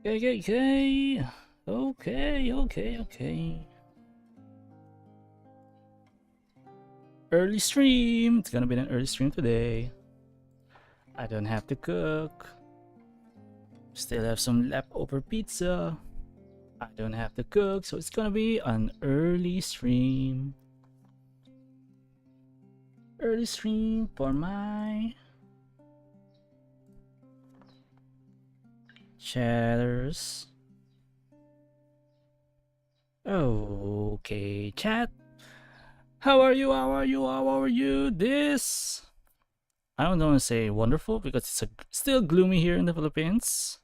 Okay. Early stream. It's gonna be an early stream today. I don't have to cook. Still have some leftover pizza. I don't have to cook, so it's gonna be an early stream. Early stream for my chatters. Okay, chat. How are you? This I don't want to say wonderful because it's still gloomy here in the Philippines.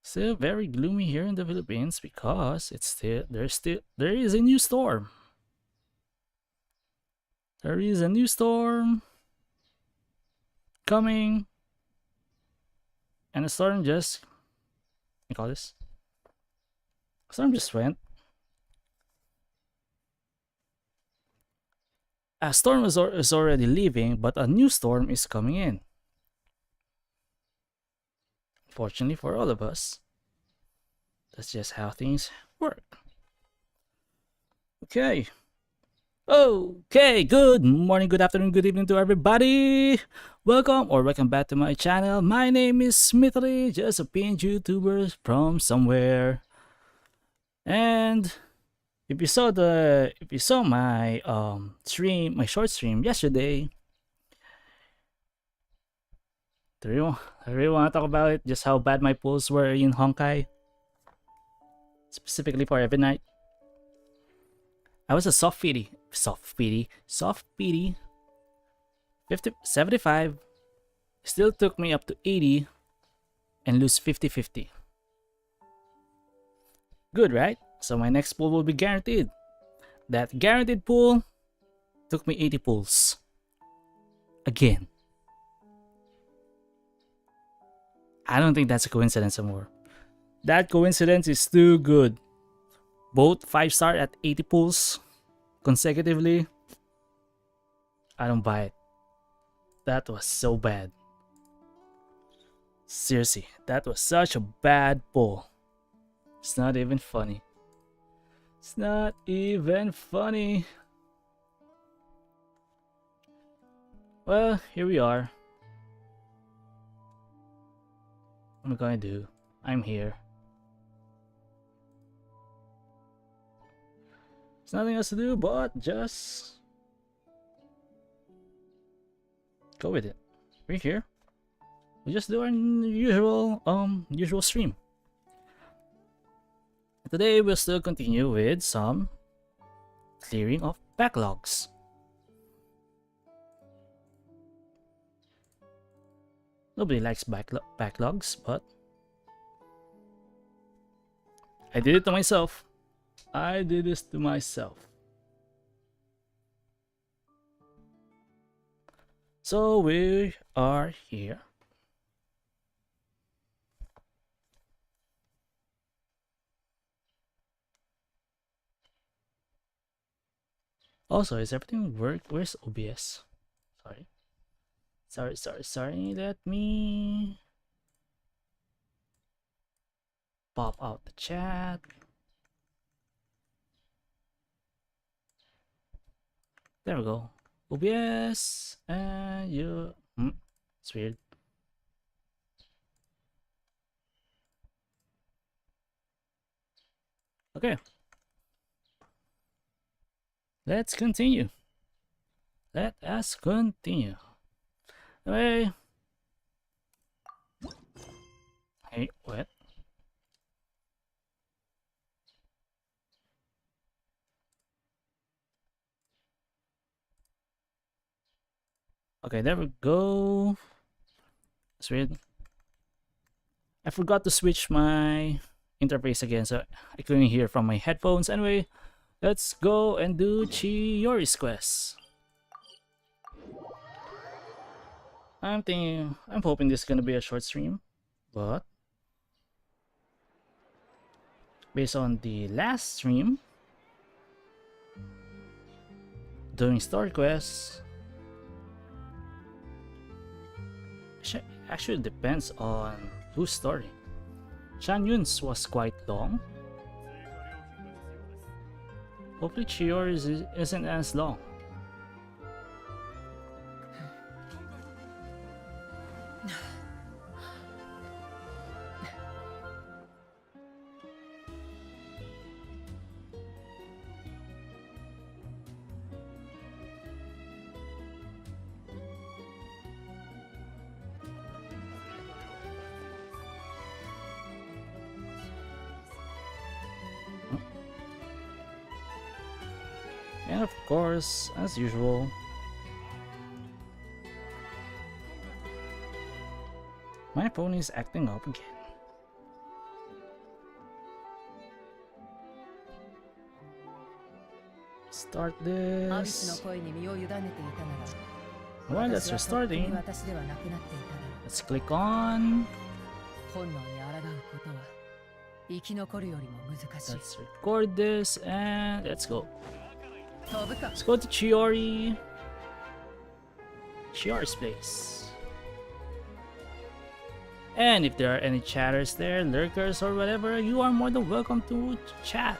Still very gloomy here in the Philippines because there is a new storm. There is a new storm coming, and the storm just storm just went. A storm is already leaving, but a new storm is coming in. Fortunately for all of us, that's just how things work. Okay, good morning, good afternoon, good evening to everybody. Welcome back to my channel. My name is Smithy, just a pin YouTuber from somewhere. And if you saw my stream, my short stream yesterday, I really want to talk about it, just how bad my pulls were in Honkai, specifically for every night. I was a soft PD, 75, still took me up to 80 and lose 50-50. Good, right? So my next pull will be guaranteed. That guaranteed pull took me 80 pulls. Again. I don't think that's a coincidence anymore. That coincidence is too good. Both 5-star at 80 pulls consecutively. I don't buy it. That was so bad. Seriously, that was such a bad pull. It's not even funny. It's not even funny. Well, here we are. What am I gonna do? I'm here. There's nothing else to do but just go with it. We're here. We just do our usual stream. Today we'll still continue with some clearing of backlogs. Nobody likes backlogs, but I did it to myself. I did this to myself. So we are here. Also, is everything work? Where's OBS? Sorry. Let me pop out the chat. There we go. OBS and you. It's weird. Okay. Let's continue. Let us continue. Hey, what? Okay, there we go. That's weird. I forgot to switch my interface again, so I couldn't hear from my headphones. Anyway, let's go and do Chiori's quest. I'm hoping this is gonna be a short stream, but based on the last stream doing story quests, Actually depends on whose story. Shan Yun's was quite long. Hopefully Chiori's isn't as long. And of course, as usual, my phone is acting up again. Start this. Well, that's restarting. Let's click on. Let's record this and let's go. Let's go to Chiori. Chiori's place. And if there are any chatters there, lurkers or whatever, you are more than welcome to chat.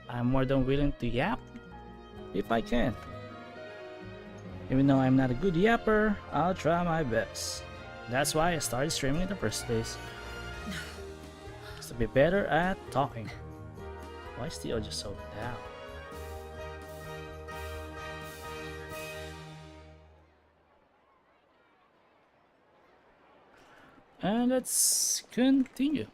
I'm more than willing to yap if I can. Even though I'm not a good yapper, I'll try my best. That's why I started streaming in the first place. Just to be better at talking. Why is the audio so down? And let's continue.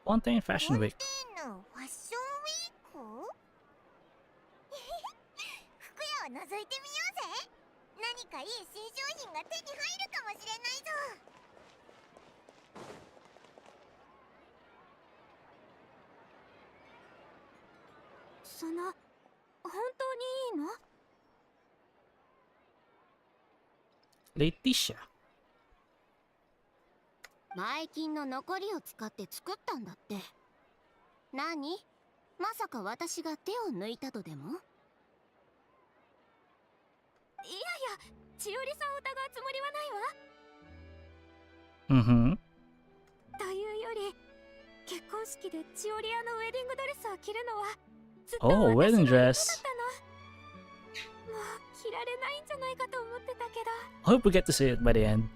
Fontaine Fashion Week. Leticia. 前金の残りを使って作ったんだって。何？まさか私が手を抜いたとでも？いやいや、千織さんを疑うつもりはないわ。というより、結婚式で千織屋のウェディングドレスを着るのはずっと私の夢だったの。もう着られないんじゃないかと思ってたけど。I hope we get to see it by the end.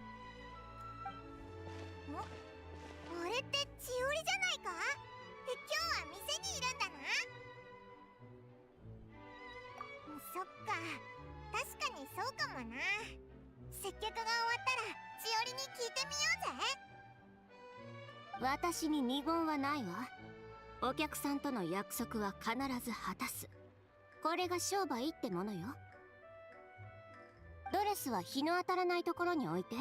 私に二言はないわ。お客さんとの約束は必ず果たす。これが商売ってものよ。ドレスは日の当たらないところに置いて、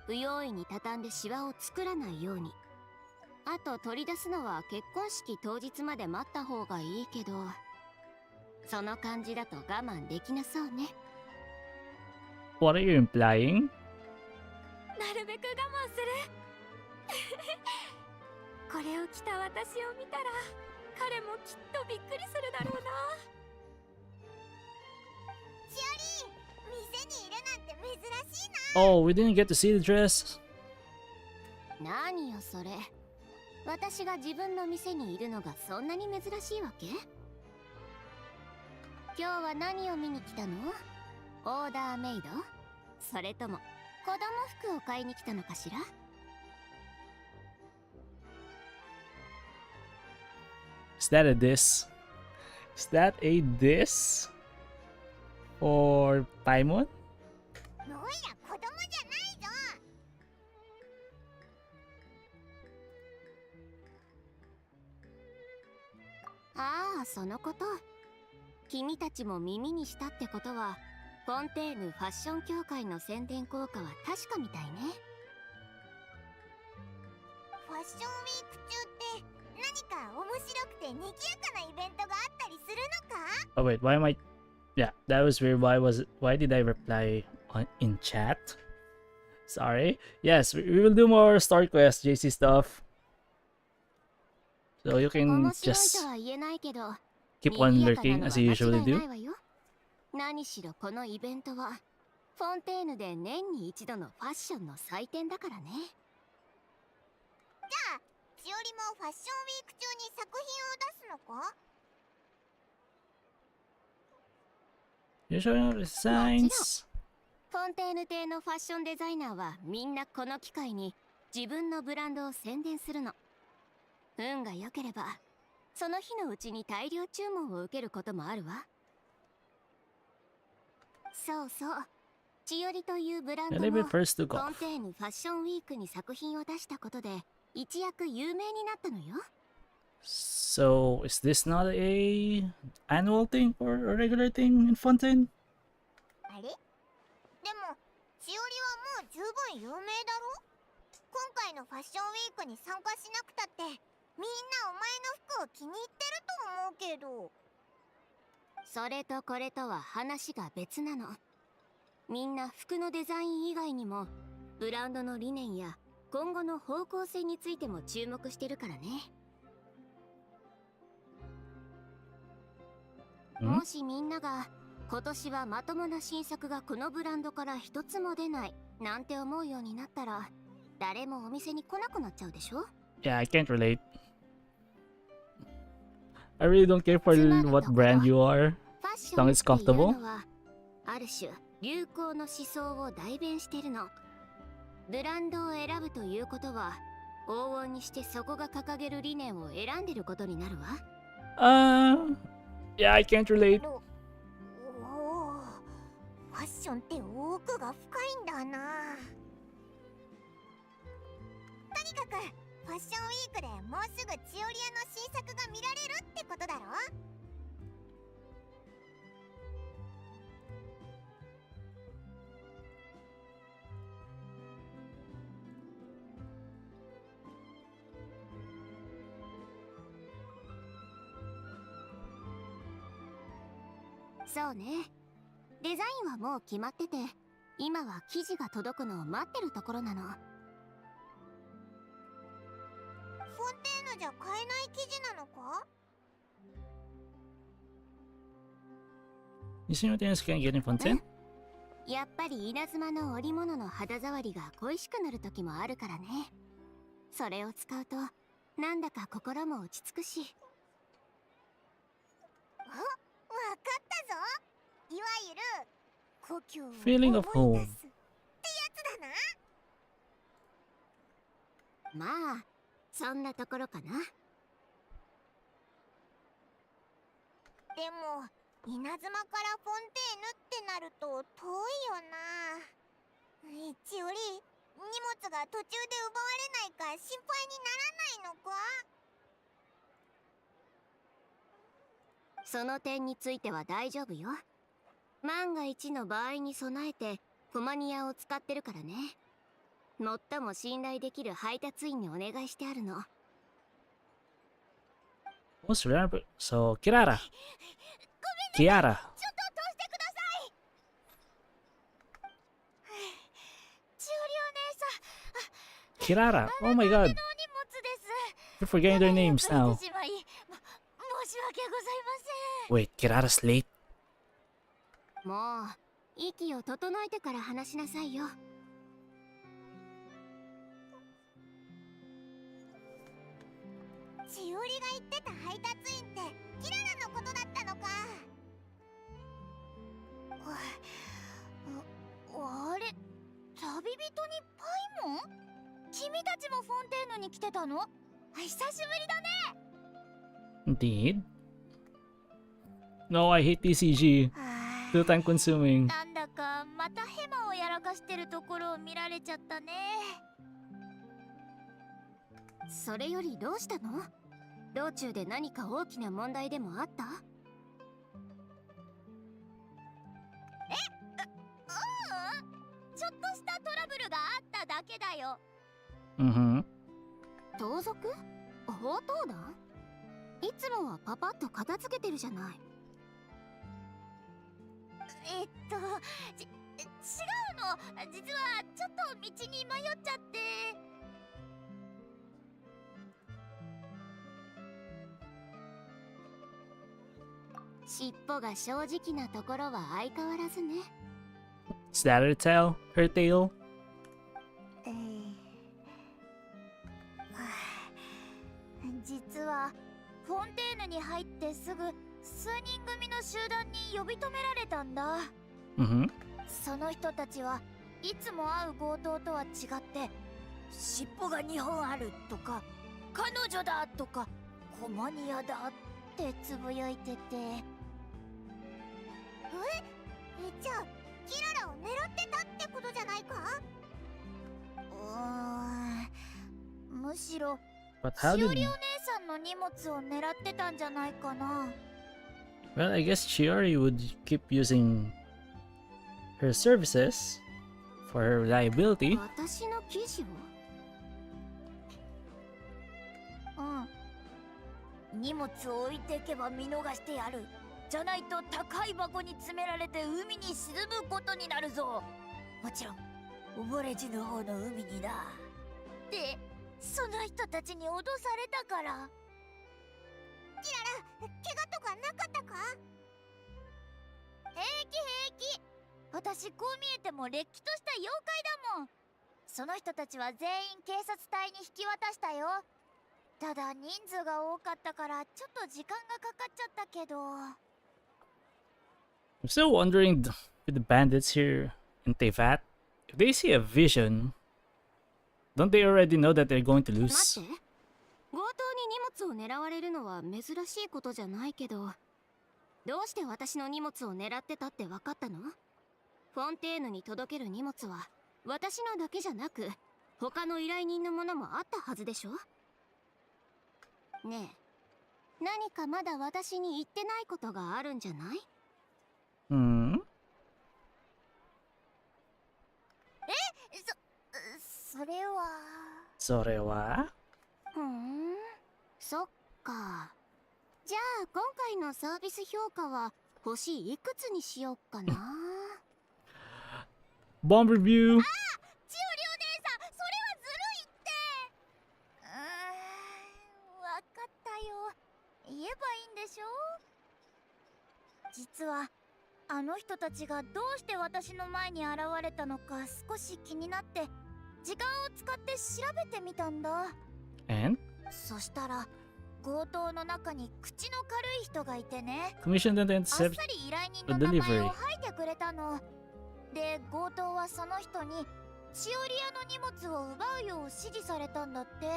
不用意に畳んでシワを作らないように。あと取り出すのは結婚式当日まで待った方がいいけど、その感じだと我慢できなそうね。What are you implying? なるべく我慢する。これを着た私を見たら彼もきっとびっくりするだろうな。チオリー、店にいるなんて珍しいな。Oh, we didn't get to see the dress. 何よそれ。私が自分の店にいるのがそんなに珍しいわけ？今日は何を見に来たの？オーダーメイド？それとも子供服を買いに来たのかしら？Is that a diss? Is that a diss? For Paimon? ああ、そのこと。君たちも耳にしたってことは、フォンテーヌファッション協会の宣伝効果は確かみたいね。ファッションウィーク中って何か面白くて賑やかなイベントがあったりするのか？ Oh wait, why am I? Yeah, that was weird. Why did I reply in chat? Sorry. Yes, we will do more story quest JC stuff. So you can 面白い just とは言えないけど、 keep on 賑やかな lurking のは as you 間 usually 違いな do. いわよ。何しろこのイベントはフォンテーヌで年に一度のファッションの祭典だからね。じゃあ、千織もファッションウィーク中に作品を出すのか？ You're showing off the signs. フォンテーヌ邸のファッションデザイナーはみんなこの機会に自分のブランドを宣伝するの。運が良ければその日のうちに大量注文を受けることもあるわ。そうそう、千織というブラン A ド little も bit first フ took ォン off. テーヌファッションウィークに作品を出したことで一躍有名になったのよ。 So is this not a annual thing or a regular thing in Fontaine? あれ？でも、千織はもう十分有名だろ？今回のファッションウィークに参加しなくたって、みんなお前の服を気に入ってると思うけど。それとこれとは話が別なの。みんな服のデザイン以外にもブランドの理念や今後の方向性についても注目してるからね。もしみんなが今年はまともな新作がこのブランドから一つも出ないなんて思うようになったら、誰もお店に来なくなっちゃうでしょ。 Yeah, I can't relate. I really don't care for what brand you are. ファッシ As long ョン as っていう comfortable. のはある種流行の思想を代弁してるの。ブランドを選ぶということは往々にしてそこが掲げる理念を選んでることになるわ。Yeah, I can't relate. おお、ファッションって奥が深いんだな。とにかくファッションウィークでもうすぐ千織屋の新作が見られるってことだろ？そうね。デザインはもう決まってて、今は生地が届くのを待ってるところなの。フォンテーヌじゃ買えない生地なのか？ You see what else can get in Fontaine? やっぱり稲妻の織物の肌触りが恋しくなる時もあるからね。それを使うとなんだか心も落ち着くし。わかったぞ。いわゆる故郷を Feeling of 思い home. 出すってやつだな。まあそんなところかな。でも稲妻からフォンテーヌってなると遠いよな。千織、荷物が途中で奪われないか心配にならないのか？その点については大丈夫よ。万が一の場合に備えてコマニアを使ってるからね。最も信頼できる配達員にお願いしてあるの。 Most rare. So Kiara. ちょっ Kiara. と通してください。千織お姉さん、 Kirara. Oh my god. お荷物です。 You're forgetting their names 遅れ now. てしまい、申し訳ございません。 Wait, Kirara's late? もう息を整えてから話しなさいよ。千織が言ってた配達員ってキララのことだったのか。あれ、旅人にパイモン？君たちもフォンテーヌに来てたの？久しぶりだね。Indeed. No, I hate TCG. Too time consuming. なんだかまたヘマをやらかしてるところを見られちゃったね。それよりどうしたの？道中で何か大きな問題でもあった？ Mm-hmm. 盗賊？強盗団？いつもはパパッと片付けてるじゃない。違うの。実はちょっと道に迷っちゃって。尻尾が正直なところは相変わらずね。Is that her tail? Her tail? 実はフォンテーヌに入ってすぐ数人組の集団に呼び止められたんだ。Mm-hmm. その人たちはいつも会う強盗とは違って尻尾が2本あるとか彼女だとかコマニアだってつぶやいてて、じゃあキララを狙ってたってことじゃないか？むしろ But how しお did... りお姉さんの荷物を狙ってたんじゃないかな。 Well, I guess Chiori would keep using her services for her reliability. 私の記事を？荷物を置いてけば見逃してやる。じゃないと高い箱に詰められて海に沈むことになるぞ。もちろん溺れ地の方の海にだ。で、その人たちに脅されたから。キララ、怪我とかなかったか？平気平気。私こう見えてもれっきとした妖怪だもん。その人たちは全員警察隊に引き渡したよ。ただ人数が多かったからちょっと時間がかかっちゃったけど。I'm still wondering with the bandits here in Tevat, if they see a vision, don't they already know that they're going to 待 lose? って、強盗に荷物を狙われるのは珍しいことじゃないけど、どうして私の荷物を狙ってたって分かったの？フォンテーヌに届ける荷物は私のだけじゃなく他の依頼人のものもあったはずでしょ？ねえ、何かまだ私に言ってないことがあるんじゃない？ Hmm? それは。それは？ふーん、そっか。じゃあ今回のサービス評価は星いくつにしよっかな。Bomb review! チオリお姉さん、それはずるいって。わかったよ。言えばいいんでしょ？実はあの人たちがどうして私の前に現れたのか少し気になって時間を使って調べてみたんだ。 And? そしたら強盗の中に口の軽い人がいてね、 Commission and あっさ intercept り依頼人の名 delivery. 前を吐いてくれたの。で、強盗はその人にチオリアの荷物を奪うよう指示されたんだって。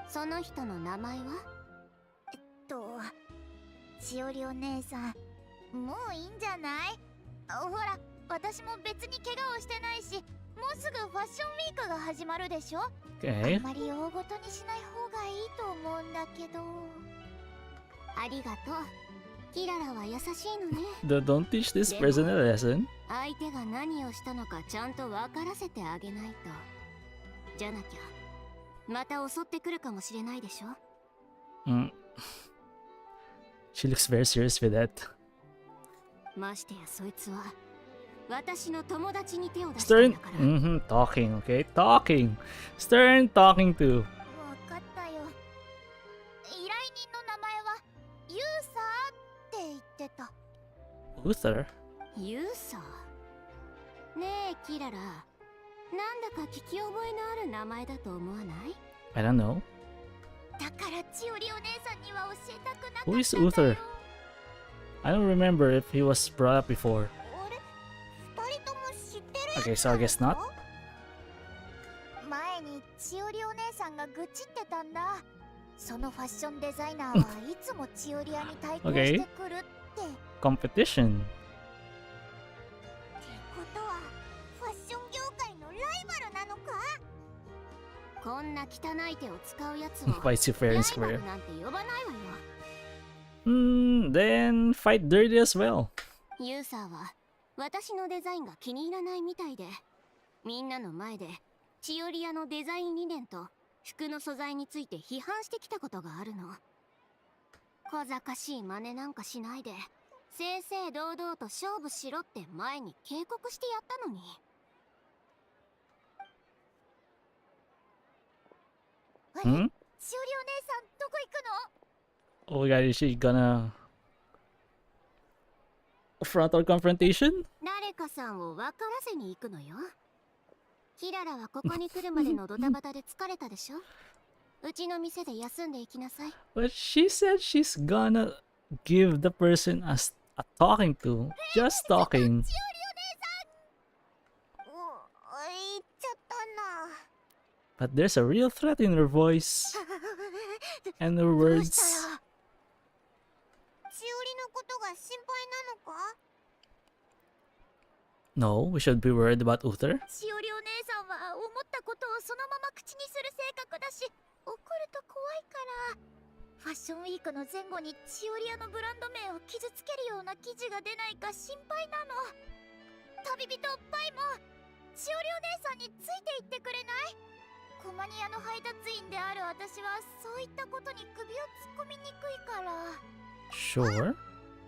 その人の名前は？チオリお姉さん、もういいんじゃない？ほら、私も別に怪我をしてないし、もうすぐファッションウィークが始まるでしょ？ Okay. あんまり大ごとにしない方がいいと思うんだけど。ありがとう。キララは優しいのね。Don't teach this person a lesson. 相手が何をしたのかちゃんと分からせてあげないと。じゃなきゃまた襲ってくるかもしれないでしょ。Mm. She looks very serious with that. ましてやそいつは私の友達に手を出したん Stern? だから。Mm-hmm. Talking, okay? Talking. Stern talking to. わかったよ。依頼人の名前はユーサーって言ってた。 Luther? ユーサー？ねえキララ、なんだか聞き覚えのある名前だと思わない？ I don't know. だからチオリお姉さんには教えたくなかったんだよ。 Who is Uther? I don't remember if he was brought up before. あれ、二人とも知ってるやつ Okay, so I guess not. 前にチオリお姉さんが愚痴ってたんだ。そのファッションデザイナーはいつもチオリアに対抗してくるって。Competition. ことはファッション業界のライバルなのか？こんな汚い手を使うやつを Fights you fair ライ and バ square. ルなんて呼ばないわよ。Then fight dirty as well. ユーサーは私のデザインが気に入らないみたいで、みんなの前でチオリアのデザイン理念と服の素材について批判してきたことがあるの。小賢しい真似なんかしないで正々堂々と勝負しろって前に警告してやったのに。あれ、チオリお Hmm? 姉さんどこ行くの？ Oh my god, is she gonna frontal confrontation? 誰かさんを分からせに行くのよ。キララはここに来るまでのドタバタで疲れたでしょ。うちの店で休んでいきなさい。 But she said she's gonna give the person a talking to. Just talking. チオリお姉さん、言っちゃったな。 But there's a real threat in her voice and her どうした words. ら？チオリのことが心配なのか？ No, we should be worried about Uther. しおりお姉さんは思ったことをそのまま口にする性格だし、怒ると怖いから。ファッションウィークの前後にチオリアのブランド名を傷つけるような記事が出ないか心配なの。旅人パイもしおりお姉さんについていってくれない？コマニアの配達員である私はそういったことに首を突っ込みにくいから。 Sure.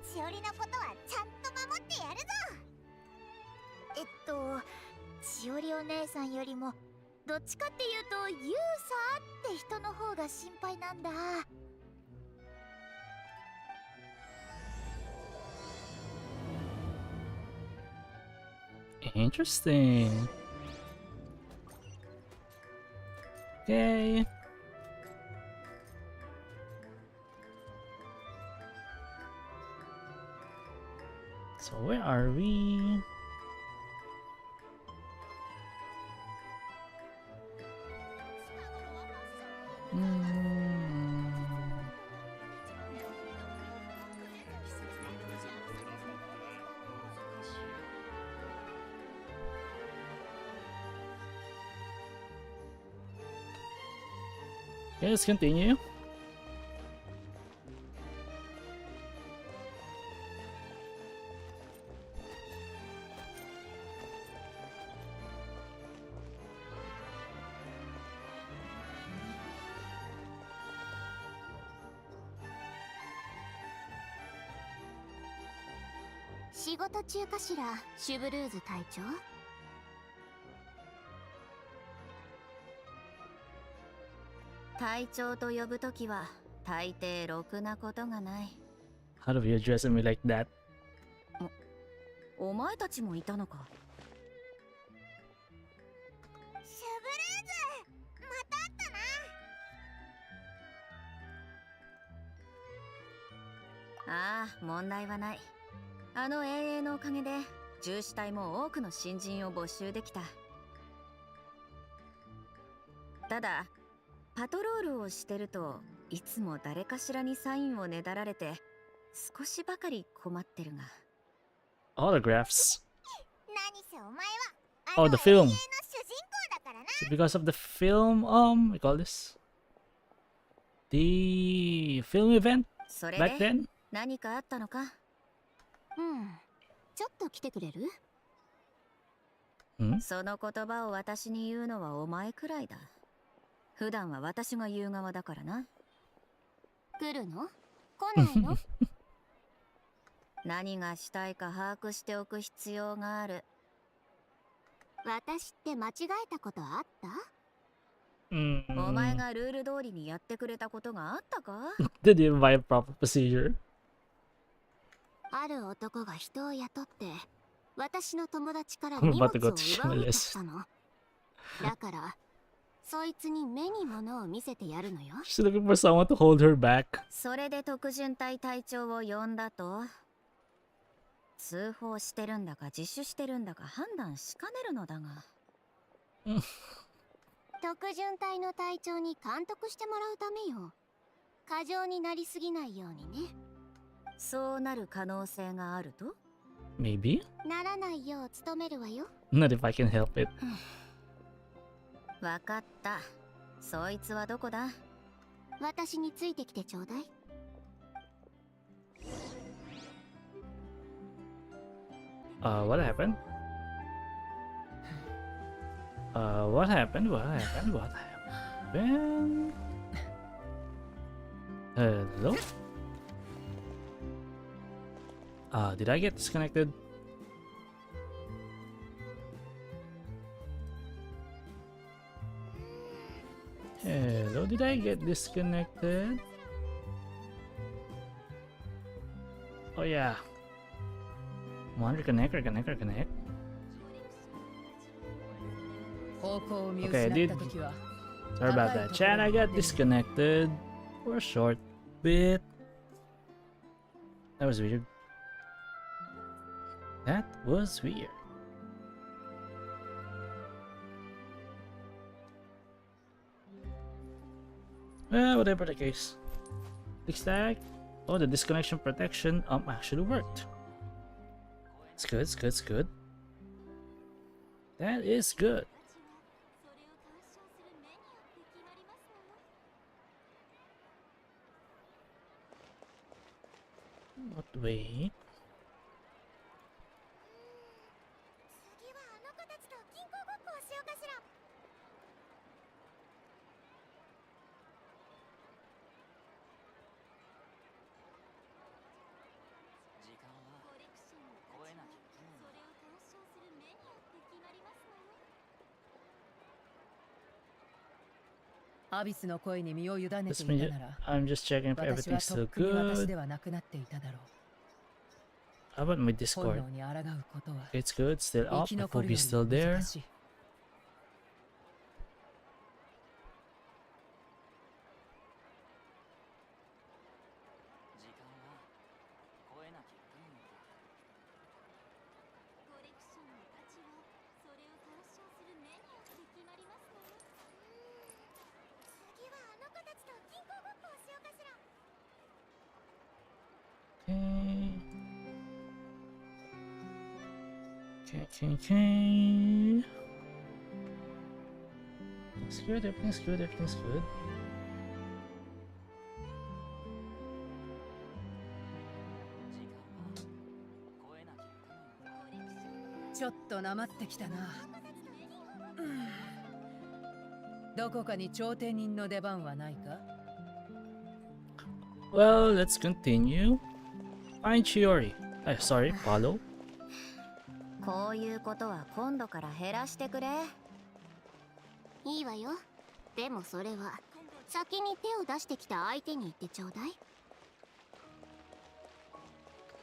チオリのことはちゃんと守ってやるぞ。しおりお姉さんよりもどっちかっていうとユーサーって人の方が心配なんだ。 Interesting. Okay. So where are we? Okay, let's continue.「仕事中かしら、シュブルーズ隊長。」隊長と呼ぶときは大抵ろくなことがない。 How do you address me like that? お前たちもいたのか。シュブルーズ、また会ったな。ああ、問題はない。あの英雄のおかげで重視隊も多くの新人を募集できた。ただパトロールをしてるといつも誰かしらにサインをねだられて少しばかり困ってるが。 Autographs. 何せお前は Oh, the film. 永遠の主人公だからな。 So because of the film, we call this the film event それ back で then. 何かあったのか？ちょっと来てくれる？ Hmm? その言葉を私に言うのはお前くらいだ。普段は私が言う側だからな。来るの？来ないの？何がしたいか把握しておく必要がある。私って間違えたことあった？お前がルール通りにやってくれたことがあったか？ Did you buy a proper procedure? ある男が人を雇って私の友達から I'm 荷 about 物 to を go to 奪おうと Shimales. したの。だからそいつに目に物を見せてやるのよ。 She's looking for someone to hold her back. それで特巡隊隊長を呼んだと、通報してるんだか自首してるんだか判断しかねるのだが。特巡隊の隊長に監督してもらうためよ。過剰になりすぎないようにね。そうなる可能性があると？ Maybe? ならないよう努めるわよ。 Not if I can help it. わかった。そいつはどこだ？私についてきてちょうだい。What happened? What happened? What happened? What happened? Hello? Did I get disconnected? Hello, did I get disconnected? Oh yeah. Come on, reconnect. Okay, I did. Sorry about that, chat. I got disconnected for a short bit. That was weird. That was weird. Well, whatever the case. Looks like, oh, the disconnection protection actually worked. It's good, it's good, it's good. That is good. But wait. 次はあの子たちと銀行ごっこをしようかしら。時間はコレクションの価値はそれを鑑賞する目によって決まりますのよ。アビスの声に身を委ねてい Let's た me, なら、 I'm just checking if 私は everything's とっ still くに私 good. ではなくなっていただろ How about my う。本 Discord? 能に抗うことは It's good, still 生 up. き My 残る phobia よ still りも there. 難しい。時間は超えなきゃ不運だ。コレクションの価値はそれを鑑賞する目によって決まりますのよ。次はあの子たちと銀行ごっこをしようかしら。 Okay. It's good, everything's good, everything's good. 時間は超えなきゃ不運だ。ちょっとなまってきたな。どこかに頂点人の出番はないか？ Well, let's continue. Find Chiori. Sorry, follow. こういうことは今度から減らしてくれ。いいわよ。でもそれは先に手を出してきた相手に言ってちょうだい。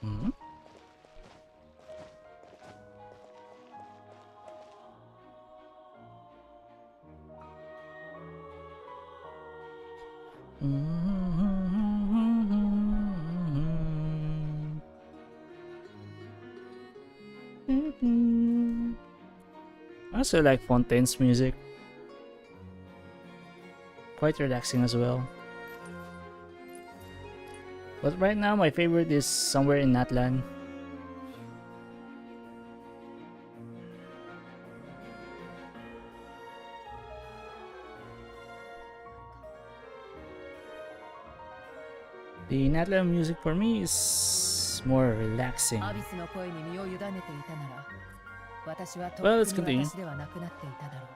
Hmm? I also like Fontaine's music. Quite relaxing as well. But right now my favorite is Somewhere in Natlan. The Natlan music for me is more relaxing. アビスの声に身を委ねていたなら、私はとっ Well, く let's に continue. 私ではなくなっていただろう。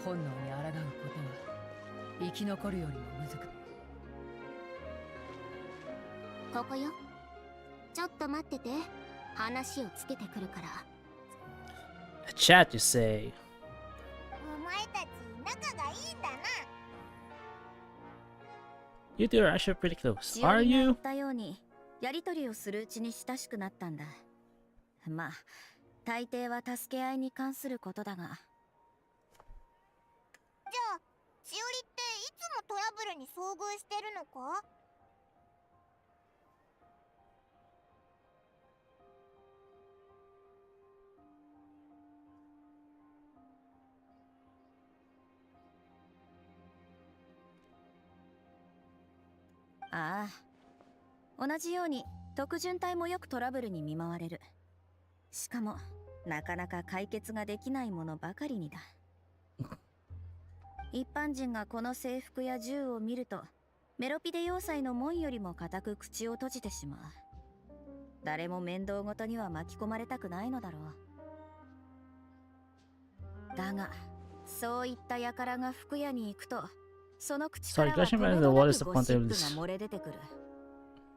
本能に抗うことは生き残るよりも難しい。ここよ。ちょっと待ってて。話をつけてくるから。A chat, you say. お前たち仲がいいんだな。 You two are actually pretty close. し Are おりが言 you? ったようにやりとりをするうちに親しくなったんだ。まあ大抵は助け合いに関することだが。じゃあしおりっていつもトラブルに遭遇してるのか？ああ、同じように特巡隊もよくトラブルに見舞われる。しかもなかなか解決ができないものばかりにだ。一般人がこの制服や銃を見るとメロピデ要塞の門よりも固く口を閉じてしまう。誰も面倒ごとには巻き込まれたくないのだろう。だが、そういった輩が服屋に行くと、その口か Sorry, らは question とめ about ど the な what く is the ゴ point シッ of プ this? が漏れ出てくる。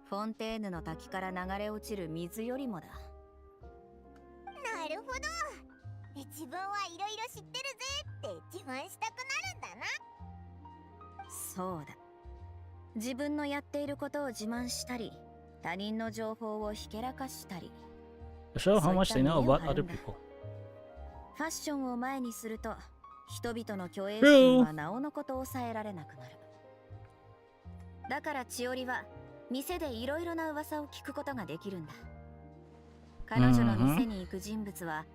フォンテーヌの滝から流れ落ちる水よりもだ。なるほど。自分はいろいろ知ってるぜって自慢したくなるんだな。そうだ。自分のやっていることを自慢したり、他人の情報をひけらかしたり。 To show how much they know about other people. ファッションを前にすると、人々の虚栄心は True. なおのこと抑えられなくなる。だから千織は店でいろいろな噂を聞くことができるんだ。彼女の店に行く人物は、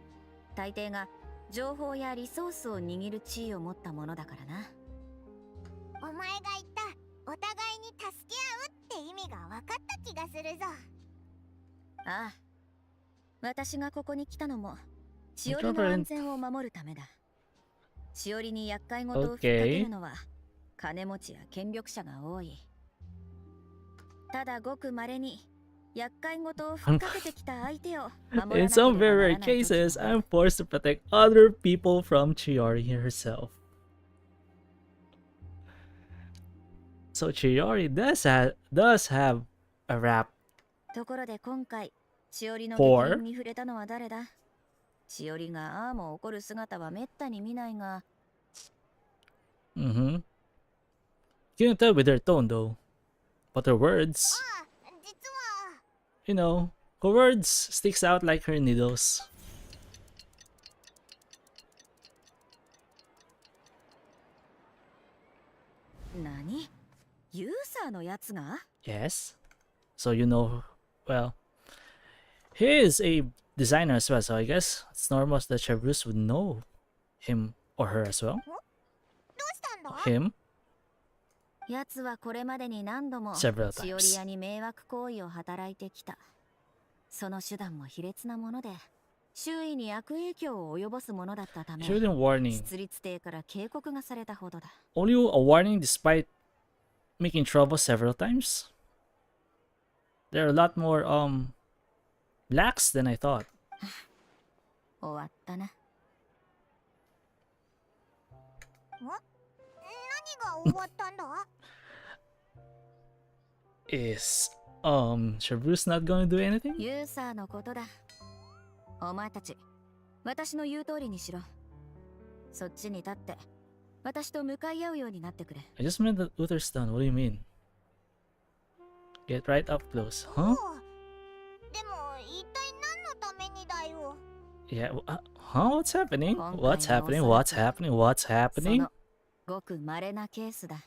大抵が情報やリソースを握る地位を持ったものだからな。お前が言ったお互いに助け合うって意味が分かった気がするぞ。ああ、私がここに来たのも千織の安全を守るためだ。千織に厄介事をふっかけるのは金持ちや権力者が多い。ただごく稀に厄介事をふっかけてきた相手を守らなけれ In ば some な very ら rare ない時 cases, も I'm forced to protect other people from Chiori herself. So Chiori does have a rap ところで今回千織の for 激鱗に触れたのは誰だ？千織がああも怒る姿はめったに見ないが。You can tell with her tone though. But her words, ああ、実は you know, her words sticks out like her needles. 何？ユーサーのやつが？ Yes. So you know, well, he is a designer as well, so I guess it's normal that Chevrus would know him or her as well. どうしたんだ？ Him やつはこれまでに何度も several 千織 times. 屋に迷惑行為を働いてきた。その手段も卑劣なもので、周囲に悪影響を及ぼすものだったため、 She didn't warning. 出立邸から警告がされたほどだ。 Only a warning despite making trouble several times. There are a lot more lax than I thought. 終わったな。何が終わったんだ？ Is Chevrus not gonna do anything? ユーサーのことだ。お前たち、私の言う通りにしろ。そっちに立って、私と向かい合うようになってくれ。 I just met the Utherstone. What do you mean? Get right up close, お huh? うでも一体何のためにだよ。 Yeah. Huh? What's happening? Kong What's Kai happening? no What's Osaka. happening? What's そ happening? のごく稀なケースだ。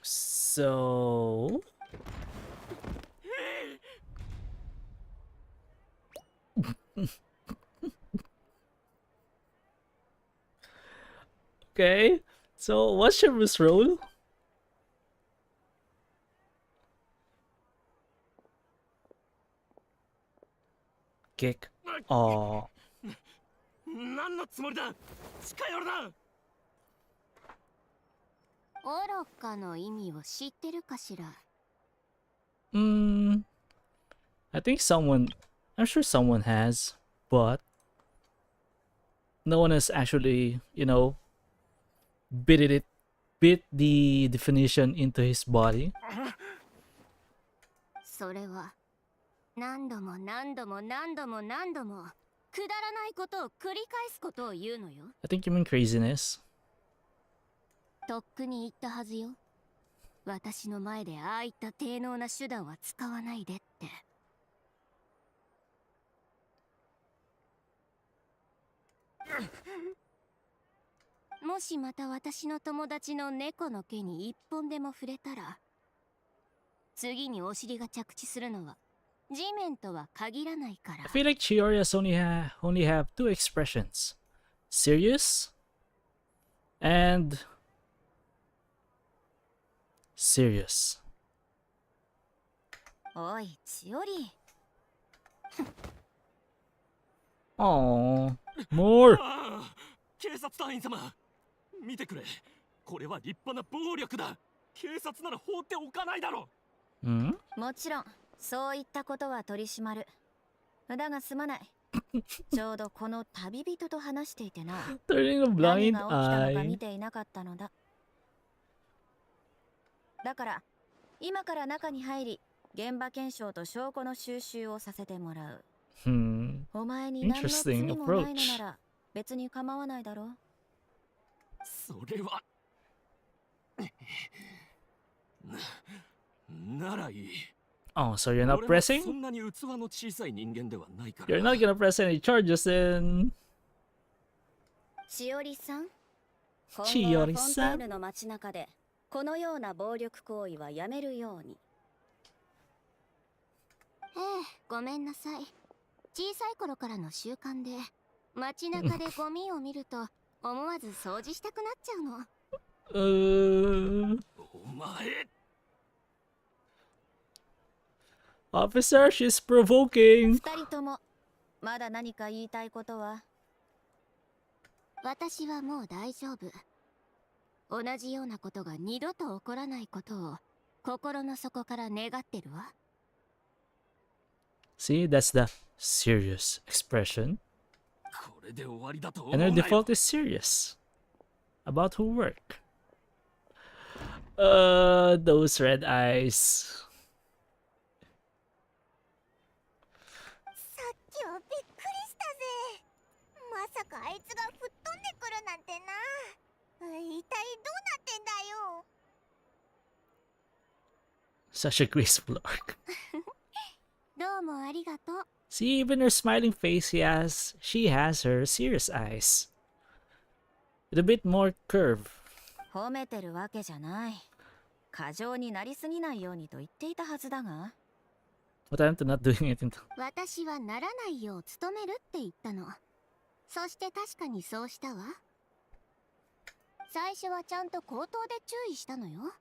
So. Okay. So what's Chevrus' role? Kick. Oh. 何のつもりだ。近寄るな。愚かの意味を知ってるかしら。 I think I'm sure someone has, but no one has actually, bit the definition into his body. それは何度も何度も何度も何度もくだらないことを繰り返すことを言うのよ。 I think you mean craziness. とっくに言ったはずよ。私の前でああいった低能な手段は使わないでって。もしまた私の友達の猫の毛に一本でも触れたら、次にお尻が着地するのは地面とは限らないから。 I feel like Chiori has only have two expressions: serious and serious. おい、千織。 Oh, more. ああ、警察隊員様、見てくれ。これは立派な暴力だ。警察なら放っておかないだろ。Hmm? もちろんそういったことは取り締まる。だがすまない。ちょうどこの旅人と話していてな。 Turning a 何 blind が起きたのか eye. 見ていなかったのだ。だから今から中に入り、現場検証と証拠の収集をさせてもらう。 Hmm. お前に何の罪 Interesting もないのな approach. ら別に構わないだろう。それはならいい。 Oh, so you're not 俺もそ pressing? んなに器の小さい人間ではないから。 You're not gonna press any charges then. しおりさん、今し後はフォンテおりさんーヌの街中でこのような暴力行為はやめるように。ええ、ごめんなさい。小さい頃からの習慣で、街中でゴミを見ると思わず掃除したくなっちゃうの。お前 Officer, she's provoking. 二人ともまだ何か言いたいことは？私はもう大丈夫。同じようなことが二度と起こらないことを心の底から願ってるわ。 See, that's the serious expression. これで終わりだと思 And her うなよ。 default is serious about her work. Those red eyes. さっきはびっくりしたぜ。まさかあいつが吹っ飛んでくるなんてな。一体どうなってんだよ。 Such a graceful arc. どうもありがとう。 See, even her smiling face, she has her serious eyes. With a bit more curve. 褒めてるわけじゃない。過剰になりすぎないようにと言っていたはずだが。 What happened to not doing it in 私はならないよう努めるって言ったの。そして確かにそうしたわ。最初はちゃんと口頭で注意したのよ。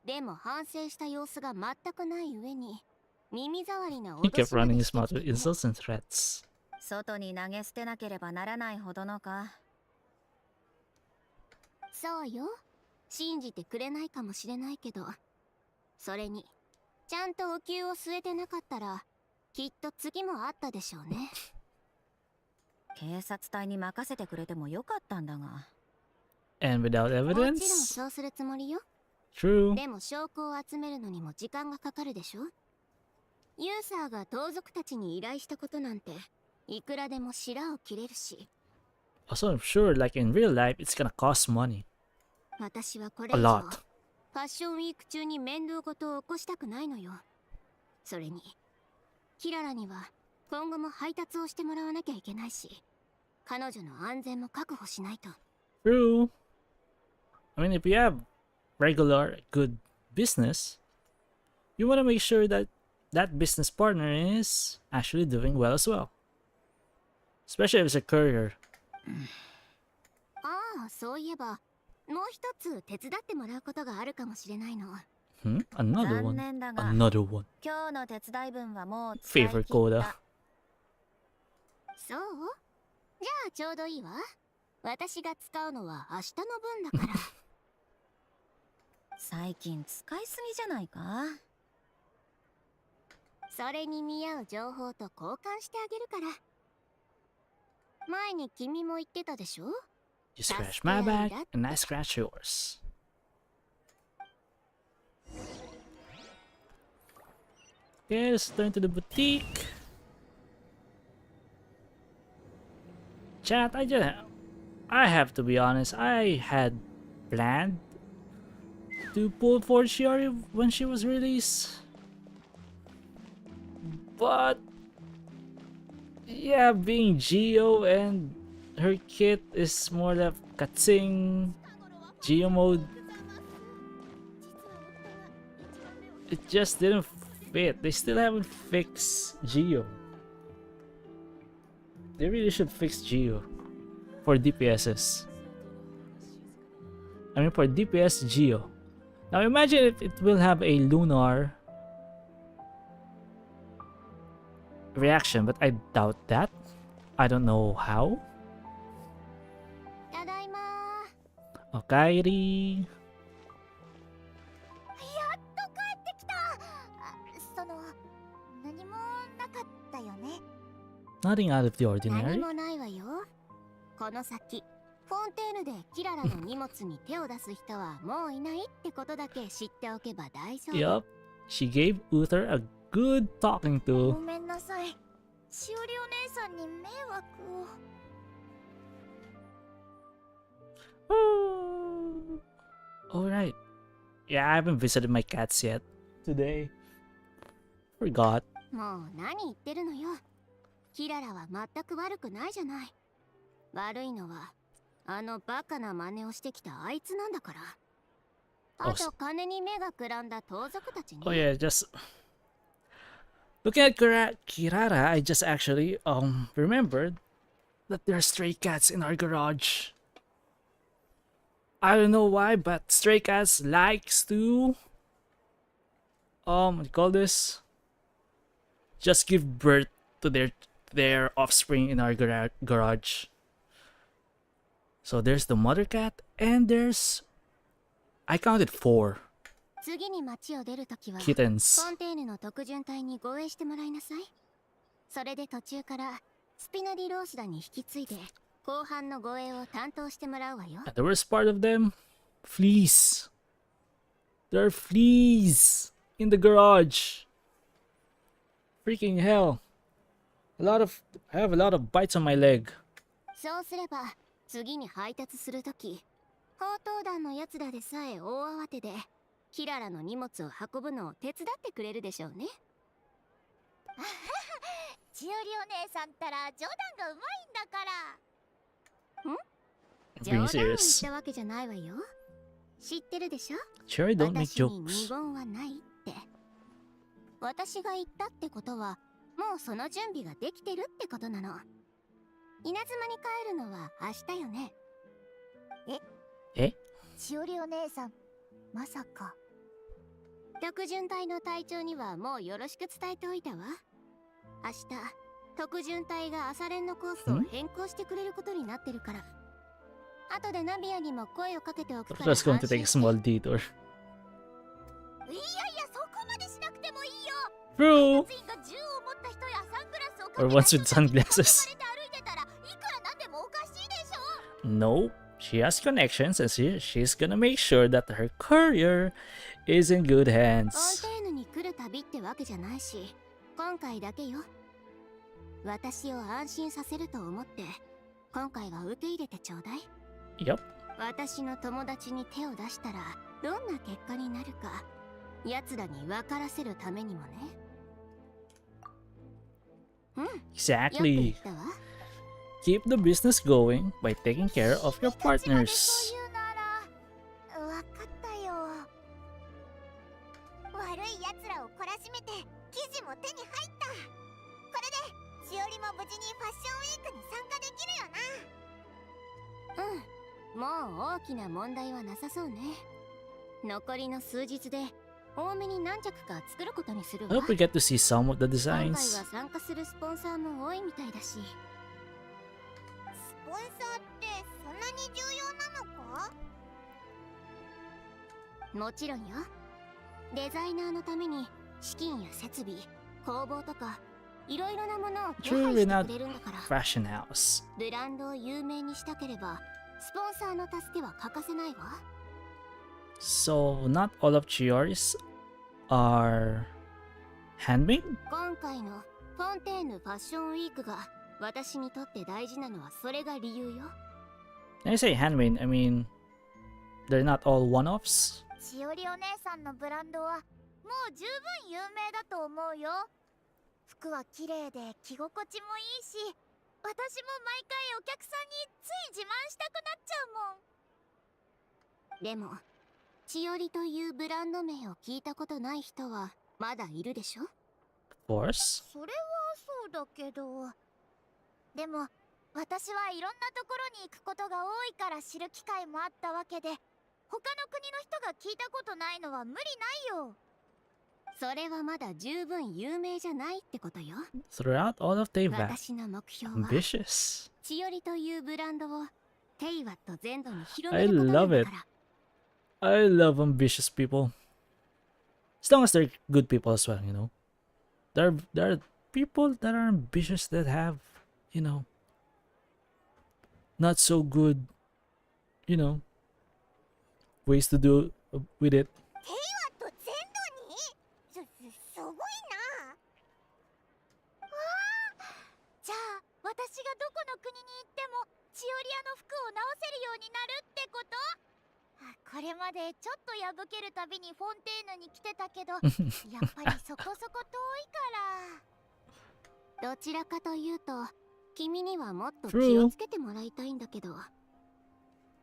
でも反省した様子が全くない上に、耳障りな He 脅 kept しま running で his して mouth き with てね。 insults and threats. 外に投げ捨てなければならないほどのか。そうよ。信じてくれないかもしれないけど、それにちゃんとお灸を据えてなかったらきっと次もあったでしょうね。警察隊に任せてくれてもよかったんだが。 And without もちろん evidence? そうするつもりよ。 True. でも証拠を集めるのにも時間がかかるでしょ。ユーサーが盗賊たちに依頼したことなんていくらでも白を切れるし。 Also, I'm sure, like in real life, it's gonna cost money. 私はこれ A 以上 lot. ファッションウィーク中に面倒事を起こしたくないのよ。それにキララには今後も配達をしてもらわなきゃいけないし、彼女の安全も確保しないと。 True. I mean, if you have regular, good business, you want to make sure that that business partner is actually doing well as well. Especially if it's a courier. ああ、そういえばもう一つ手伝ってもらうことがあるかもしれないの。 Another 残 one. 念だが Another one. 今日の手伝い分はもう使い切 Favorite った。 quota. そう？じゃあちょうどいいわ。私が使うのは明日の分だから。最近使いすぎじゃないか？それに見合う情報と交換してあげるから。前に君も言ってたでしょ？ You scratch my back, and I scratch yours. Okay, let's turn to the boutique. Chat, I have to be honest, I had planned to pull for Chiori when she was released. But yeah, being Geo and her kit is more like Katsing Geo mode. It just didn't fit. They still haven't fixed Geo. They really should fix Geo for DPSs. I mean for DPS Geo. Now imagine if it will have a lunar reaction, but I doubt that. I don't know how. ただいま。 Okairi. やっと帰ってきた。その何もなかったよね。Nothing out of the 何 ordinary. もないわよ。この先フォンテーヌでキララの荷物に手を出す人はもういないってことだけ知っておけば大丈夫。 Yup. She gave Uther a good talking ご to. めんなさい。しおりお姉さんに迷惑を。Alright. Yeah, I haven't visited my cats yet. Today. Forgot. もう何言ってるのよ。キララは全く悪くないじゃない。悪いのはあのバカな真似をしてきたあいつなんだから。あと金に目がくらんだ盗賊たちに。 Oh yeah, just looking at Kirara, I just actually remembered that there are stray cats in our garage. I don't know why, but stray cats likes to what do you call this? Just give birth to their offspring in our garage. So there's the mother cat, and there's, I counted 4次に町を出るときはフ kittens. ォンテーヌの特巡隊に護衛してもらいなさい。それで途中からスピナディローシダに引き継いで後半の護衛を担当してもらうわよ。 And the worst part of them, fleas. There are fleas in the garage. Freaking hell. I have a lot of bites on my leg. そうすれば次に配達するとき砲塔団のやつらでさえ大慌てでキララの荷物を運ぶのを手伝ってくれるでしょうね。しおりお姉さんったら冗談がうまいんだから。冗 Being 談を言っ serious. たわけじゃないわよ。知ってるでしょ。 Cherry, don't make 私に二 jokes. 言はないって。私が言ったってことはもうその準備ができてるってことなの。稲妻に帰るのは明日よね。Eh? しおりお姉さん、まさか。特巡隊の隊長にはもうよろしく伝えておいたわ。明日特巡隊が朝練のコースを変更してくれることになってるから。後でナビアにも声をかけておくから。 Just going to take a small detour. いやいや、そこまでしなくてもいいよ。 True. ついが銃を持った人やサングラスをか Or け ones た人 with たちに sunglasses. 囲まれて歩いてたらいくらなんでもおかしいでしょ。 No, she has connections and she's gonna make sure that her courier is in good フォ hands. ンテーヌに来る旅ってわけじゃないし、今回だけよ。私を安心させると思って今回は受け入れてちょうだい。 Yep. 私の友達に手を出したらどんな結果になるか奴らに分からせるためにもね。よく言 Exactly. ったわ。 Keep the business going by taking care of your 君たちまで partners. そう言うなら、わかったよ。悪い奴らを懲らしめて記事も手に入った。これでしおりも無事にファッションウィークに参加できるよな。もう大きな問題はなさそうね。残りの数日で多めに何着か作ることにする I わ。 hope we get to see some of the 今回は designs. 参加するスポンサーも多いみたいだし。スポンサーってそんなに重要なのか？もちろんよ。デザイナーのために資金や設備、工房とかいろいろなものを手配してくれるんだから。 Fashion house. ブランドを有名にしたければスポンサーの助けは欠かせないわ。 So not all of Chiori's are handmade? 今回のフォンテーヌファッションウィークが私にとって大事なのはそれが理由よ。 When I say handmade, I mean they're not all one-offs. しおりお姉さんのブランドはもう十分有名だと思うよ。服は綺麗で着心地もいいし、私も毎回お客さんについ自慢したくなっちゃうもん。でもチオリというブランド名を聞いたことない人はまだいるでしょ。 Of course. それはそうだけど、でも私はいろんなところに行くことが多いから知る機会もあったわけで、他の国の人が聞いたことないのは無理ないよ。それはまだ十分有名じゃないってことよ。 Throughout all of Teyvat. 私の目標は Ambitious. チオリというブランドをテイワット全土に広めることなんだから。 I love ambitious people. As long as they're good people as well, you know. There are people that are ambitious that have you know, not so good, you know, ways to do with it. テイワと全土にすごいな。じゃあ私がどこの国に行ってもチオリアの服を直せるようになるってこと？これまでちょっと破けるたびにフォンテーヌに来てたけどやっぱりそこそこ遠いから。どちらかというと君にはもっと True. 気をつけてもらいたいんだけど、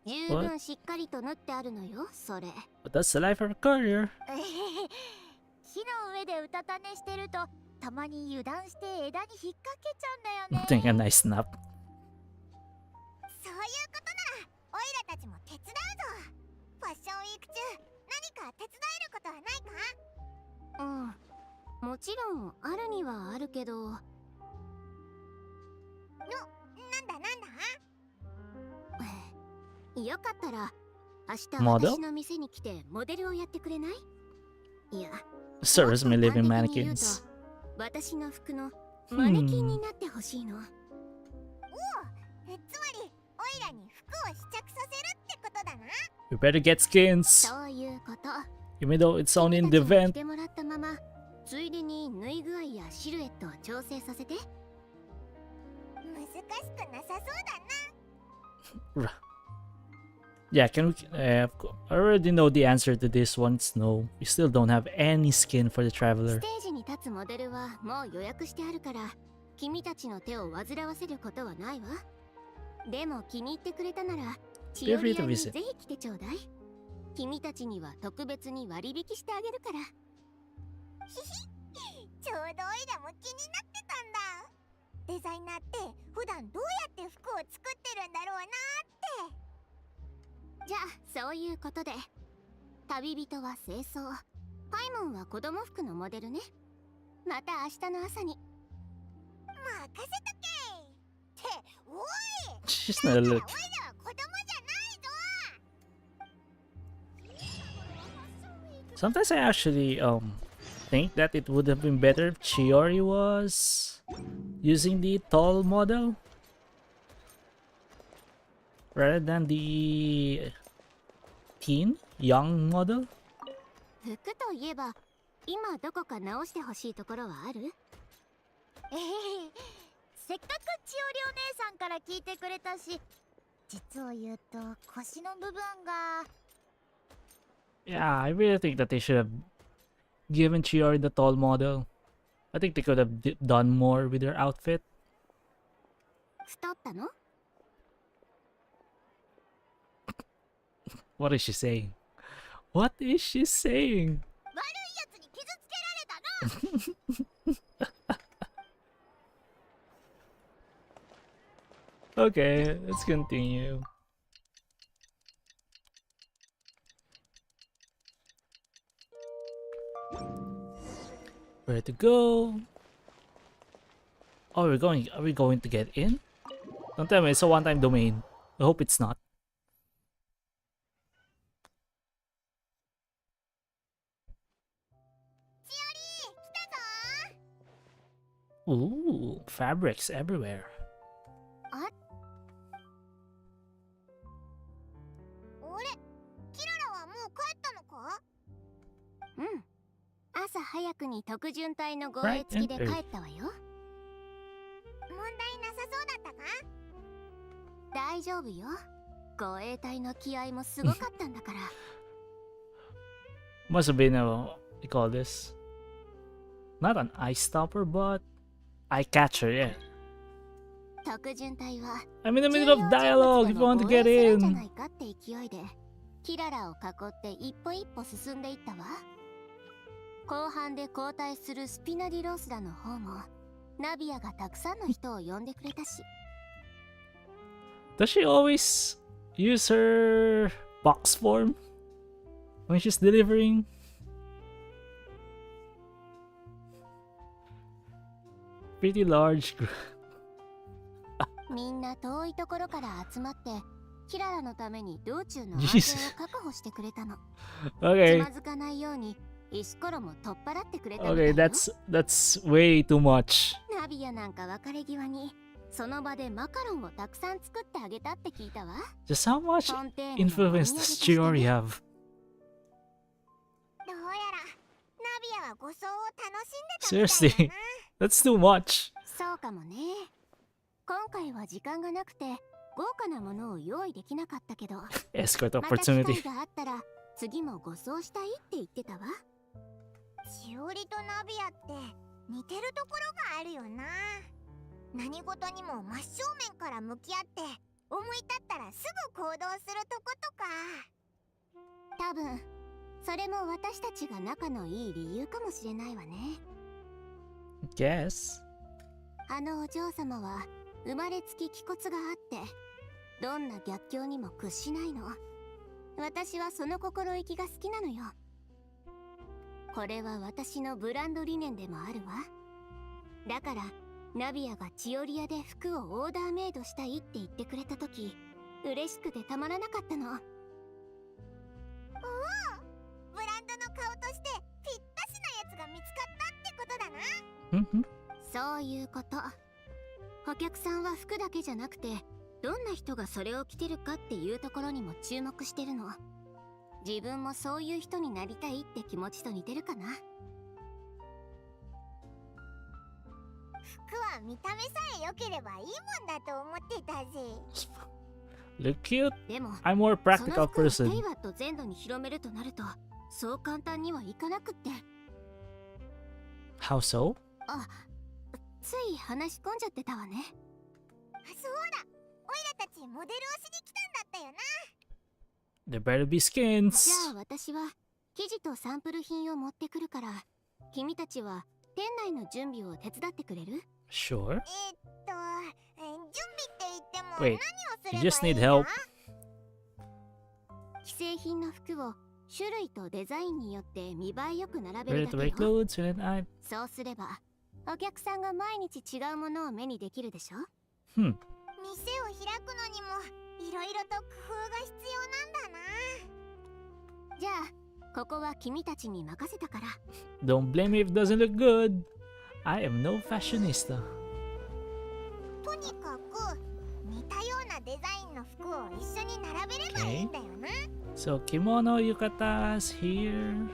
十分しっかりと縫ってあるのよそれ。 But that's the life of a courier. 木の上でうたた寝してるとたまに油断して枝に引っ掛けちゃうんだよね。 Take a nice nap. そういうことならオイラたちも手伝うぞ。ファッションウィーク中何か手伝えることはないか？うん、もちろんあるにはあるけど。なんだよかったら明日モデル？私の店に来てモデルをやってくれない？いや、 Service may live in もっと端的に言うと mannequins. 私の服のマネキンになってほしいの。つまりオイラに服を試着させるってことだな。 We better get skins. そういうこと。 Even though it's only in 君 the たちも着 event. てもらったまま、ついでに縫い具合やシルエットを調整させて。難しくなさそうだな。 Yeah, can we? I already know the answer to this one. It's no. We still don't have any skin for the ス traveler. テージに立つモデルはもう予約してあるから、君たちの手を煩わせることはないわ。でも気に入ってくれたなら、チオ Feel free リ to アに visit. ぜひ来てちょうだい。君たちには特別に割引してあげるから。ちょうどオイラも気になってたんだ。デザイナーって普段どうやって服を作ってるんだろうなって。じゃあそういうことで、旅人は清掃、パイモンは子供服のモデルね。また明日の朝に。任せとけ。っておい、 She's だ not から a オイ look. ラは子供じゃないぞ。 Sometimes I actually think that it would have been better if Chiori was using the tall model rather than the young model. 服といえば、今どこか直してほしいところはある？せっかく千織お姉さんから聞いてくれたし、実を言うと腰の部分が。 Yeah, I really think that they should have given Chiori the tall model. I think they could have done more with her outfit. 太ったの？ What is she saying? What is she saying? 悪いやつに傷つけられたな。 Okay, let's continue. Where to go? Oh, are we going to get in? Don't tell me it's a one-time domain. I hope it's not. Ooh, fabrics everywhere. 俺、キララはもう帰ったのか？うん。朝早くに特巡隊の護衛付きで帰ったわよ。問題なさそうだったか？大丈夫よ。護衛隊の気合もすごかったんだから。Must have been a, what do you call this? Not an eye stopper, but eye catcher, yeah. 特巡隊は I'm in the middle of dialogue if you want to get 重要人物との防衛するんじゃな in. いかって勢いでキララを囲って一歩一歩進んでいったわ。後半で交代するスピナディロースらの方もナビアがたくさんの人を呼んでくれたし。 Does she always use her box form when she's delivering? Pretty large group. みんな遠いところから集まってキララのために道中の安全を確保してくれたの。つ Okay, まずかないように石ころも取っ払ってくれたみたい okay, よ。 that's way too much. ナビアなんか別れ際にその場でマカロンをたくさん作ってあげたって聞いたわ。 Just how much フォンテーヌの influence お土産 does としてね。 Chiori have? どうやらナビアは護送を楽しんでたみたいだ Seriously, な。 that's too much. そうかもね。今回は時間がなくて豪華なものを用意できなかったけど、 Escort また機 opportunity. 会があったら次も護送したいって言ってたわ。しおりとナビアって似てるところがあるよな。何事にも真正面から向き合って思い立ったらすぐ行動するとことか。多分それも私たちが仲のいい理由かもしれないわね。 Guess. あのお嬢様は生まれつき気骨があってどんな逆境にも屈しないの。私はその心意気が好きなのよ。これは私のブランド理念でもあるわ。だからナビアがチオリアで服をオーダーメイドしたいって言ってくれた時、嬉しくてたまらなかったの。ブランドの顔としてぴったしなやつが見つかったってことだな。 Mhm. そういうこと。お客さんは服だけじゃなくてどんな人がそれを着てるかっていうところにも注目してるの。自分もそういう人になりたいって気持ちと似てるかな。服は見た目さえ良ければいいもんだと思ってたぜ。 Look cute. でも I'm more そ practical の服をテ person. イワット全土に広めるとなるとそう簡単にはいかなくって。 How so? つい話し込んじゃってたわね。そうだ、オイラたちモデルをしに来たんだったよな。 There better be じ skins. ゃあ私は生地とサンプル品を持ってくるから君たちは店内の準備を手伝ってくれる？ Sure. 準備って言っても Wait, 何をす you れ just ばいい need ん help. だ？既製品の服を種類とデザインによって見栄えよく並べ Ready る to だ wear けよ。 clothes when I. そうすればお客さんが毎日違うものを目にできるでしょ。 店を開くのにもいろいろと工夫が必要なんだな。じゃあここは君たちに任せたから。 Don't blame me if it doesn't look good. I am no fashionista. とにかく似たようなデザインの服を一緒に並べればいいんだよな。 So kimono yukatas here.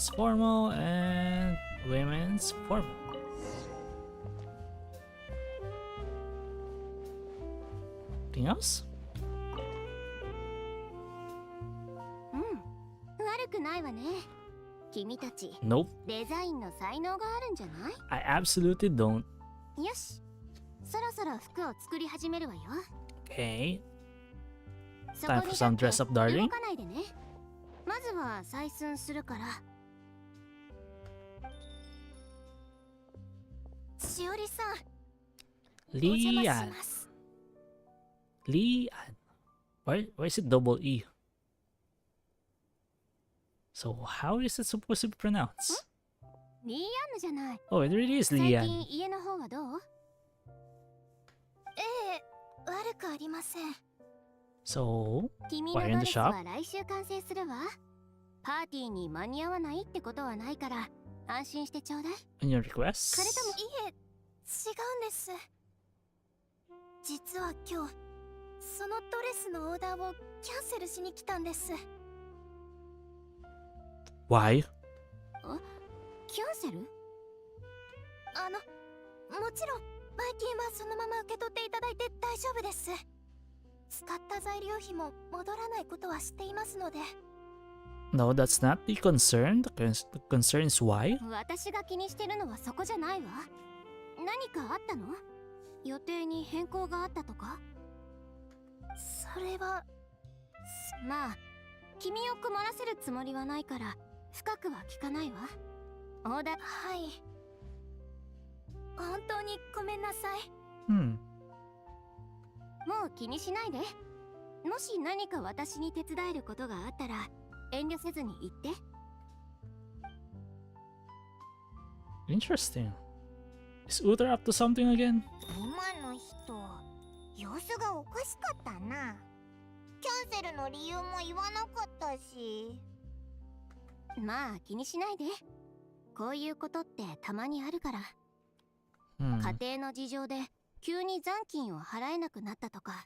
It's formal and women's formal. Anything else? 悪くないわね。君たち Nope. デザインの才能があるんじゃない？ I absolutely don't. よし、そろそろ服を作り始めるわよ。 Okay. そ Time こ for に some 立 dress って up, darling. 動かないでね。まずは採寸するから。しおりさん、お邪魔し Lian. ます。 Lian. Why is it double E? So how is it supposed to be pronounced? リーアンヌじゃない。 Oh, it really is 最 Lian. 近家の方はどう？悪くありません。 So 君の Why ド in レ the ス shop? は来週完成するわ。パーティーに間に合わないってことはないから安心してちょうだい。 on your requests? いえ、違うんです。実は今日そのドレスのオーダーをキャンセルしに来たんです。 Why? キャンセル？もちろんバイキンはそのまま受け取っていただいて大丈夫です。使った材料費も戻らないことは知っていますので。 No, that's not the concern. The concern is why. 私が気にしてるのはそこじゃないわ。何かあったの？予定に変更があったとか？それはまあ君を困らせるつもりはないから深くは聞かないわ。オーダー。はい、本当にごめんなさい。 Hmm. もう気にしないで。もし何か私に手伝えることがあったら遠慮せずに言って。 Interesting. Is Uther up to something again? 今の人、様子がおかしかったな。キャンセルの理由も言わなかったし。まあ気にしないで。こういうことってたまにあるから。Hmm. 家庭の事情で急に残金を払えなくなったとか、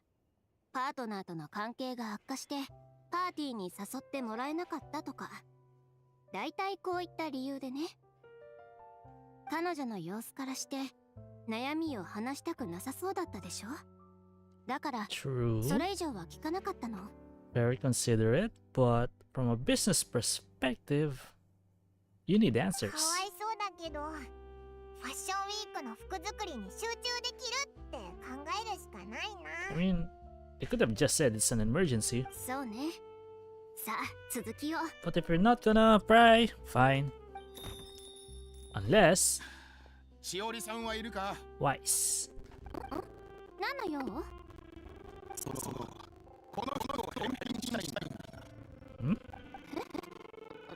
パートナーとの関係が悪化してパーティーに誘ってもらえなかったとか、だいたいこういった理由でね。彼女の様子からして悩みを話したくなさそうだったでしょ。だからそ True. れ以上は聞かなかったの。 Very considerate, but from a business perspective, you need かわ answers. いそうだけど、ファッションウィークの服作りに集中できるって考えるしかない I な。 mean, they could have just said it's an emergency. そうね。さあ続きを。 But if you're not gonna pry, fine. Unless しおりさんはいるか？ 何 wise. の用？この人を返品したいんだ。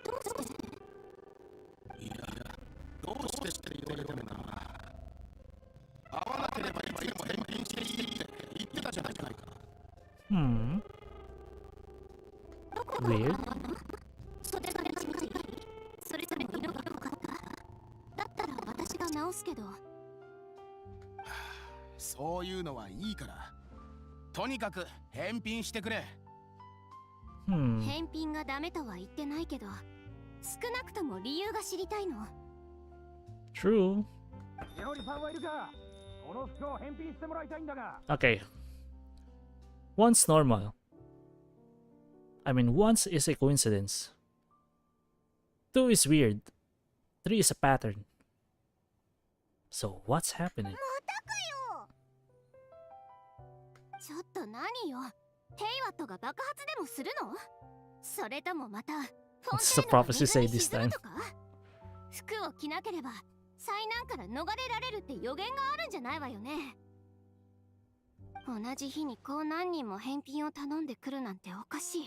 どうして？いや、どうしてって言われてもな。会わなければいつでも返品していいって言ってたじゃないか。Hmm. Weird. それぞれ違い。それぞれの色が良かった。だったら私が直すけど。そういうのはいいから。とにかく返品してくれ。Hmm. 返品がダメとは言ってないけど、少なくとも理由が知りたいの。 True. しおりさんはいるか？この服を返品してもらいたいんだが。 Okay. One's normal. I mean, once is a coincidence. Two is weird. Three is a pattern. So what's happening? ちょっと何よ。ヘイワットが爆発でもするの？それともまたフォン What's テ the ーヌが prophecy 水 say に this 沈む time? とか？服を着なければ災難から逃れられるって予言があるんじゃないわよね。同じ日にこう何人も返品を頼んでくるなんておかしい。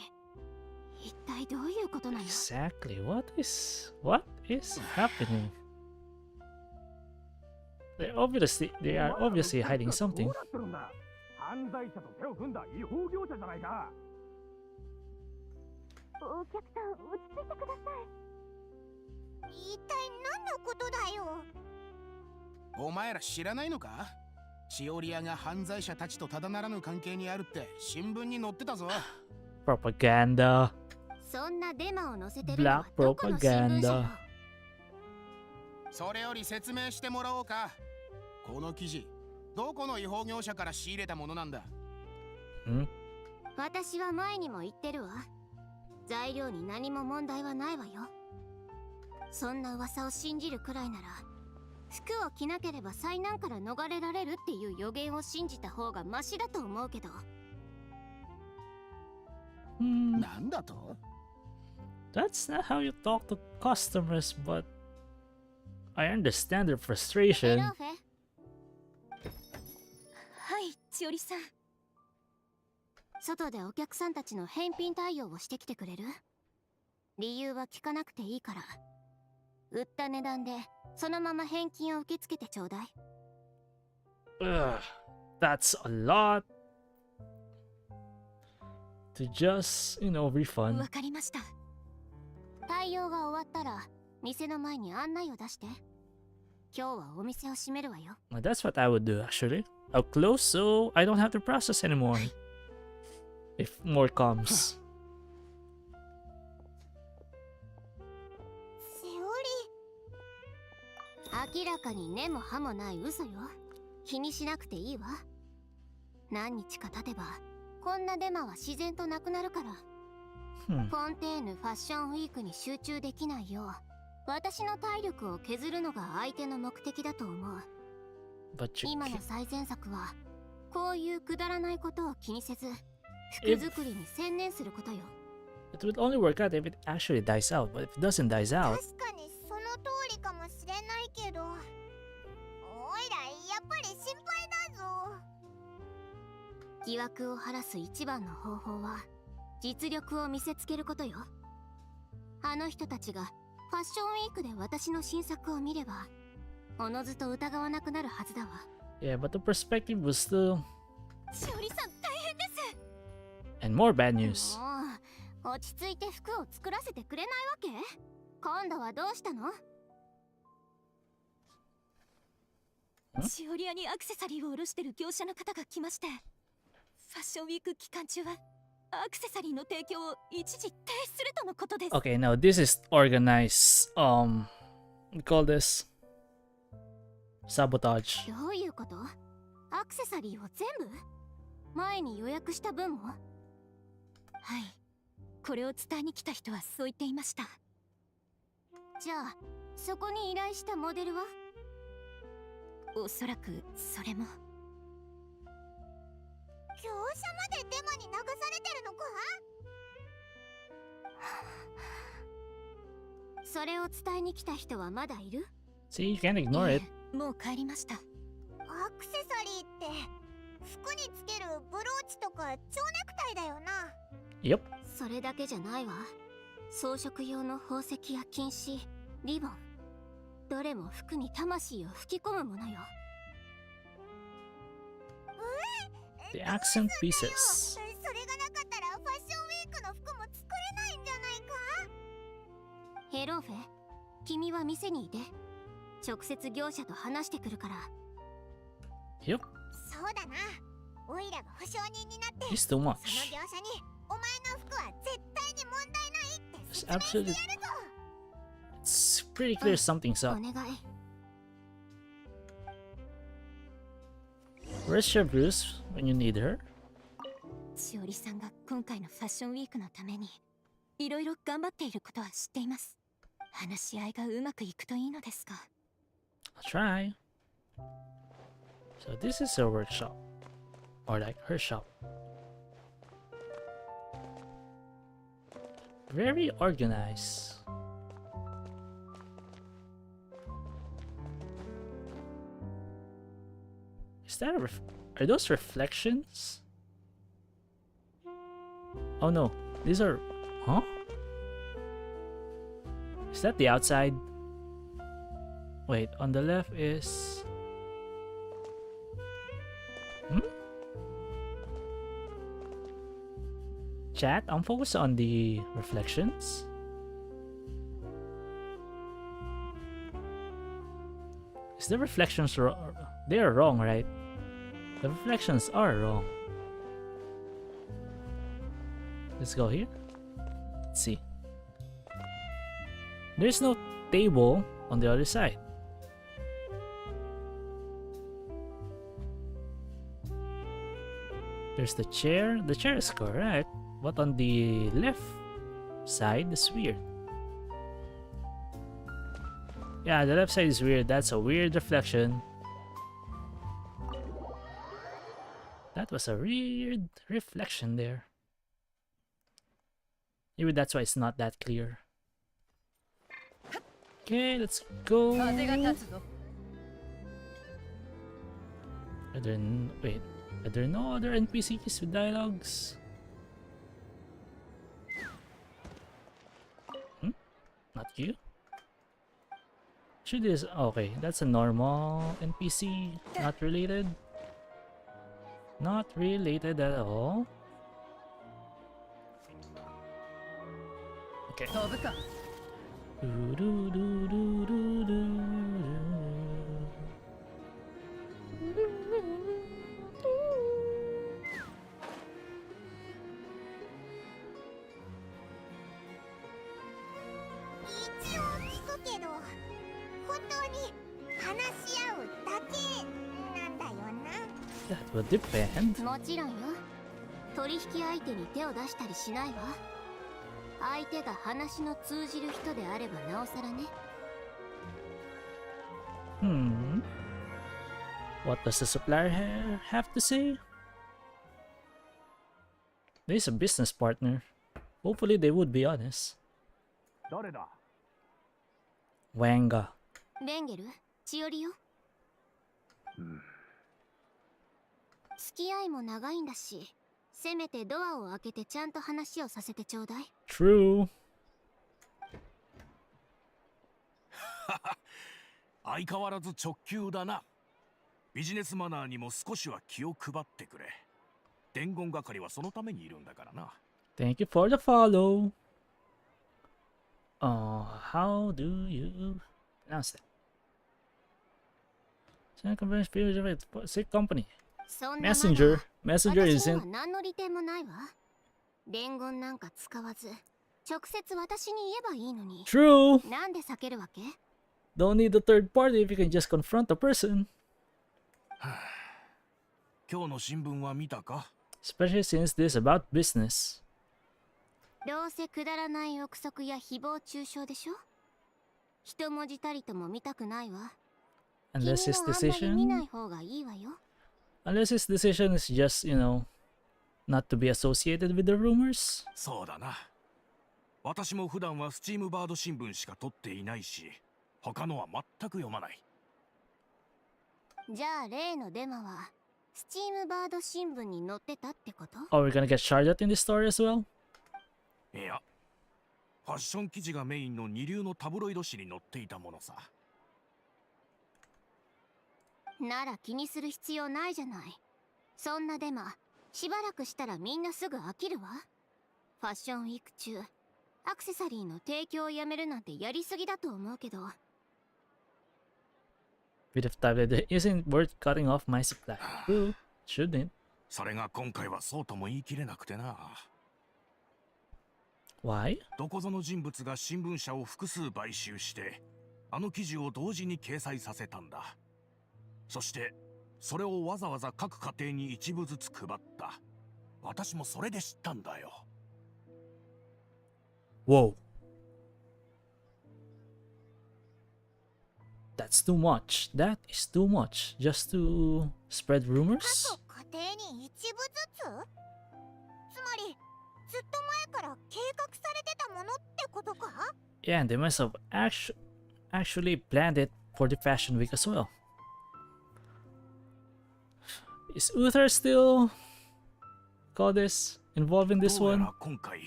一体どういうことなの？ Exactly. What is happening? They are obviously hiding ど something. うなってるんだ？犯罪者と手を組んだ違法業者じゃないか。お客さん、落ち着いてください。一体何のことだよ。お前ら知らないのか？しおり屋が犯罪者たちとただならぬ関係にあるって新聞に載ってたぞ。 Propaganda. そんなデマを載せてるのは Black どこの新聞社よ？ propaganda. それより説明してもらおうか。この記事、どこの違法業者から仕入れたものなんだ？ Hmm? 私は前にも言ってるわ。材料に何も問題はないわよ。そんな噂を信じるくらいなら、服を着なければ災難から逃れられるっていう予言を信じた方がマシだと思うけど。Hmm. なんだと？ That's not how you talk to customers, but I understand their frustration. エロフェ。はい、千織さん。外でお客さんたちの返品対応をしてきてくれる？理由は聞かなくていいから。売った値段でそのまま返金を受け付けてちょうだい。Ugh, that's a lot to just, refund. わかりました。対応が終わったら店の前に案内を出して。今日はお店を閉めるわよ。 Well, that's what I would do actually. I'll close so I don't have to process anymore. If more comes. しおり。明らかに根も葉もない嘘よ。気にしなくていいわ。何日か経てばこんなデマは自然となくなるから。Hmm. フォンテーヌファッションウィークに集中できないよう私の体力を削るのが相手の目的だと思う。 But you 今の can't. 最善策はこういうくだらないことを気にせず服作りに専念することよ。 It would only work out if it actually dies out. But if it doesn't dies out, 確かにその通りかもしれないけど、おいらやっぱり心配だぞ。疑惑を晴らす一番の方法は実力を見せつけることよ。あの人たちがファッションウィークで私の新作を見ればおのずと疑わなくなるはずだわ。 yeah, but the perspective was still 千織さん、大変です。And more bad news. もう落ち着いて服を作らせてくれないわけ？今度はどうしたの？チオリアにアクセサリーを卸してる業者の方が来まして、ファッションウィーク期間中はアクセサリーの提供を一時停止するとのことです。 Okay, now this is organized we call this sabotage. どういうこと？アクセサリーを全部？前に予約した分も？はい、これを伝えに来た人はそう言っていました。じゃあそこに依頼したモデルは？おそらくそれも。業者までデマに流されてるのか？それを伝えに来た人はまだいる？ See, you can't ignore it. もう帰りました。アクセサリーって服につけるブローチとか蝶ネクタイだよな。 Yep. それだけじゃないわ。装飾用の宝石や金糸、リボン、どれも服に魂を吹き込むものよ。The accent pieces. それがなかったらファッションウィークの服も作れないんじゃないか？ヘローフェ、君は店にいて。直接業者と話してくるから。 Yep. そうだな。オイラが保証人になって、 It's too その much. 業者にお前の服は絶対に問題ないって It's 説明 absolutely. してやるぞ。 It's pretty clear something's お up. 願い。 Where's your Bruce when you need her? しおりさんが今回のファッションウィークのためにいろいろ頑張っていることは知っています。話し合いがうまくいくといいのですが。 I'll try. So this is her workshop. Or like her shop. Very organized. Is that are those reflections? Oh no, these are... Huh? Is that the outside? Wait, on the left is... Chat, I'm focused on the reflections. Is the reflections they are wrong, right? The reflections are wrong. Let's go here. Let's see. There's no table on the other side. There's the chair. The chair is correct, but on the left side is weird. Yeah, the left side is weird. That's a weird reflection. That was a weird reflection there. Maybe that's why it's not that clear. Okay, let's go. 風が立つぞ。 Wait, are there no other NPCs with dialogues? Not you? Should this... Okay, that's a normal NPC. Not related. Not related at all. Okay. 飛ぶか。 一応聞くけど、本当に話し合うだけなんだよな。 That would depend. もちろんよ。取引相手に手を出したりしないわ。相手が話の通じる人であればなおさらね。What does the supplier have to say? There's a business partner. Hopefully they would be honest. 誰だ？ Wanga. レンゲル、チオリよ。付き合いも長いんだし、せめてドアを開けてちゃんと話をさせてちょうだい。 True. 相変わらず直球だな。ビジネスマナーにも少しは気を配ってくれ。伝言係はそのためにいるんだからな。 Thank you for the follow. How do you pronounce that? Channel conference period of sick company. そんなマナー Messenger. Messenger 私に isn't は何の利点もないわ。伝言なんか使わず直接私に言えばいいのに true. なんで避けるわけ？ Don't need a third party if you can just confront the person. 今日の新聞は見たか？ Especially since this is about business. どうせくだらない憶測や誹謗中傷でしょ。一文字たりとも見たくないわ。 Unless 君 his もあんまり見ない decision, 方がいいわよ。 unless his decision is just, not to be associated with the rumors. そうだな。私も普段はスチームバード新聞しか取っていないし、他のは全く読まない。じゃあ例のデマはスチームバード新聞に載ってたってこと？ Oh, we're gonna get Charlotte in this story as well? いや、ファッション記事がメインの二流のタブロイド紙に載っていたものさ。なら気にする必要ないじゃない。そんなデマしばらくしたらみんなすぐ飽きるわ。ファッションウィーク中アクセサリーの提供をやめるなんてやりすぎだと思うけど。 Bit of tablet isn't worth cutting off my supply. Ooh, shouldn't. それが今回はそうとも言い切れなくてな。 Why? どこぞの人物が新聞社を複数買収してあの記事を同時に掲載させたんだ。そしてそれをわざわざ各家庭に一部ずつ配った。私もそれで知ったんだよ。 Whoa. That's too much. That is too much. Just to spread 各 rumors? 家庭に一部ずつ？つまりずっと前から計画されてたものってことか？ Yeah, and they must have actually planned it for the fashion week as well. Is Uther still call this involved in this どうや one? ら今回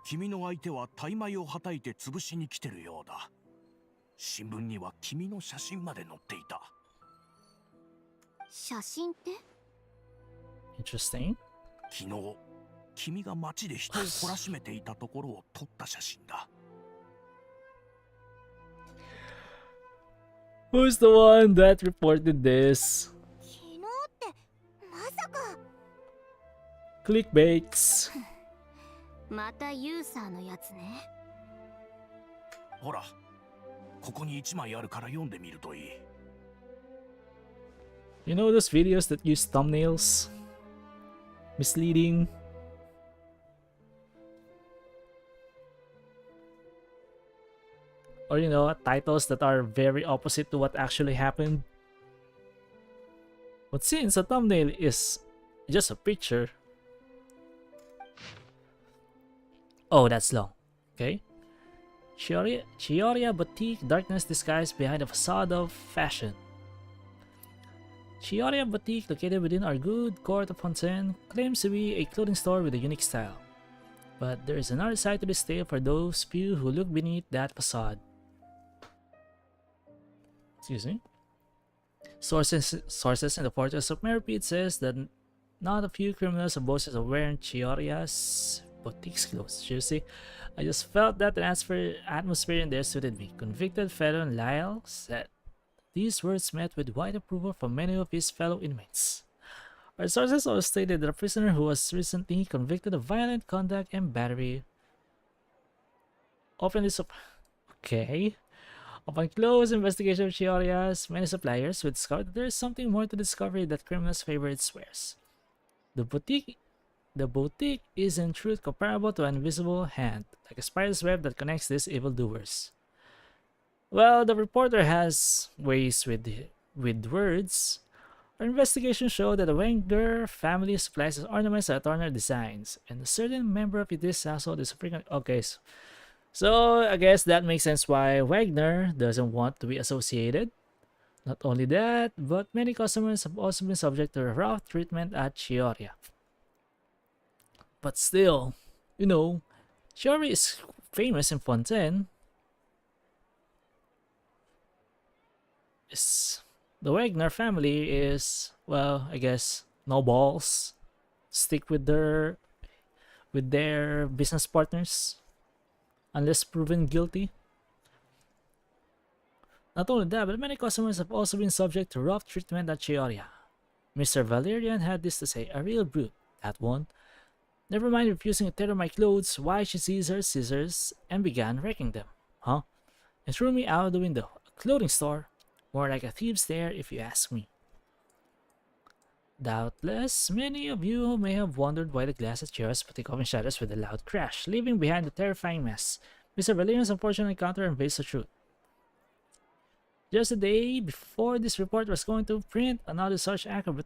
君の相手は大枚をはたいて潰しに来てるようだ。新聞には君の写真まで載っていた。写真って？ Interesting. 昨日君が街で人を懲らしめていたところを撮った写真だ。 Who's the one that reported this? 昨日ってまさか。 Clickbaits. またユーサーのやつね。ほら、ここに一枚あるから読んでみるといい。 You know those videos that use thumbnails? Misleading. Or titles that are very opposite to what actually happened. But since a thumbnail is just a picture. Oh, that's long. Okay. Chiori boutique, darkness disguised behind a facade of fashion. Chiori boutique, located within our good court of Fontaine, claims to be a clothing store with a unique style. But there is another side to this tale for those few who look beneath that facade. Excuse me. Sources in the Fortress of Merpid says that not a few criminals are boasted of wearing Chioria's boutique's clothes. Seriously, I just felt that the atmosphere in there suited me. Convicted felon Lyle said these words met with wide approval from many of his fellow inmates. Our sources also stated that a prisoner who was recently convicted of violent conduct and battery openly Okay. Upon close investigation of Chioria's many suppliers, we discovered that there is something more to the discovery that criminals favor its wares. The boutique is in truth comparable to an invisible hand, like a spider's web that connects these evildoers. Well, the reporter has ways with words. Our investigation showed that the Wenger family supplies its ornaments that adorn our designs, and a certain member of this household is a frequent. Okay, so I guess that makes sense why Wagner doesn't want to be associated. Not only that, but many customers have also been subject to rough treatment at Chioria. But still, Chiori is famous in Fontaine. The Wagner family is, well, I guess, no balls. stick with their business partners unless proven guilty. Not only that, but many customers have also been subject to rough treatment at Chiori. Mr. Valerian had this to say, a real brute, that one. Never mind refusing to tear my clothes, why she seized her scissors and began wrecking them. Huh? And threw me out the window. A clothing store. More like a thief's dare if you ask me. Doubtless, many of you may have wondered why the glass at Chiori's boutique opened shutters with a loud crash, leaving behind a terrifying mess. Mr. Valerian's unfortunate encounter unveils the truth. Just a day before this report was going to print, another such act of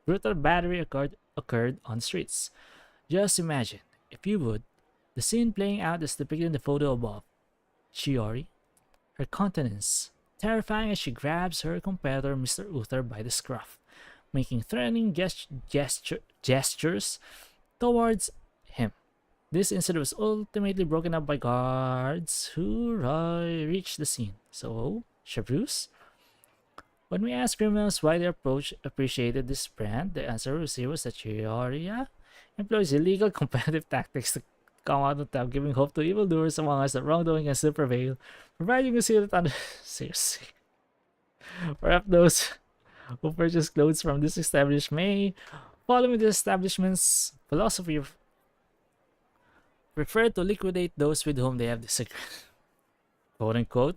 brutal battery occurred on the streets. Just imagine, if you would, the scene playing out as depicted in the photo above. Chiori, her countenance terrifying as she grabs her competitor Mr. Uther by the scruff, making threatening gestures towards him. This incident was ultimately broken up by guards who reached the scene. So, Shabruse? When we asked criminals why they appreciated this brand, the answer we received was that Chiori employs illegal competitive tactics to come out on top, giving hope to evildoers among us that wrongdoing can still prevail, providing a seal that seriously. Perhaps those who purchase clothes from this establishment may, following the establishment's philosophy of prefer to liquidate those with whom they have disagreed. Quote unquote,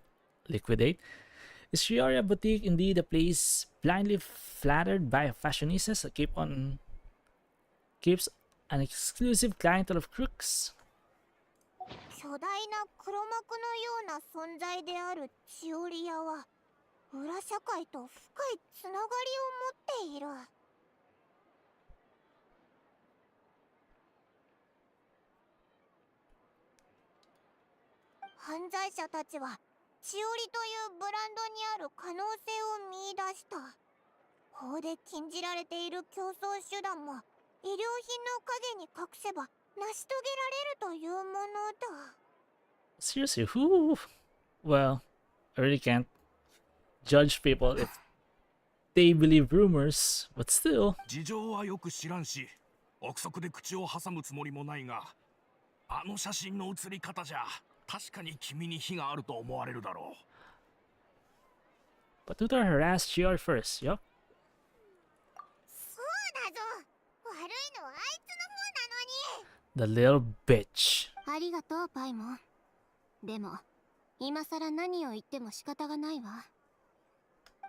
liquidate. Is Chiori Boutique indeed a place blindly flattered by fashionistas that keeps an exclusive clientele of crooks? 巨大な黒幕のような存在であるチオリアは裏社会と深いつながりを持っている。犯罪者たちはチオリというブランドにある可能性を見出した。法で禁じられている競争手段も医療品の影に隠せば成し遂げられるというものだ。 Seriously, who? Well, I really can't judge people if they believe rumors, but still. 事情はよく知らんし、憶測で口を挟むつもりもないが、あの写真の写り方じゃ確かに君に非があると思われるだろう。But Uther harassed Chiori first, yup. そうだぞ。悪いのはあいつの方なのに。 The little bitch. ありがとうパイモン。でも今さら何を言っても仕方がないわ。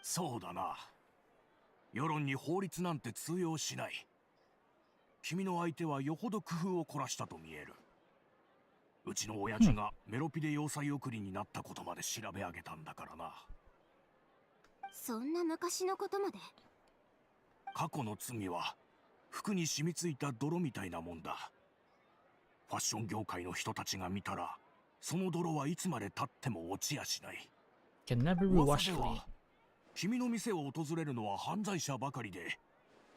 そうだな。世論に法律なんて通用しない。君の相手はよほど工夫を凝らしたと見える。うちの親父がメロピで要塞送りになったことまで調べ上げたんだからな。そんな昔のことまで。過去の罪は服に染みついた泥みたいなもんだ。ファッション業界の人たちが見たら、その泥はいつまで経っても落ちやしない。Can never be 噂 washed で clean. は君の店を訪れるのは犯罪者ばかりで、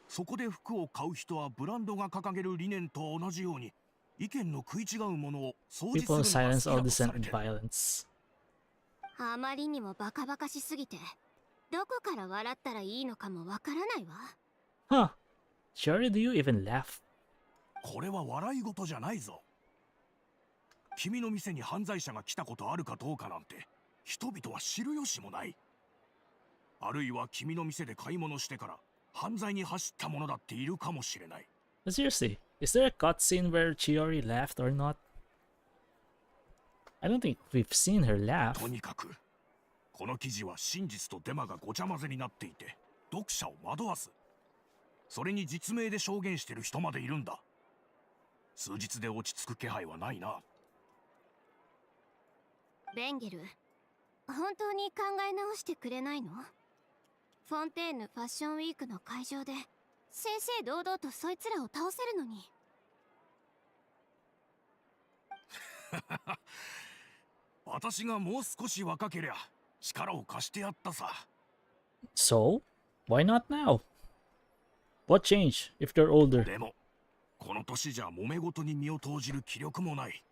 そこで服を買う人はブランドが掲げる理念と同じように意見の食い違うものを掃除す People るのが silence 好 all きだとさ dissent れ and てる。 violence. あまりにもバカバカしすぎてどこから笑ったらいいのかもわからないわ。 Huh. Chiori, do you even laugh? これは笑い事じゃないぞ。君の店に犯罪者が来たことあるかどうかなんて人々は知る由もない。あるいは君の店で買い物してから犯罪に走った者だっているかもしれない。 But seriously, is there a cutscene where Chiori laughed or not? I don't think we've seen her laugh. とにかくこの記事は真実とデマがごちゃ混ぜになっていて読者を惑わす。それに実名で証言してる人までいるんだ。数日で落ち着く気配はないな。ベンゲル、本当に考え直してくれないの？フォンテーヌファッションウィークの会場で正々堂々とそいつらを倒せるのに。私がもう少し若けりゃ力を貸してやったさ。 So, why not now? What changed if they're older? でもこの年じゃ揉め事に身を投じる気力もない。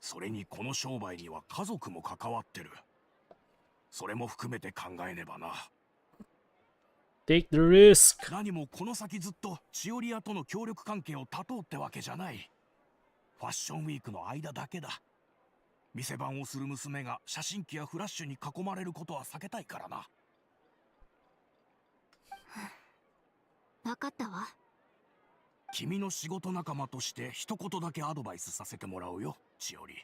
それにこの商売には家族も関わってる。それも含めて考えねばな。Take the risk. 何もこの先ずっとチオリアとの協力関係を断とうってわけじゃない。ファッションウィークの間だけだ。店番をする娘が写真機やフラッシュに囲まれることは避けたいからな。分かったわ。君の仕事仲間として一言だけアドバイスさせてもらうよ、チオリ。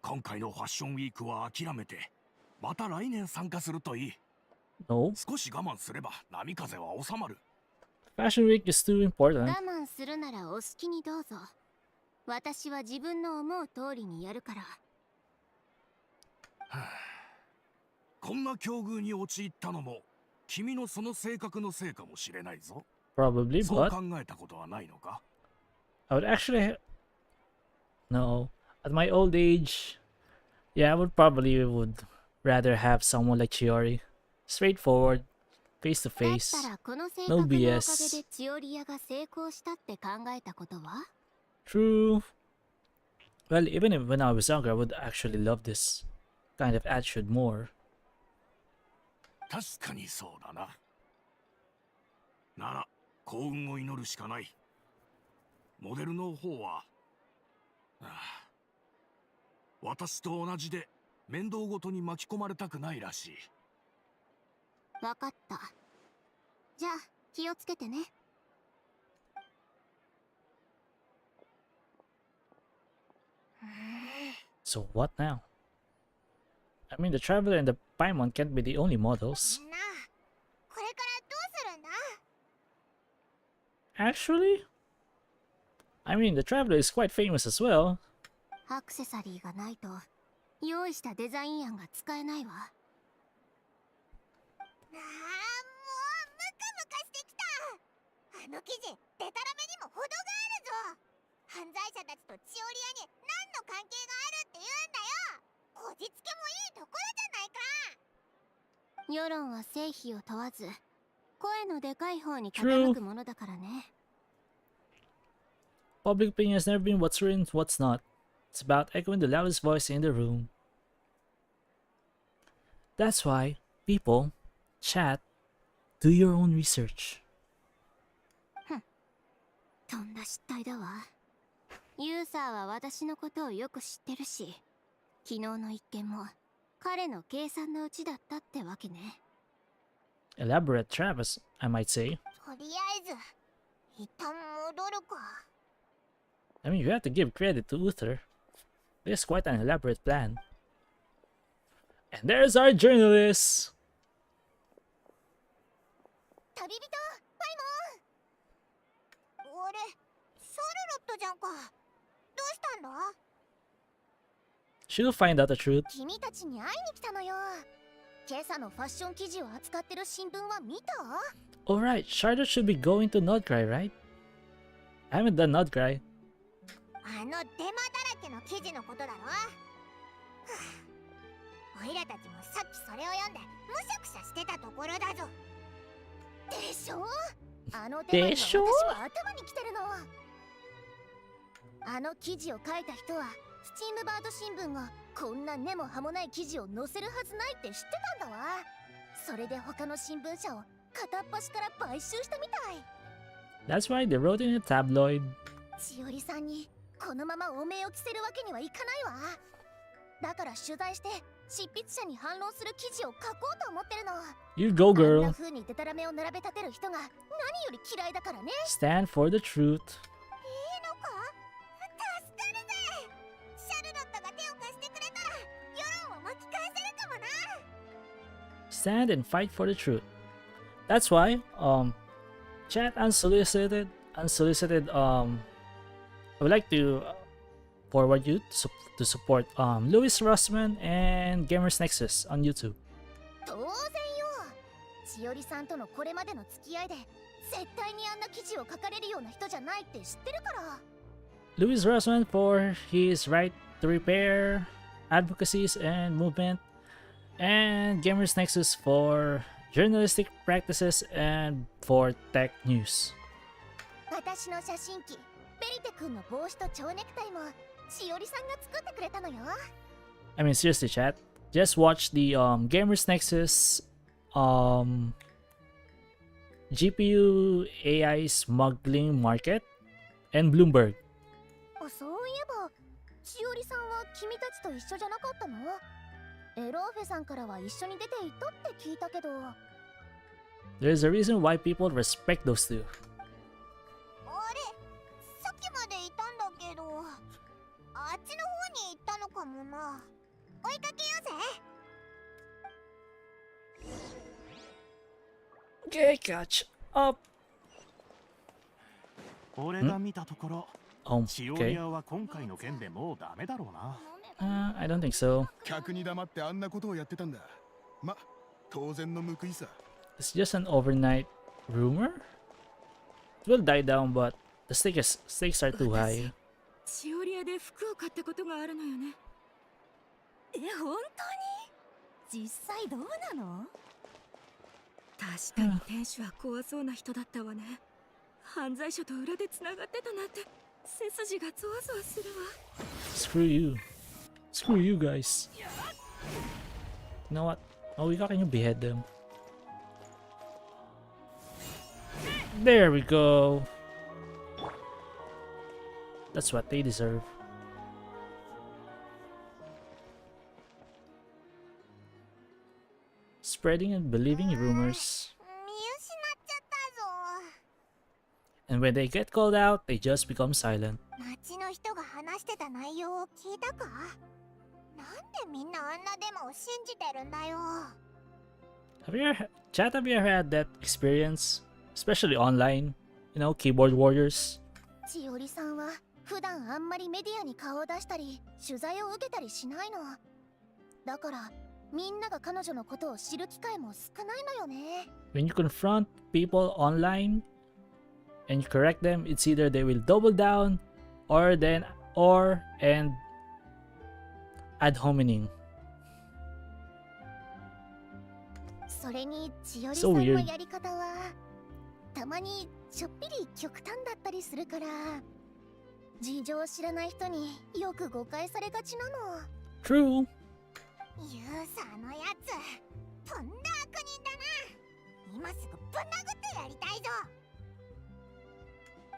今回のファッションウィークは諦めて、また来年参加するといい。No. 少し我慢すれば波風は収まる。 Fashion Week is too important. 我慢するならお好きにどうぞ。私は自分の思う通りにやるから。こんな境遇に陥ったのも君のその性格のせいかもしれないぞ。 Probably, そう but 考えたことはないのか？ I would actually. No. At my old age, yeah, I would rather have someone like Chiori. Straightforward, face to だっ face. たらこの性 No 格のおかげ BS. でチオリアが成功したって考えたことは？ True. Well, even if when I was younger, I would actually love this kind of attitude more. 確かにそうだな。なら幸運を祈るしかない。モデルの方は、私と同じで面倒ごとに巻き込まれたくないらしい。分かった。じゃあ気をつけてね。So what now? I mean, the Traveler and the Paimon can't be the only models. なあ、これからどうするんだ？ Actually? I mean, the Traveler is quite famous as well. アクセサリーがないと用意したデザイン案が使えないわ。ああ、もうムカムカしてきた。あの記事、デタラメにも程があるぞ。犯罪者たちとチオリアに何の関係があるって言うんだよ。こじつけもいいところじゃないか。世論は成否を問わず、声のでかい方に傾くものだからね。Public opinion has never been what's written, what's not. It's about echoing the loudest voice in the room. That's why, people, chat, do your own research. とんだ失態だわ。ユーサーは私のことをよく知ってるし、昨日の一件も彼の計算のうちだったってわけね。Elaborate Travis, I might say. とりあえず、一旦戻るか。I mean, you have to give credit to Uther. There's quite an elaborate plan. And there's our journalist! 旅人、パイモン。俺、シャルロットじゃんか。どうしたんだ？ She'll find out the truth. 君たちに会いに来たのよ。今朝のファッション記事を扱ってる新聞は見た？ Alright, Charlotte should be going to Nodcry, right? I haven't done Nodcry. あのデマだらけの記事のことだろ。おいらたちもさっきそれを読んでむしゃくしゃしてたところだぞ。でしょ？あのデマには私は頭にきてるの。あの記事を書いた人はスチームバード新聞がこんな根も葉もない記事を載せるはずないって知ってたんだわ。それで他の新聞社を片っ端から買収したみたい。 That's why they wrote in a tabloid. しおりさんにこのまま汚名を着せるわけにはいかないわ。だから取材して執筆者に反論する記事を書こうと思ってるの。 You go, あんな girl. 風にデタラメを並べ立てる人が何より嫌いだからね。 Stand for the truth. いいのか？助かるぜ。シャルロットが手を貸してくれたら世論を巻き返せるかもな。 Stand and fight for the truth. That's why, chat unsolicited, I would like to forward you to support Louis Rossman and Gamers Nexus on YouTube. 当然よ。しおりさんとのこれまでの付き合いで絶対にあんな記事を書かれるような人じゃないって知ってるから。 Louis Rossman for his right to repair, advocacies, and movement, and Gamers Nexus for journalistic practices and for tech news. 私の写真機ベリテ君の帽子と蝶ネクタイもしおりさんが作ってくれたのよ。 I mean, seriously, chat. Just watch the Gamers Nexus GPU AI smuggling market, and Bloomberg. そういえばしおりさんは君たちと一緒じゃなかったの？エローフェさんからは一緒に出ていたって聞いたけど。 There's a reason why people respect those two. あれ、さっきまでいたんだけど、あっちの方に行ったのかもな。追いかけようぜ。 Okay, catch up. 俺が見たところ、 Oh, チオリ okay. アは今回の件でもうダメだろうな。I don't think so. 客に黙ってあんなことをやってたんだ。ま、当然の報いさ。 It's just an overnight rumor. It will die down, but the stakes are too high. チオリアで服を買ったことがあるのよね。本当に？実際どうなの？確かに店主は怖そうな人だったわね。犯罪者と裏でつながってたなんて背筋がゾワゾワするわ。 Screw you. Screw you guys. You know what? Oh, we can you behead them? There we go. That's what they deserve. Spreading and believing rumors. 見失っちゃったぞ。 And when they get called out, they just become silent. 町の人が話してた内容を聞いたか？なんでみんなあんなデマを信じてるんだよ。 Have you ever had that experience? Especially online? You know, keyboard warriors? 千織さんは普段あんまりメディアに顔を出したり取材を受けたりしないの。だからみんなが彼女のことを知る機会も少ないのよね。 When you confront people online and you correct them, it's either they will double down or and ad hominem. それに千織 So さんの weird. やり方はたまにちょっぴり極端だったりするから事情を知らない人によく誤解されがちなの。 True. ユーサーのやつとんだ悪人だな。今すぐぶん殴ってやりたいぞ。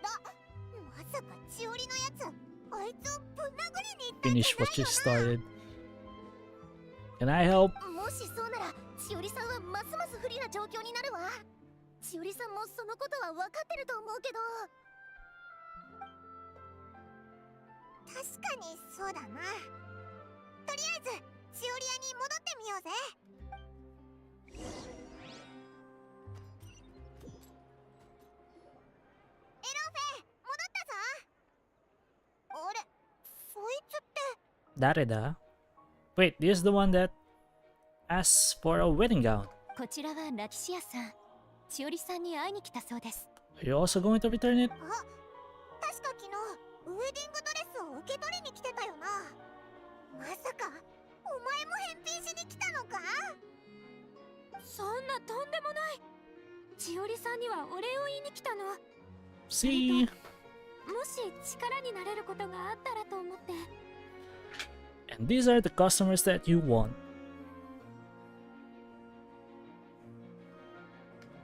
まさか千織のやつあいつをぶん殴りに行ったんじ Finish ゃ what you ないよ started. Can I help? な。もしそうなら千織さんはますます不利な状況になるわ。千織さんもそのことは分かってると思うけど。確かにそうだな。とりあえず千織屋に戻ってみようぜ。エロフェ戻ったぞ。あれ、そいつって。 Dareda? Wait, this is the one that asks for a wedding gown. こちらはラティシアさん。千織さんに会いに来たそうです。 Are you also going to return it? あ、確か昨日ウェディングドレスを受け取りに来てたよな。まさかお前も返品しに来たのか？そんなとんでもない。千織さんにはお礼を言いに来たの。 See? もし力になれることがあったらと思って。 And these are the customers that you want.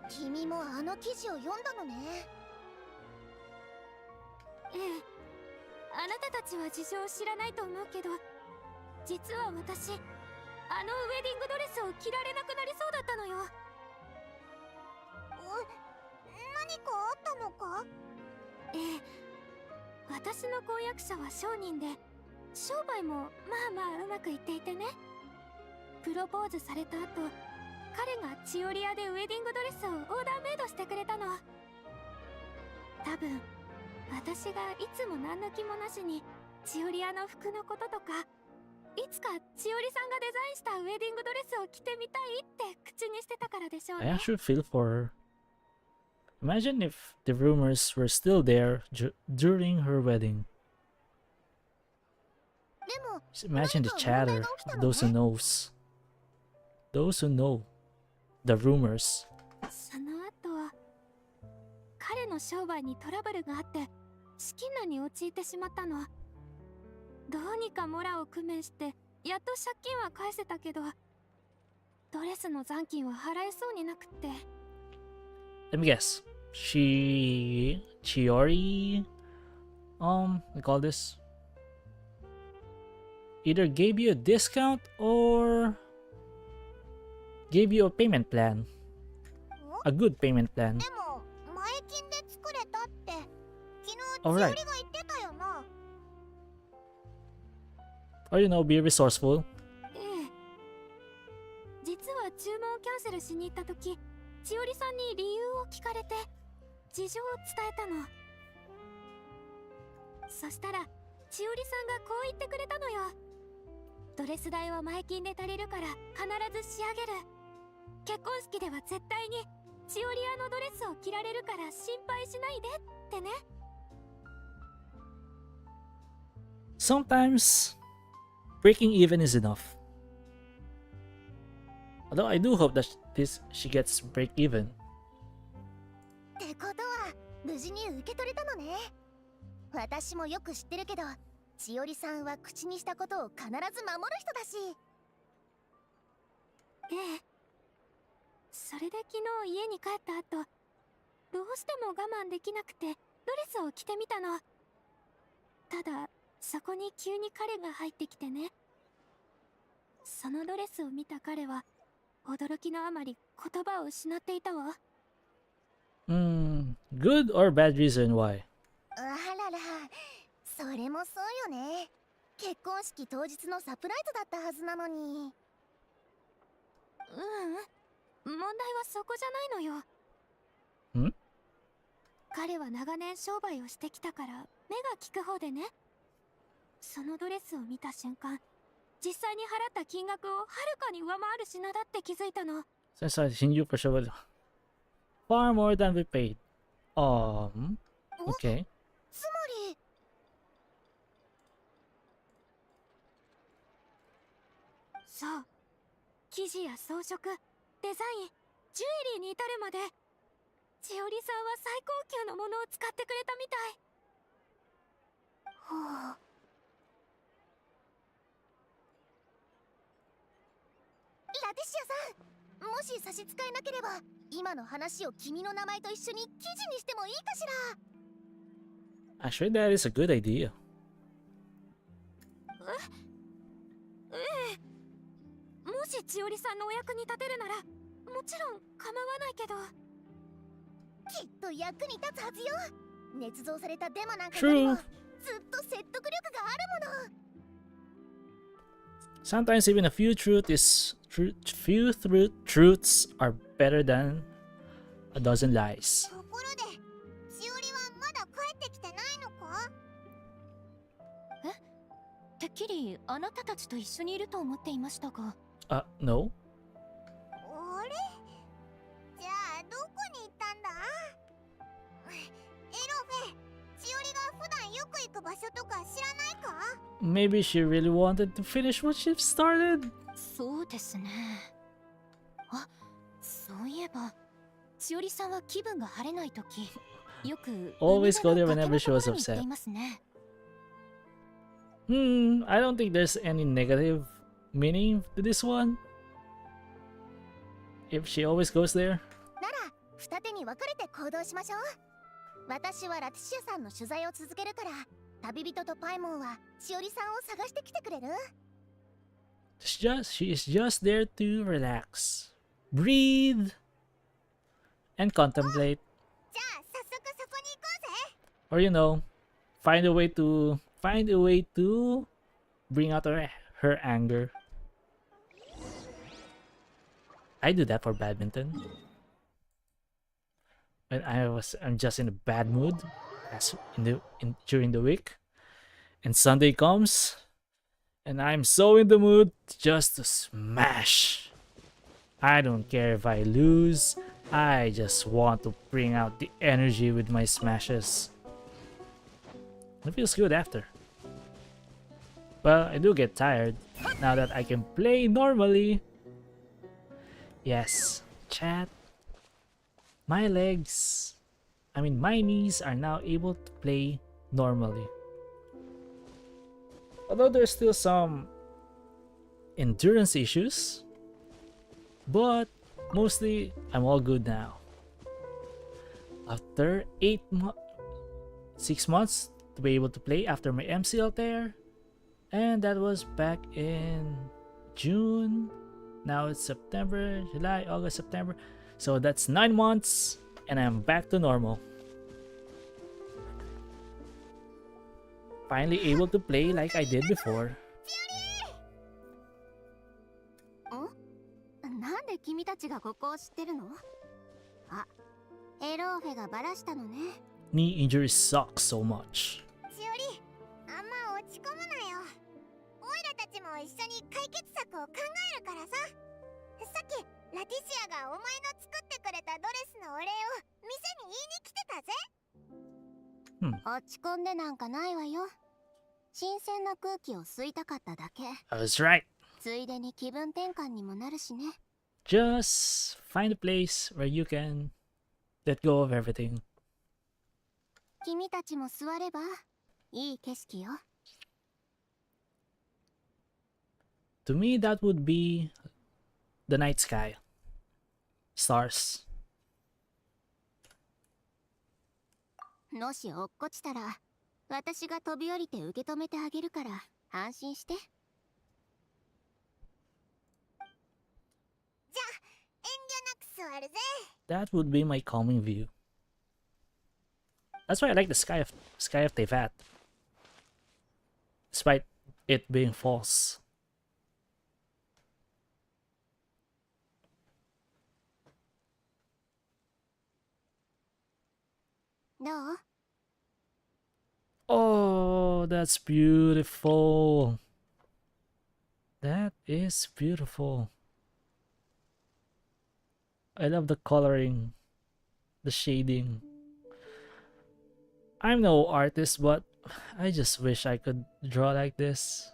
君もあの記事を読んだのね。ええ、あなたたちは事情を知らないと思うけど、実は私、あのウェディングドレスを着られなくなりそうだったのよ。何かあったのか？ええ、私の婚約者は商人で、商売もまあまあうまくいっていてね。プロポーズされた後、彼がチオリアでウェディングドレスをオーダーメイドしてくれたの。多分私がいつも何の気もなしにチオリアの服のこととか、いつかチオリさんがデザインしたウェディングドレスを着てみたいって口にしてたからでしょう I ね。 actually feel for her. Imagine if the rumors were still there during her wedding. でも Just imagine the chatter of those who knows. Those who know the rumors. その後、彼の商売にトラブルがあって資金難に陥ってしまったの。どうにかモラを工面してやっと借金は返せたけど、ドレスの残金は払えそうになくって。Let me guess. Chiori, we call this, either gave you a discount or gave you a payment plan, a good payment plan. でも前金で作れたって昨日千 Alright. 織が言ってたよな。 Or be resourceful. ええ。実は注文をキャンセルしに行った時、千織さんに理由を聞かれて事情を伝えたの。そしたら千織さんがこう言ってくれたのよ。ドレス代は前金で足りるから必ず仕上げる。結婚式では絶対に千織屋のドレスを着られるから心配しないでってね。 Sometimes breaking even is enough. Although I do hope that she gets break even. ってことは無事に受け取れたのね。私もよく知ってるけど、千織さんは口にしたことを必ず守る人だし。ええ。それで昨日家に帰った後、どうしても我慢できなくてドレスを着てみたの。ただそこに急に彼が入ってきてね。そのドレスを見た彼は驚きのあまり言葉を失っていたわ。Good or bad reason why? あらら、それもそうよね。結婚式当日のサプライズだったはずなのに。問題はそこじゃないのよ。ん？彼は長年商売をしてきたから目が利く方でね。そのドレスを見た瞬間、実際に払った金額をはるかに上回る品だって気づいたの。 Since I seen you for sure, far more than we paid. Okay. つまりそう、生地や装飾、デザイン、ジュエリーに至るまで千織さんは最高級のものを使ってくれたみたい。はあ。ラティシアさん、もし差し支えなければ今の話を君の名前と一緒に記事にしてもいいかしら。 Actually, that is a good idea. もし千織さんのお役に立てるならもちろん構わないけど。きっと役に立つはずよ。捏造されたデマなんかよりも True. ずっと説得力があるもの。 Sometimes even a few truths are better than a dozen lies. ところでしおりはまだ帰ってきてないのか。てっきりあなたたちと一緒にいると思っていましたが。No? あれ、じゃあどこに行ったんだ。エロフェ、しおりが普段よく行く場所とか知らないか。 Maybe she really wanted to finish what she started? そうですね。あ、そういえばしおりさんは気分が晴れないときよく Always go there 海辺の whenever she was 崖のところに行って upset. いますね。 I don't think there's any negative meaning to this one. If she always goes there. なら二手に分かれて行動しましょう。私はラティシアさんの取材を続けるから、旅人とパイモンはしおりさんを探してきてくれる。 She is just there to relax, breathe, and contemplate. じゃあ早速そこに行こうぜ。 Or find a way to bring out her anger. I do that for badminton. When I'm just in a bad mood, during the week, and Sunday comes, and I'm so in the mood just to smash. I don't care if I lose. I just want to bring out the energy with my smashes. It feels good after. Well, I do get tired now that I can play normally. Yes, chat. My knees are now able to play normally. Although there's still some endurance issues, but mostly I'm all good now. after 6 months to be able to play after my MCL tear, and that was back in June. Now it's September, July, August, September, so that's 9 months and I'm back to normal. Finally able to play like I did before. なんで君たちがここを知ってるの？あ、エローフェがバラしたのね。 Knee injuries suck so much. 千織、あんま落ち込むなよ。オイラたちも一緒に解決策を考えるからさ。さっきラティシアがお前の作ってくれたドレスのお礼を店に言いに来てたぜ。落ち込んでなんかないわよ。新鮮な空気を吸いたかっただけ。 I was right. ついでに気分転換にもなるしね。 Just find a place where you can let go of everything. 君たちも座ればいい景色よ。 To me, that would be the night sky. Stars. もし落っこちたら私が飛び降りて受け止めてあげるから安心して。じゃあ遠慮なく座るぜ。 That would be my calming view. That's why I like the sky of Tevat. Despite it being false. どう？ Oh, that's beautiful. That is beautiful. I love the coloring, the shading. I'm no artist, but I just wish I could draw like this.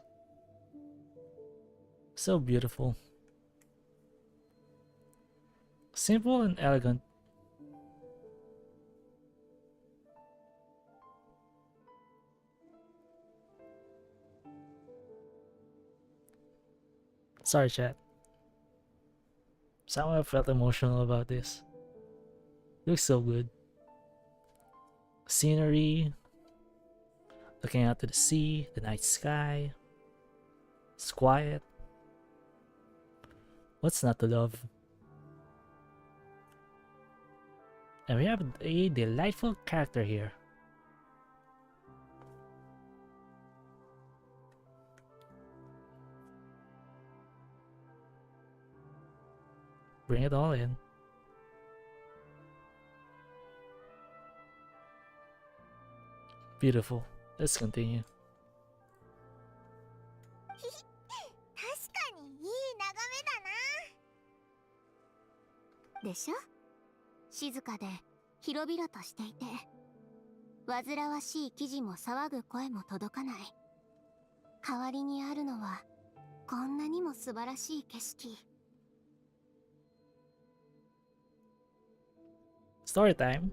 So beautiful. Simple and elegant. Sorry, chat. Somehow I felt emotional about this. Looks so good. Scenery. Looking out to the sea, the night sky. It's quiet. What's not to love? And we have a delightful character here. Bring it all in. Beautiful. Let's continue. 確かにいい眺めだな。でしょ？静かで広々としていて煩わしい記事も騒ぐ声も届かない。代わりにあるのはこんなにも素晴らしい景色。 Story time.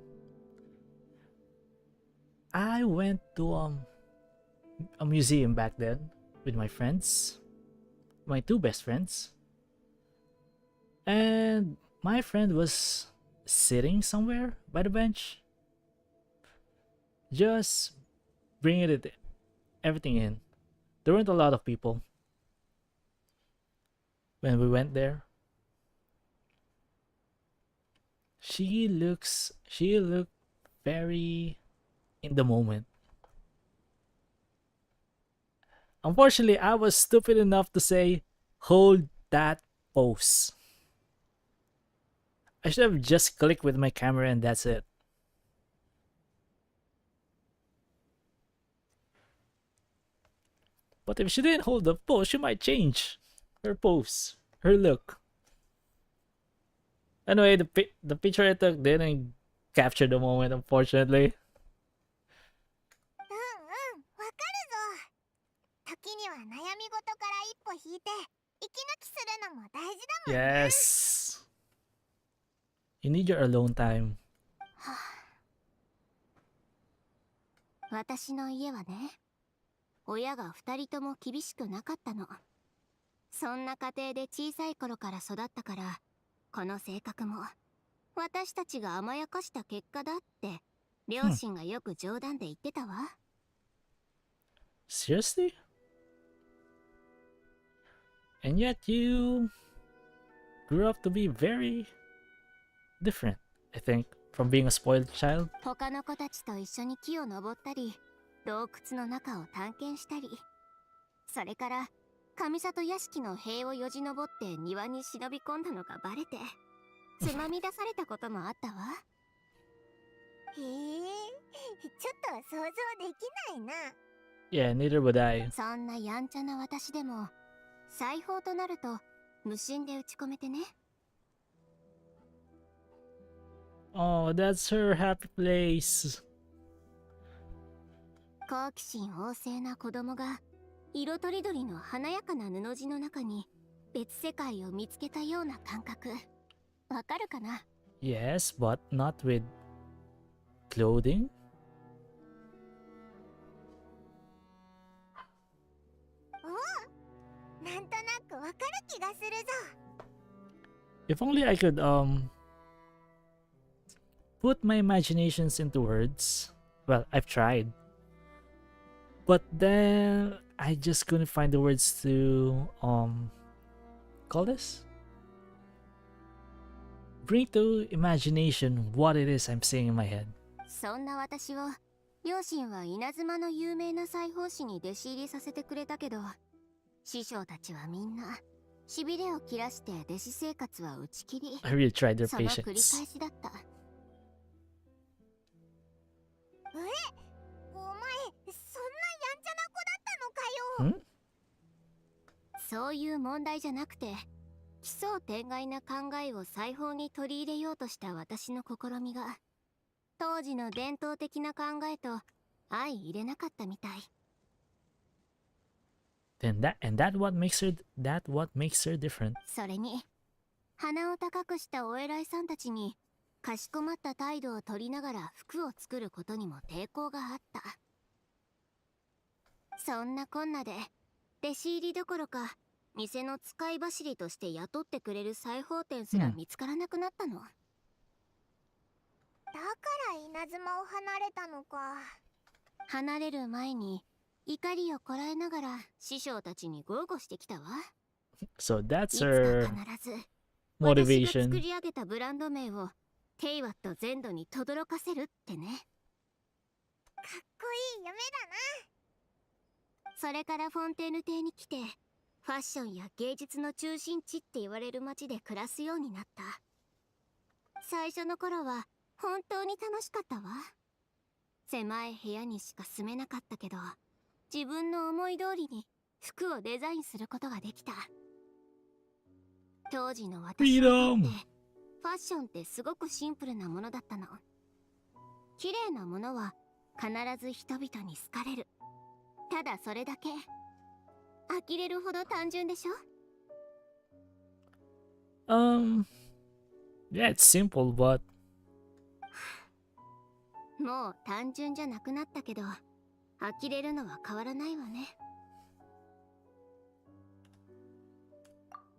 I went to a museum back then with my friends, my two best friends, and my friend was sitting somewhere by the bench, just bringing everything in. There weren't a lot of people when we went there. She looked very in the moment. Unfortunately, I was stupid enough to say, hold that pose. I should have just clicked with my camera and that's it. But if she didn't hold the pose, she might change her pose, her look. Anyway, the picture I took didn't capture the moment, unfortunately. わかるぞ。時には悩み事から一歩引いて息抜きするのも大事だもんね。 Yes. You need your alone time. 私の家はね、親が2人とも厳しくなかったの。そんな家庭で小さい頃から育ったから、この性格も私たちが甘やかした結果だって両親がよく冗談で言ってたわ。Seriously? And yet you grew up to be very different, I think, from being a spoiled child. 他の子たちと一緒に木を登ったり、洞窟の中を探検したり、それから上里屋敷の塀をよじ登って庭に忍び込んだのがバレてつまみ出されたこともあったわ。へえ、ちょっと想像できないな。 Yeah, neither would I. そんなやんちゃな私でも裁縫となると無心で打ち込めてね。 Oh, that's her happy place. 好奇心旺盛な子供が色とりどりの華やかな布地の中に別世界を見つけたような感覚、わかるかな？ Yes, but not with clothing. なんとなくわかる気がするぞ。 If only I could put my imaginations into words. Well, I've tried. But then I just couldn't find the words to call this? Bring to imagination what it is I'm seeing in my head. そんな私を両親は稲妻の有名な裁縫師に弟子入りさせてくれたけど、師匠たちはみんなしびれを切らして弟子生活は打ち切り、 I really tried their その繰り返 patience. しだった。お前、そんなやんちゃな子だったのかよ。ん？そういう問題じゃなくて、奇想天外な考えを裁縫に取り入れようとした私の試みが当時の伝統的な考えと相入れなかったみたい。 Then that what makes her different. それに鼻を高くしたお偉いさんたちにかしこまった態度を取りながら服を作ることにも抵抗があった。そんなこんなで弟子入りどころか店の使い走りとして雇ってくれる裁縫店すら見つからなくなったの。だから稲妻を離れたのか。離れる前に怒りをこらえながら師匠たちに豪語してきたわ。 So い that's つか her 必ず私が作 motivation. り上げたブランド名をテイワット全土に轟かせるってね。かっこいい夢だな。それからフォンテーヌ邸に来てファッションや芸術の中心地って言われる街で暮らすようになった。最初の頃は本当に楽しかったわ。狭い部屋にしか住めなかったけど自分の思い通りに服をデザインすることができた。当時の私にとってファッションってすごくシンプルなものだったの。綺麗なものは必ず人々に好かれる、ただそれだけ。呆れるほど単純でしょ？ Yeah, it's simple, but もう単純じゃなくなったけど呆れるのは変わらないわね。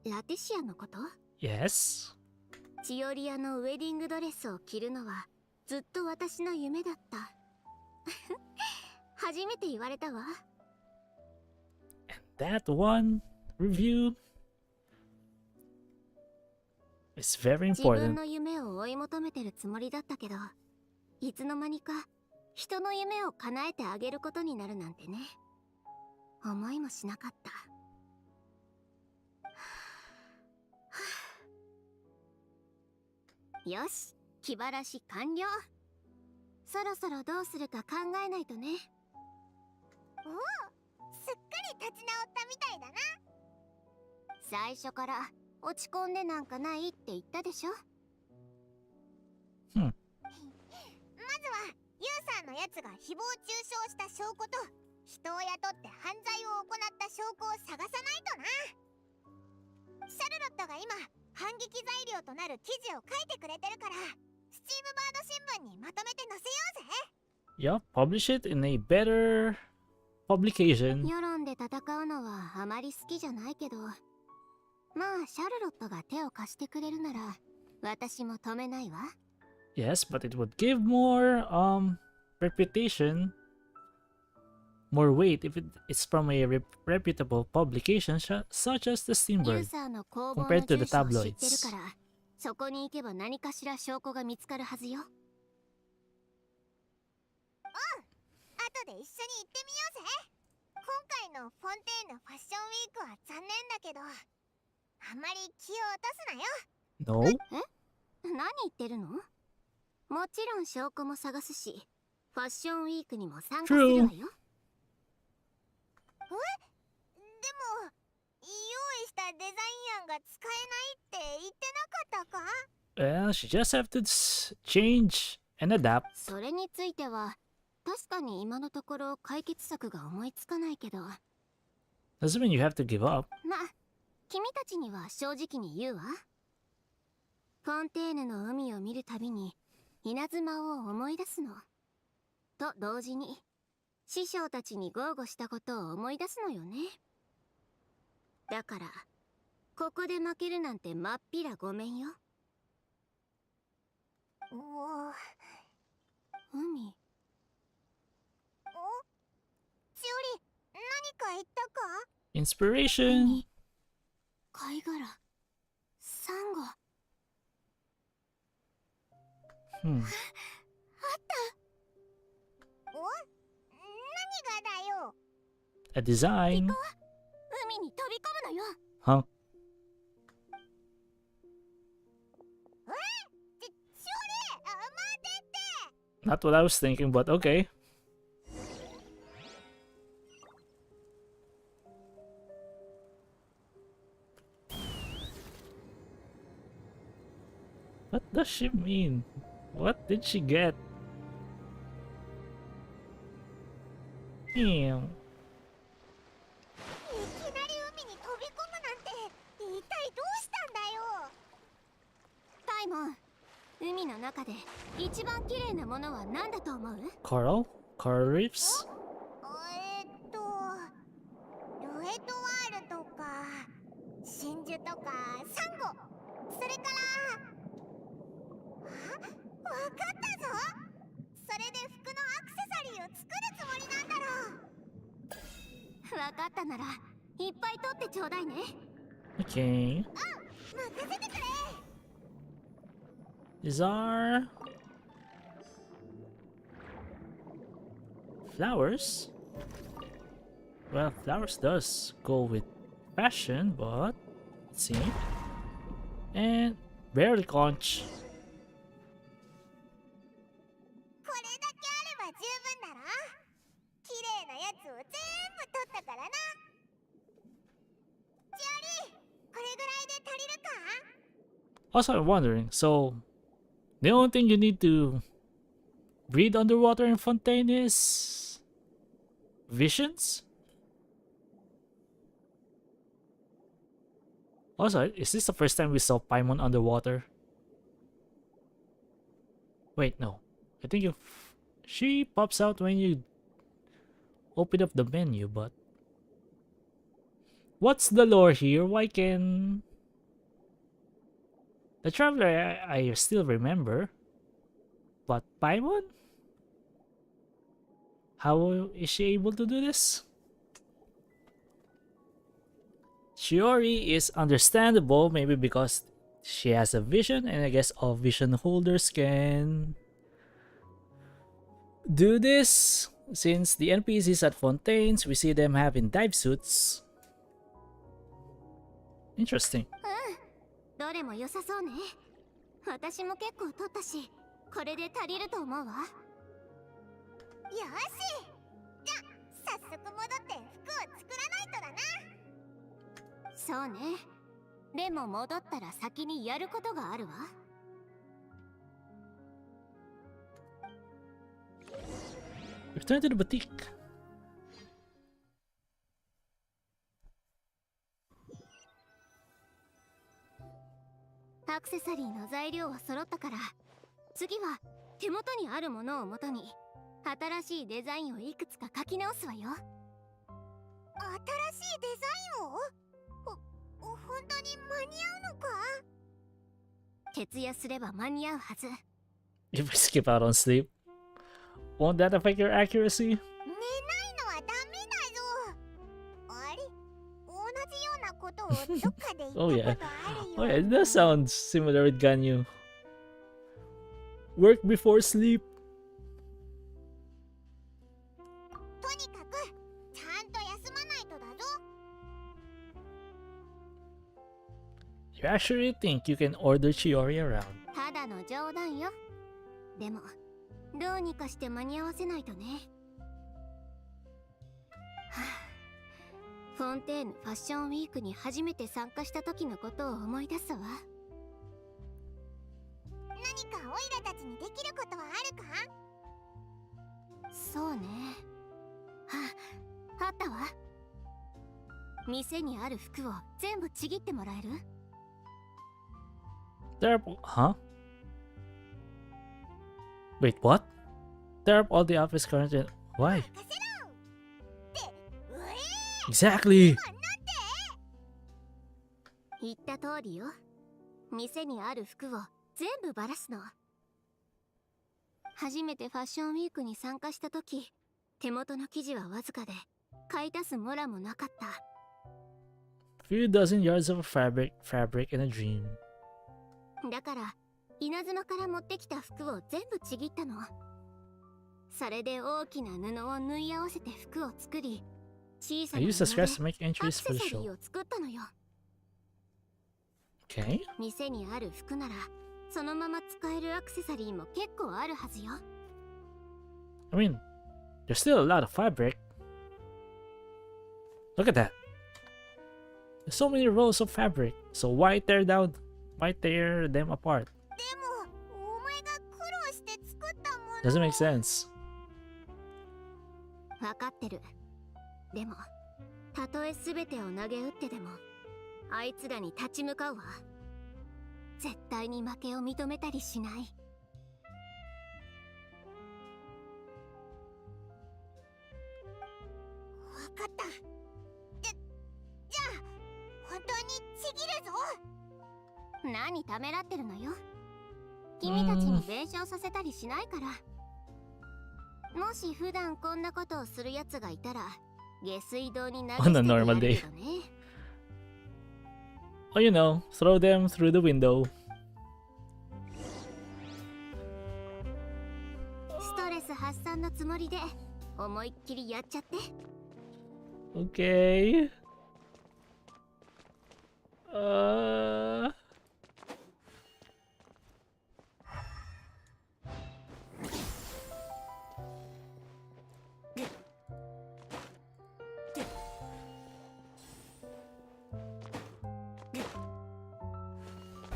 ラティシアのこと？ yes. チオリアのウェディングドレスを着るのはずっと私の夢だった。初めて言われたわ。 That one review is very 自分 important. の夢を追い求めてるつもりだったけど、いつの間にか人の夢を叶えてあげることになるなんてね、思いもしなかった。よし、気晴らし完了。そろそろどうするか考えないとね。おお、すっかり立ち直ったみたいだな。最初から落ち込んでなんかないって言ったでしょ。まずはユウさんのやつが誹謗中傷した証拠と人を雇って犯罪を行った証拠を探さないとな。シャルロットが今反撃材料となる記事を書いてくれてるから、スチームバード新聞にまとめて載せようぜ。 Yeah, publish it in a better publication. 世論で戦うのはあまり好きじゃないけど、まあシャルロットが手を貸してくれるなら私も止めないわ。 Yes, but it would give more reputation, more weight if it's from a reputable publication such as the ユー Steambird サーの工房の compared to the 住所を知ってる tabloids. からそこに行けば何かしら証拠が見つかるはずよ。後で一緒に行ってみようぜ。今回のフォンテーヌファッションウィークは残念だけど、あまり気を落とすなよ。 No? 何言ってるの？もちろん証拠も探すし、ファッションウィークにも参加するわよ。でも、用意したデザイン案が使えないって言ってなかったか？ Well, she just have to change and adapt. それについては確かに今のところ解決策が思いつかないけど、 Doesn't mean you have to give up. ま、君たちには正直に言うわ。フォンテーヌの海を見るたびに稲妻を思い出すの。と同時に師匠たちに豪語したことを思い出すのよね。だからここで負けるなんてまっぴらごめんよ。おお、海。しおり、何か言ったか？ Inspiration. 海、貝殻、サンゴ。Hmm. お？何がだよ？ A design. 海に飛び込むのよ。 Huh? しおり、待ってって。 Not what I was thinking, but okay. What does she mean? What did she get? Damn. いきなり海に飛び込むなんて、一体どうしたんだよ？パイモン、海の中で一番綺麗なものは何だと思う？ Coral? Coral reefs? ルエットワールとか真珠とかサンゴ、それからわかったぞ。それで服のアクセサリーを作るつもりなんだろう。わかったならいっぱい取ってちょうだいね。 Okay. 任せてくれ。 These are flowers. Well, flowers does go with fashion, but let's see. And barely conch. これだけあれば十分だろ。綺麗なやつを全部取ったからな。しおり、これぐらいで足りるか？ Also, I'm wondering, so the only thing you need to breathe underwater in Fontaine is visions? Also, is this the first time we saw Paimon underwater? Wait, no. I think she pops out when you open up the menu, but what's the lore here? Why can the Traveler I still remember, but Paimon? How is she able to do this? Chiori is understandable, maybe because she has a vision, and I guess all vision holders can do this. Since the NPCs at Fontaines, we see them having dive suits. Interesting. どれも良さそうね。私も結構取ったし、これで足りると思うわ。よし、じゃあ早速戻って服を作らないとだな。そうね。でも戻ったら先にやることがあるわ。Return to the boutique. アクセサリーの材料は揃ったから、次は手元にあるものをもとに新しいデザインをいくつか書き直すわよ。新しいデザインを？本当に間に合うのか？徹夜すれば間に合うはず。 If I skip out on sleep, won't that affect your accuracy? 寝ないのはダメだぞ。あれ、同じようなことをどっかで言ったこと Oh あ yeah. るよ。 Oh yeah, it does sound similar with Ganyu. Work before sleep. とにかくちゃんと休まないとだぞ。 You actually think you can order Chiori around? ただの冗談よ。でもどうにかして間に合わせないとね。はあ、フォンテーヌファッションウィークに初めて参加した時のことを思い出すわ。何かオイラたちにできることはあるか？そうね。あったわ。店にある服を全部ちぎってもらえる？ Tear up, huh? Wait, what? Tear up all the office currently. Why? 任せろってうえ Exactly. 言った通りよ。店にある服を全部バラすの。初めてファッションウィークに参加した時、手元の生地はわずかで買い足すモラもなかった。 Few dozen yards of fabric in a dream. だから稲妻から持ってきた服を全部ちぎったの。それで大きな布を縫い合わせて服を作り、小さ I な used the 布で scraps to make ア entries クセ for the サリ show. ーを作ったのよ。 Okay. 店にある服ならそのまま使えるアクセサリーも結構あるはずよ。 I mean, there's still a lot of fabric. Look at that. There's so many rolls of fabric. So why tear them apart? でもお前が苦労して作ったもの Doesn't make sense. わかってる。でもたとえ全てを投げ打ってでもあいつらに立ち向かうわ。絶対に負けを認めたりしない。わかった。じゃあ本当にちぎるぞ。何ためらってるのよ。君たちに弁償させたりしないから。もし普段こんなことをするやつがいたら下水道に投げ捨て On て a や normal るけ day. どね。 Oh, you know, throw them through the window. ストレス発散のつもりで思いっきりやっちゃって。 Okay.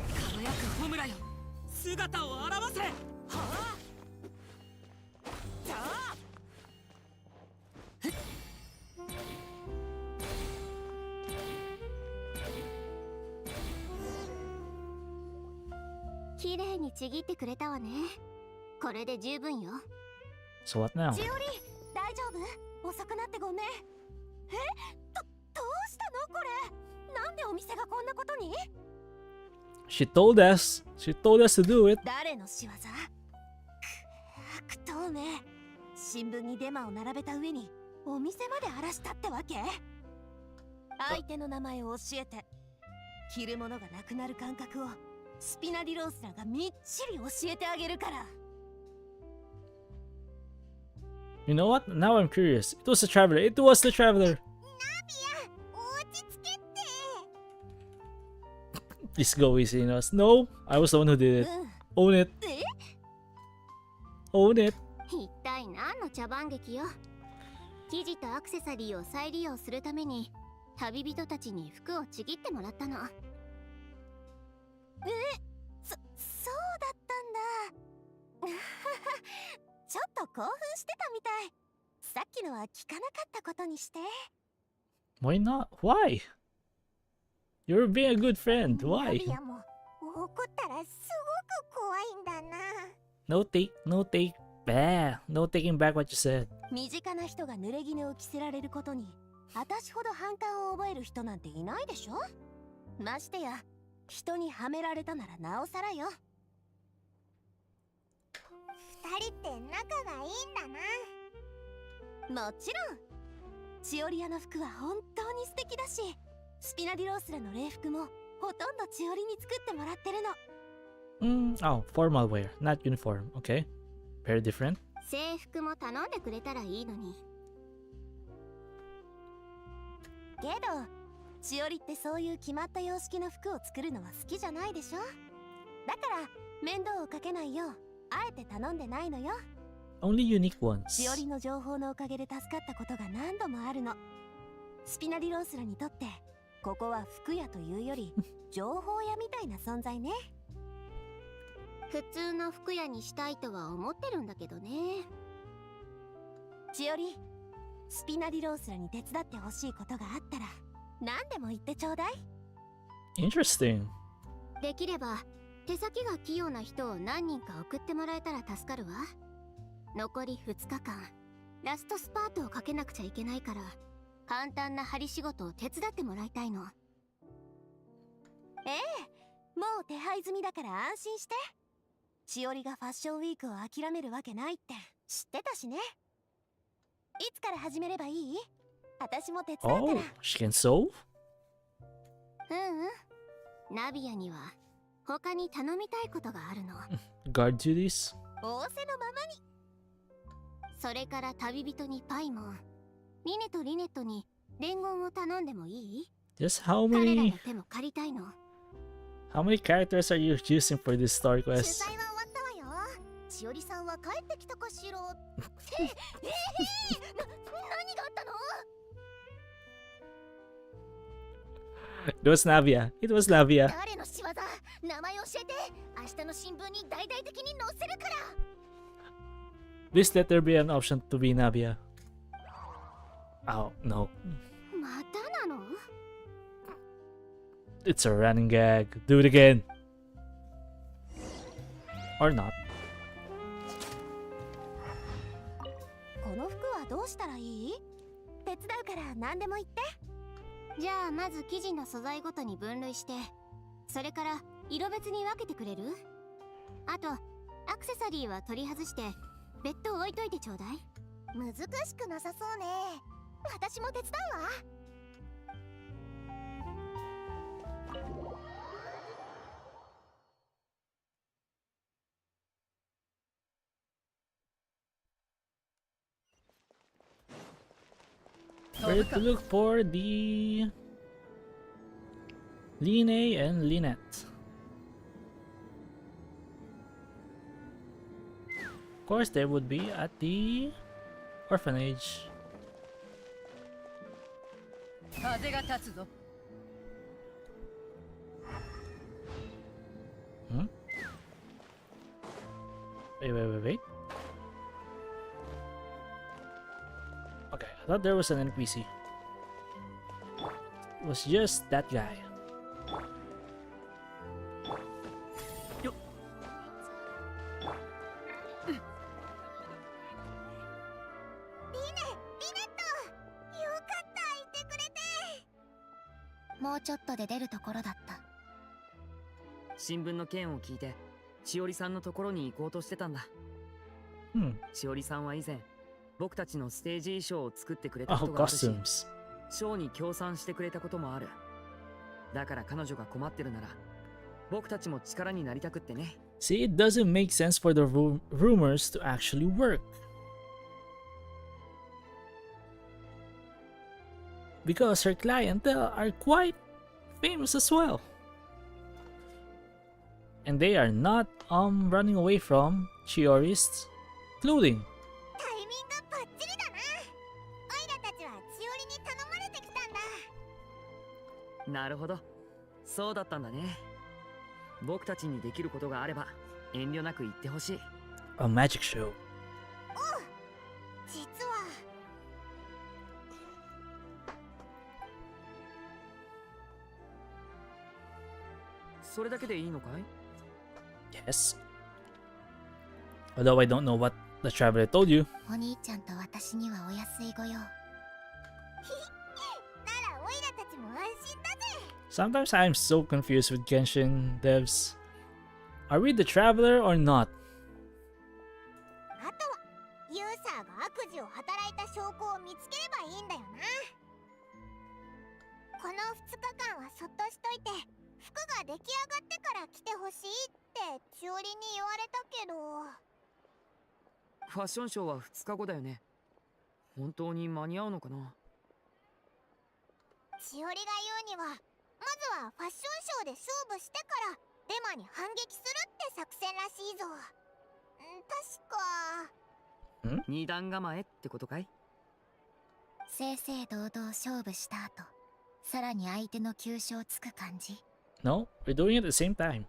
輝くホムラよ、姿を現せ。はあ、じゃあ綺麗にちぎってくれたわね。これで十分よ。 So what now? チオリ、大丈夫？遅くなってごめん。どうしたのこれ？なんでお店がこんなことに？ She told us. She told us to do it. 誰の仕業？悪党め。新聞にデマを並べた上にお店まで荒らしたってわけ？相手の名前を教えて、着るものがなくなる感覚をスピナディロースらがみっちり教えてあげるから。 You know what? Now I'm curious. It was the traveler. It was the traveler. 落ち着けって。 Please go easy on us. No, I was the one who did it. うん。 Own it. え？ Own it. 一体何の茶番劇よ。生地とアクセサリーを再利用するために旅人たちに服をちぎってもらったの。そうだったんだ。ちょっと興奮してたみたい。さっきのは聞かなかったことにして。 Why not? Why? You're being a good friend. ナ Why? ビアも怒ったらすごく怖いんだな。 No taking back what you said. 身近な人が濡れ衣を着せられることに、私ほど反感を覚える人なんていないでしょ。ましてや、人にはめられたならなおさらよ。二人って仲がいいんだな。もちろん。チオリアの服は本当に素敵だし、スピナディロースラの礼服もほとんどチオリに作ってもらってるの。Oh, formal wear, not uniform. Okay. Very different. 制服も頼んでくれたらいいのに。けどチオリってそういう決まった様式の服を作るのは好きじゃないでしょ。だから面倒をかけないようあえて頼んでないのよ。 Only unique ones. チオリの情報のおかげで助かったことが何度もあるの。スピナディロースラにとってここは服屋というより情報屋みたいな存在ね。普通の服屋にしたいとは思ってるんだけどね。チオリ、スピナディロースラに手伝ってほしいことがあったら何でも言ってちょうだい。 Interesting. できれば手先が器用な人を何人か送ってもらえたら助かるわ。残り2日間ラストスパートをかけなくちゃいけないから、簡単な針仕事を手伝ってもらいたいの。ええ、もう手配済みだから安心して。チオリがファッションウィークを諦めるわけないって知ってたしね。いつから始めればいい？私も手伝うから。 Oh, she can sew? ナビアには他に頼みたいことがあるの。Guard duties? 仰せのままに。それから旅人にパイモン、ミネとリネットに伝言を頼んでもいい？ Just how 彼ら many の手も借りたいの。 how many characters are you using for this story 取 quest? 材は終わったわよ。チオリさんは帰ってきたかしら。何があったの？ It was Navia. It was Navia. 誰の仕業？名前教えて。明日の新聞に大々的に載せるから。 Please let there be an option to be Navia. Oh, no. またなの？ It's a running gag. Do it again. Or not. この服はどうしたらいい？手伝うから何でも言って。じゃあまず生地の素材ごとに分類して、それから色別に分けてくれる？あとアクセサリーは取り外して別途置いといてちょうだい。難しくなさそうね。私も手伝うわ。Where to look for the Line and Lynette? Of course, they would be at the orphanage. 風が立つぞ。 Hmm? Wait. Okay, I thought there was an NPC. It was just that guy. Yo. もうちょっとで出るところだった。新聞の件を聞いて、しおりさんのところに行こうとしてたんだ。しおりさんは以前、僕たちのステージ衣装を作ってくれたこ Oh, とがあるし、 costumes. ショーに協賛してくれたこともある。だから彼女が困ってるなら、僕たちも力になりたくってね。See, it doesn't make sense for the rumors to actually work. Because her clientele are quite famous as well. And they are not running away from Chiori's clothing. タイミングバッチリだな。オイラたちはチオリに頼まれてきたんだ。なるほど。そうだったんだね。僕たちにできることがあれば、遠慮なく言ってほしい。A magic show. 実はそれだけでいいのかい？ Yes. Although I don't know what the traveler told you. お兄ちゃんと私にはお安いご用。ならオイラたちも安心だぜ。Sometimes I'm so confused with Genshin devs. Are we the traveler or not? あとはユーサーが悪事を働いた証拠を見つければいいんだよな。この2日間はそっとしといて、服が出来上がってから来てほしいってチオリに言われたけど。ファッションショーは2日後だよね。本当に間に合うのかな。チオリが言うには、まずはファッションショーで勝負してからデマに反撃するって作戦らしいぞ。確か二段構えってことかい？正々堂々勝負した後、さらに相手の急所をつく感じ。 No, we're doing it at the same time. ま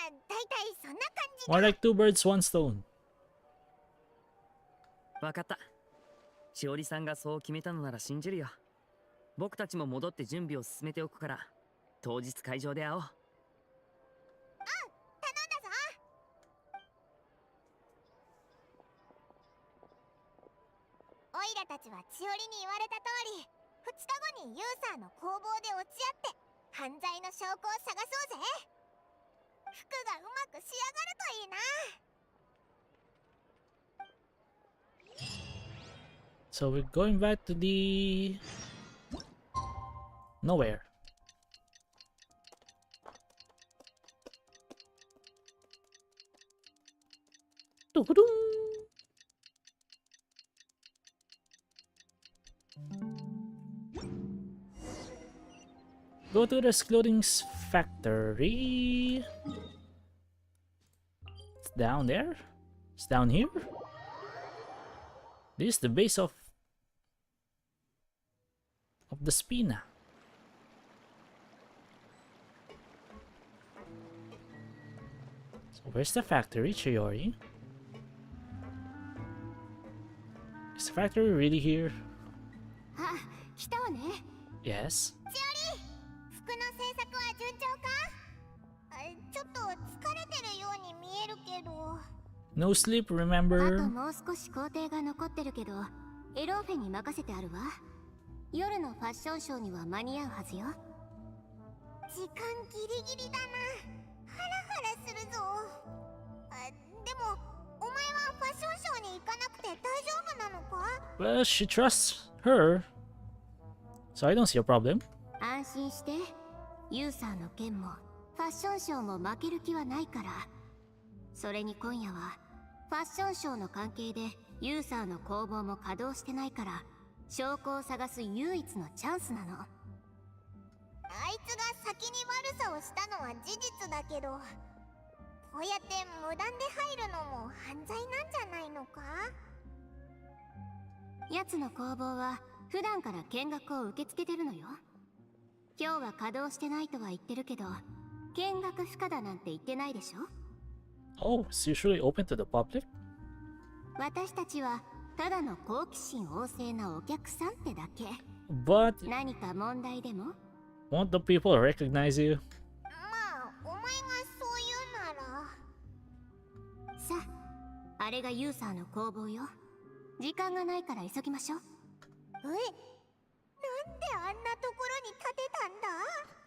あ大体そんな感じだ。 More like two birds, one stone. わかった。しおりさんがそう決めたのなら信じるよ。僕たちも戻って準備を進めておくから、当日会場で会おう。オイラたちはチオリに言われた通り、2日後にユーサーの工房で落ち合って犯罪の証拠を探そうぜ。服がうまく仕上がるといいな。 So we're going back to the nowhere. Doo-doo-doo. Go to the clothing factory. It's down there. It's down here. This is the base of the Spina. So where's the factory, Chiori? Is the factory really here? あ、来たわね。 Yes. 服の制作は順調か？ちょっと疲れてるように見えるけど。 No sleep, あと remember? もう少し工程が残ってるけど、エローフェに任せてあるわ。夜のファッションショーには間に合うはずよ。時間ギリギリだな。ハラハラするぞ。でもお前はファッションショーに行かなくて大丈夫なのか？ Well, she trusts her. So I don't see a problem. 安心して。ユーサーの件もファッションショーも負ける気はないから。それに今夜はファッションショーの関係でユーサーの工房も稼働してないから、証拠を探す唯一のチャンスなの。あいつが先に悪さをしたのは事実だけど、こうやって無断で入るのも犯罪なんじゃないのか？奴の工房は普段から見学を受け付けてるのよ。今日は稼働してないとは言ってるけど、見学不可だなんて言ってないでしょ。 Oh, it's usually open to the public? 私たちはただの好奇心旺盛なお客さんってだけ。 But 何か問題でも？ won't the people recognize you? まあお前がそう言うなら。さあ、あれがユーサーの工房よ。時間がないから急ぎましょう。なんであんなところに建てたんだ？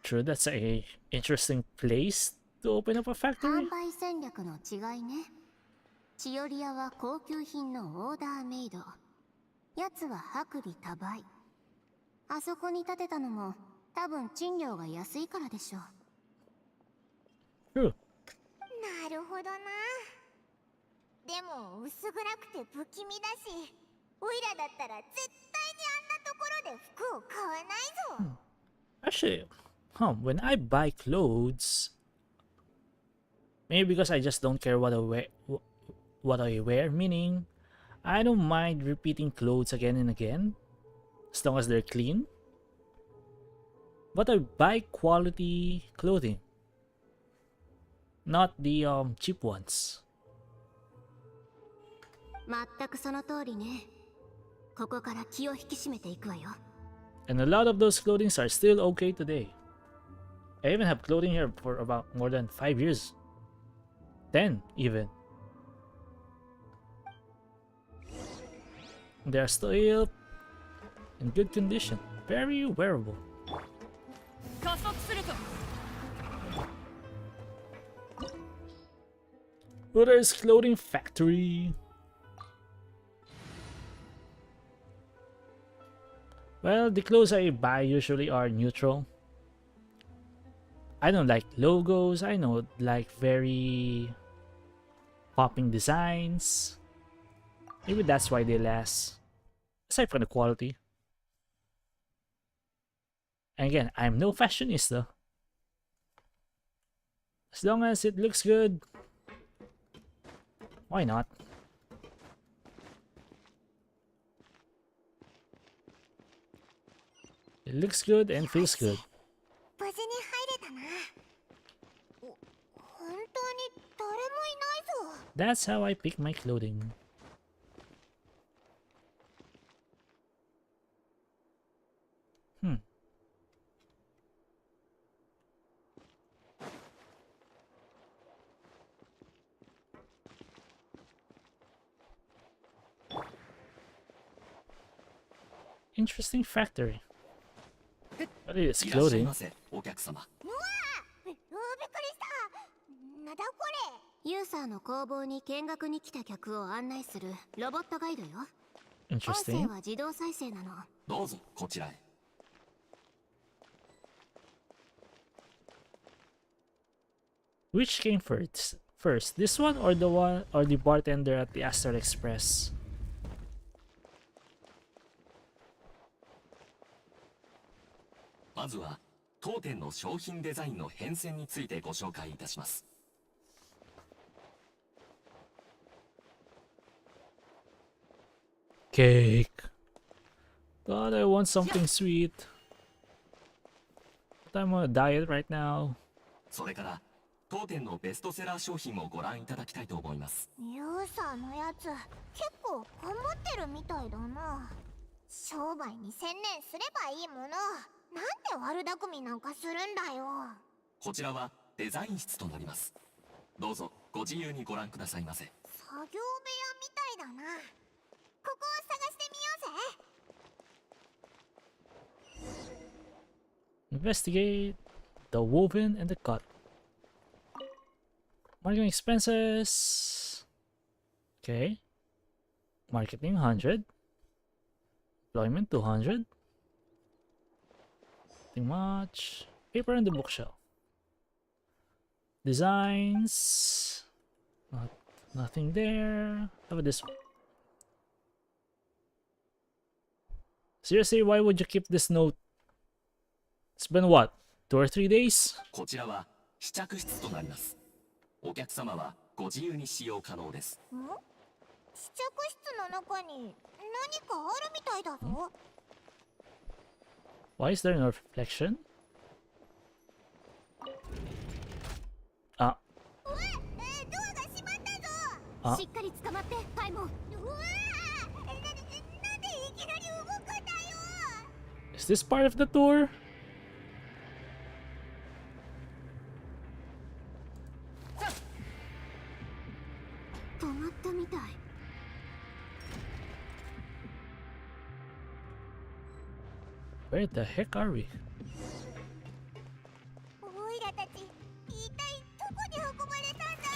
True, that's a interesting place to open up a factory. 販売戦略の違いね。チオリアは高級品のオーダーメイド。やつは薄利多売。あそこに建てたのも多分賃料が安いからでしょう。 True. なるほどな。でも薄暗くて不気味だし、オイラだったら絶対にあんなところで服を買わないぞ。Actually, when I buy clothes, maybe because I just don't care what I wear, meaning I don't mind repeating clothes again and again, as long as they're clean. But I buy quality clothing, not the cheap ones. 全くその通りね。ここから気を引き締めていくわよ。 And a lot of those clothings are still okay today. I even have clothing here for about more than 5 years. 10 even. They are still in good condition. Very wearable. 加速するぞ。 Brothers Clothing Factory. Well, the clothes I buy usually are neutral. I don't like logos. I don't like very popping designs. Maybe that's why they last. Aside from the quality. And again, I'm no fashionista. As long as it looks good, why not? It looks good and feels good. 無事に入れたな。本当に誰もいないぞ。 That's how I pick my clothing. Interesting factory. But it is いらっしゃい clothing. ませ、お客様。びっくりした。なんだこれ。ユーサーの工房に見学に来た客を案内するロボットガイドよ。音声 Interesting. は自動再生なの。どうぞこちらへ。 Which came first? First, this one or the bartender at the Astral Express? まずは当店の商品デザインの変遷についてご紹介いたします。 Cake. God, I want something sweet. But I'm on a diet right now. それから当店のベストセラー商品もご覧いただきたいと思います。 ユーサーのやつ結構頑張ってるみたいだな。商売に専念すればいいもの。なんで悪巧みなんかするんだよ。こちらはデザイン室となります。どうぞご自由にご覧くださいませ。 作業部屋みたいだな。ここを探してみようぜ。 Investigate the woven and the cut. Marketing expenses. Okay. Marketing 100. Employment 200. Nothing much. Paper on the bookshelf. Designs. Nothing there. How about this one? Seriously, why would you keep this note? It's been what? 2 or 3 days? こちらは試着室となります。お客様はご自由に使用可能です。ん？試着室の中に何かあるみたいだぞ。 Why is there no reflection? Ah. ドアが閉まったぞ。あ。しっかり捕まってパイモン。うわー、なんでいきなり動くんだよ。 Is this part of the tour? Where the heck are we? おいらたち一体どこに運ばれたんだ。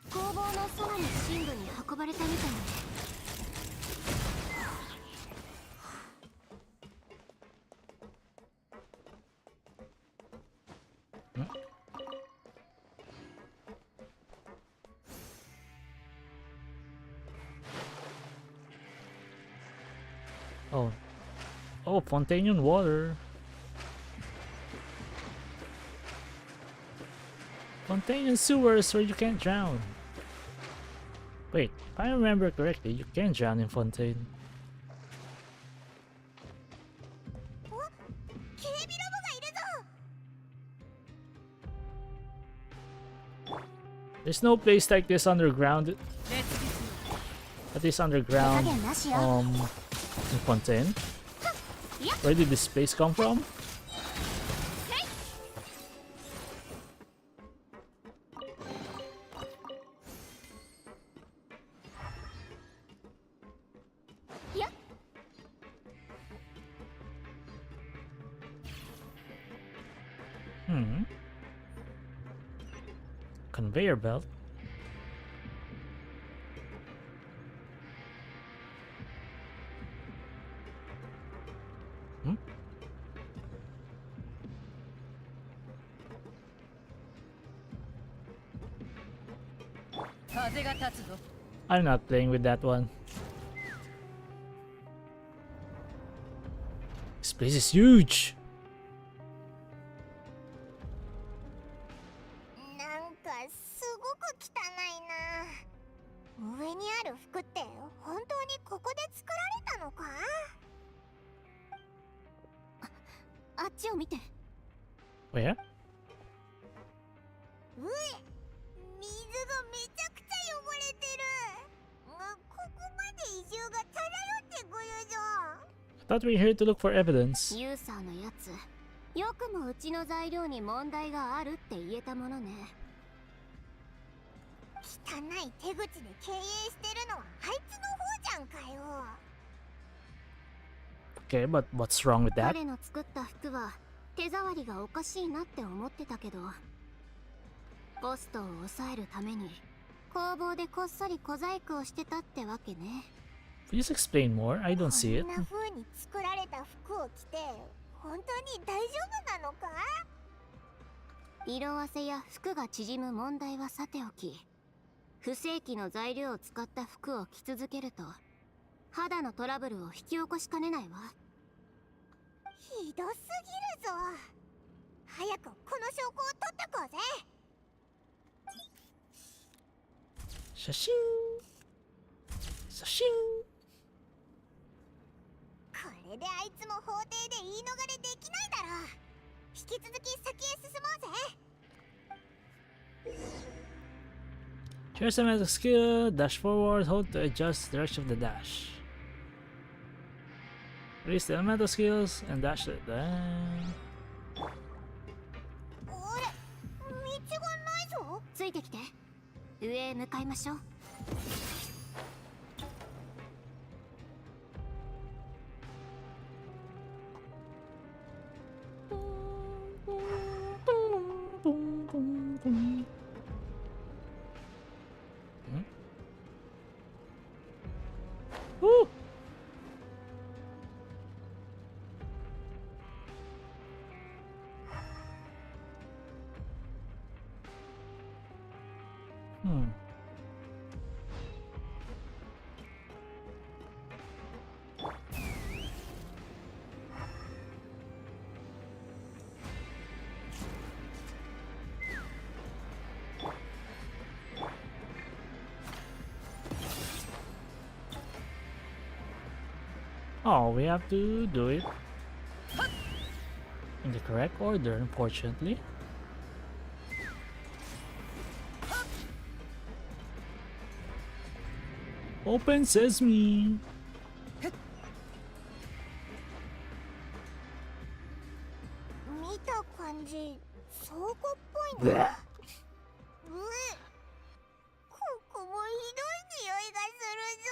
工房の空の深部に運ばれたみたいね。 Oh, Fontanian water. Fontanian sewers where you can't drown. Wait, if I remember correctly, you can drown in Fontaine. お、警備ロボがいるぞ。 There's no place like this underground. At least underground, in Fontaine. Where did this place come from? Conveyor belt. Hmm? I'm not playing with that one. This place is huge. なんかすごく汚いな。上にある服って本当にここで作られたのか？あっちを見て。 Where? うえ、水がめちゃくちゃ汚れてる。ここまで異臭が漂ってくるぞ。 I thought we were here to look for evidence. ユーサーのやつ、よくもうちの材料に問題があるって言えたものね。汚い手口で経営してるのはあいつの方じゃんかよ。 Okay, but what's wrong with that? 彼の作った服は手触りがおかしいなって思ってたけど、コストを抑えるために工房でこっそり小細工をしてたってわけね。 Please explain more. I don't see it. こんな風に作られた服を着て本当に大丈夫なのか？色あせや服が縮む問題はさておき、不正規の材料を使った服を着続けると肌のトラブルを引き起こしかねないわ。ひどすぎるぞ。早くこの証拠を取ってこうぜ。写真。写真。これであいつも法廷で言い逃れできないだろう。引き続き先へ進もうぜ。 Choose a magic skill. Dash forward. Hold to adjust the direction of the dash. Release the elemental skills and dash it. あれ、道がないぞ。ついてきて。上へ向かいましょう。Woo! Oh, we have to do it in the correct order, unfortunately. Open sesame! 見た感じ倉庫っぽいな。ここもひどい匂いがするぞ。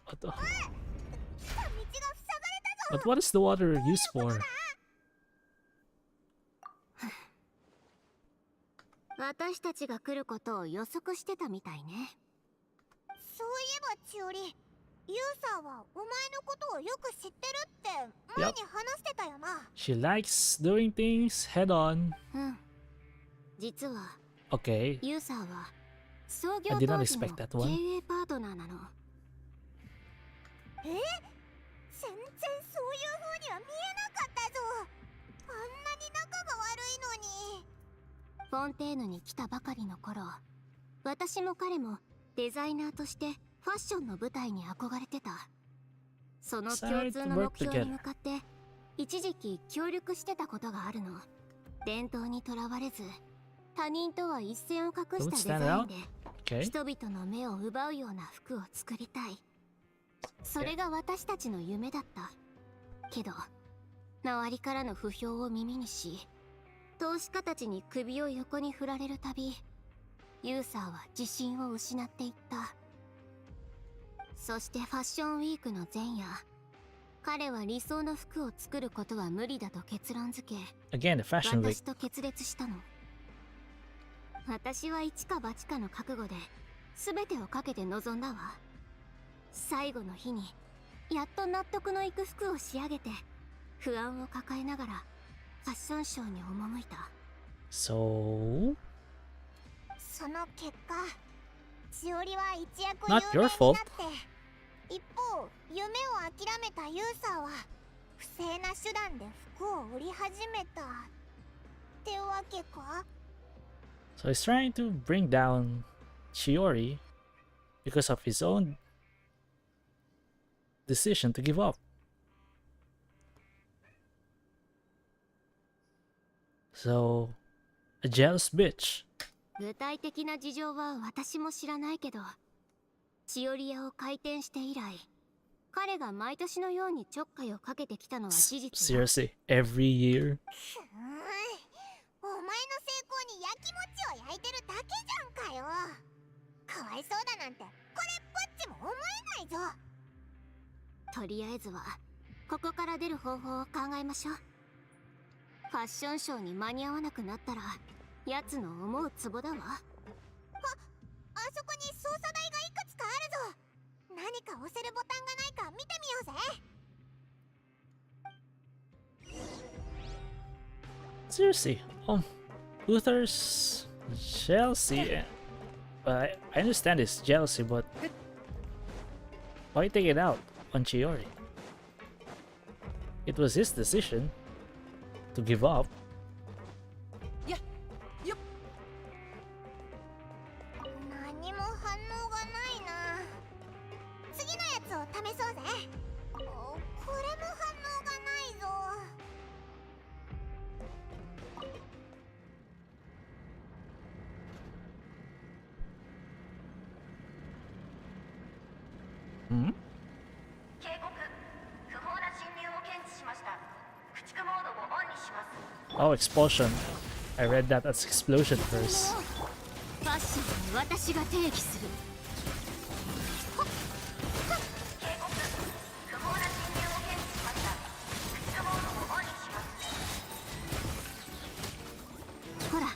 What the? 来た道が塞がれたぞ。 But what is the water used for? 私たちが来ることを予測してたみたいね。そういえばチオリ、ユーサーはお前のことをよく知ってるって前に話してたよな。 She likes doing things head on. うん。実は Okay. ユーサーは創業 I did 当 not 時の expect that 経 one. 営パートナーなの。全然そういう風には見えなかったぞ。あんなに仲が悪いのに。フォンテーヌに来たばかりの頃、私も彼もデザイナーとしてファッションの舞台に憧れてた。その共通の目標に向かって一時期協力してたことがあるの。伝統にとらわれず他人とは一線を画したデザインで Okay. 人々の目を奪うような服を作りたい。それが私たちの夢だった。けど周りからの不評を耳にし、投資家たちに首を横に振られるたび、ユーサーは自信を失っていった。そしてファッションウィークの前夜、彼は理想の服を作ることは無理だと結論付け、 Again, the fashion week. 私と決裂したの。私は一か八かの覚悟で全てをかけて臨んだわ。最後の日にやっと納得のいく服を仕上げて不安を抱えながらファッションショーに赴いた。 So その結果、しおりは一躍 Not 有名 your にな fault. って一方、夢を諦めたユーサーは不正な手段で服を売り始めたってわけか。 So he's trying to bring down Chiori because of his own decision to give up. So, a jealous bitch. 具体的な事情は私も知らないけど、しおり屋を開店して以来、彼が毎年のようにちょっかいをかけてきたのは事実だ。 Seriously, every year? お前の成功に焼き餅を焼いてるだけじゃんかよ。かわいそうだなんてこれっぽっちも思えないぞ。とりあえずはここから出る方法を考えましょう。ファッションショーに間に合わなくなったら奴の思うツボだわ。あそこに操作台がいくつかあるぞ。何か押せるボタンがないか見てみようぜ。 Seriously, Uther's jealousy. I understand his jealousy, but why take it out on Chiori? It was his decision to give up. 何も反応がないな。次のやつを試そうぜ。これも反応がないぞ。 Hmm? 警告、不法な侵入を検知しました。駆逐モードをオンにします。 Oh, explosion. I read that as explosion first. ファッションは私が定義する。警告、不法な侵入を検知しました。駆逐モードをオンにします。ほら、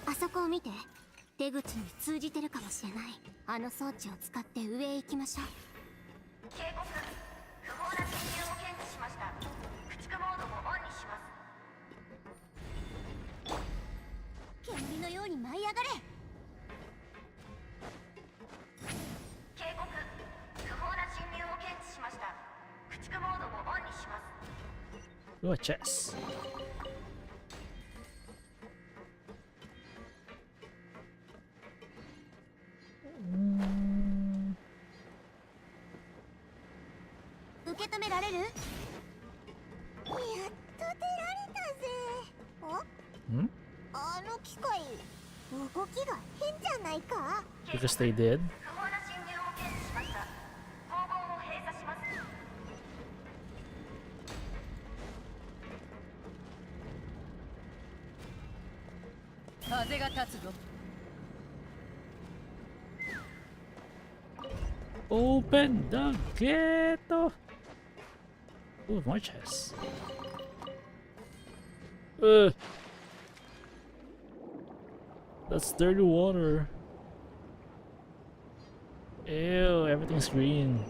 あそこを見て。出口に通じてるかもしれない。あの装置を使って上へ行きましょう。警告、不法な侵入を検知しました。駆逐モードをオンにします。煙のように舞い上がれ。警告、不法な侵入を検知しました。駆逐モードをオンにします。 Oh, a chest. 受け止められる？やっと出られたぜ。Hmm? あの機械、動きが変じゃないか。 Because they did. 不法な侵入を検知しました。工房を閉鎖します。 風が立つぞ。 Open the gate! Oh, more chests. That's dirty water. Ew, everything's green.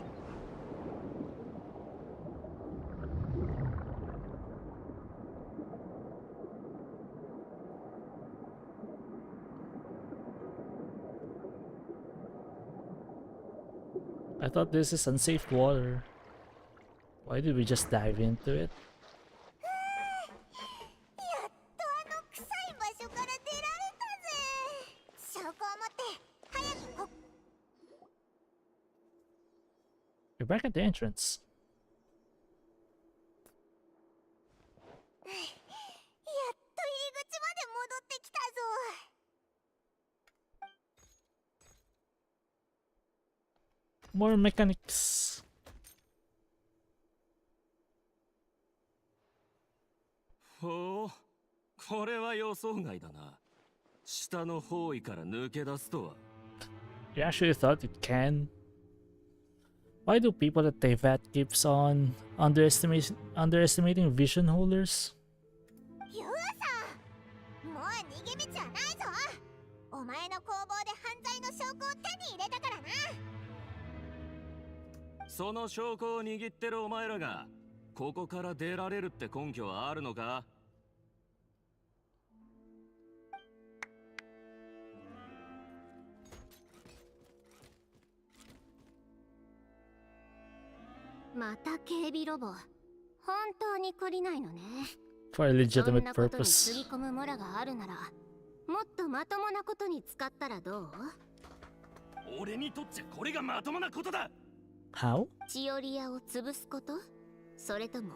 I thought this is unsafe water. Why did we just dive into it? やっとあの臭い場所から出られたぜ。証拠を持って早く。 We're back at the entrance. やっと入り口まで戻ってきたぞ。 More mechanics. ほう、これは予想外だな。下の方位から抜け出すとは。 You actually thought it can? Why do people at Tevat keeps on underestimating vision holders? ユウさん、もう逃げ道はないぞ。お前の工房で犯罪の証拠を手に入れたからな。その証拠を握ってるお前らがここから出られるって根拠はあるのか？また警備ロボ。本当に懲りないのね。 For a そん legitimate なことにつ purpose. ぎ込むモラがあるなら、もっとまともなことに使ったらどう？俺にとっちゃこれがまともなことだ。How? チオリアを潰すこと？それとも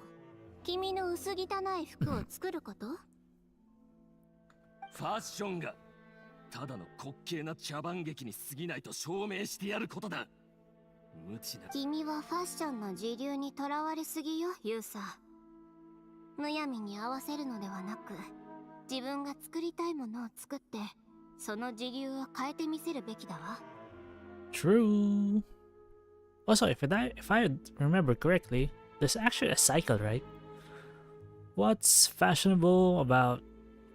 君の薄汚い服を作ること？ファッションがただの滑稽な茶番劇に過ぎないと証明してやることだ。無知な。君はファッションの時流にとらわれすぎよ、ユーサ。むやみに合わせるのではなく、自分が作りたいものを作ってその時流を変えてみせるべきだわ。 True. Also, if I remember correctly, there's actually a cycle, right? What's fashionable about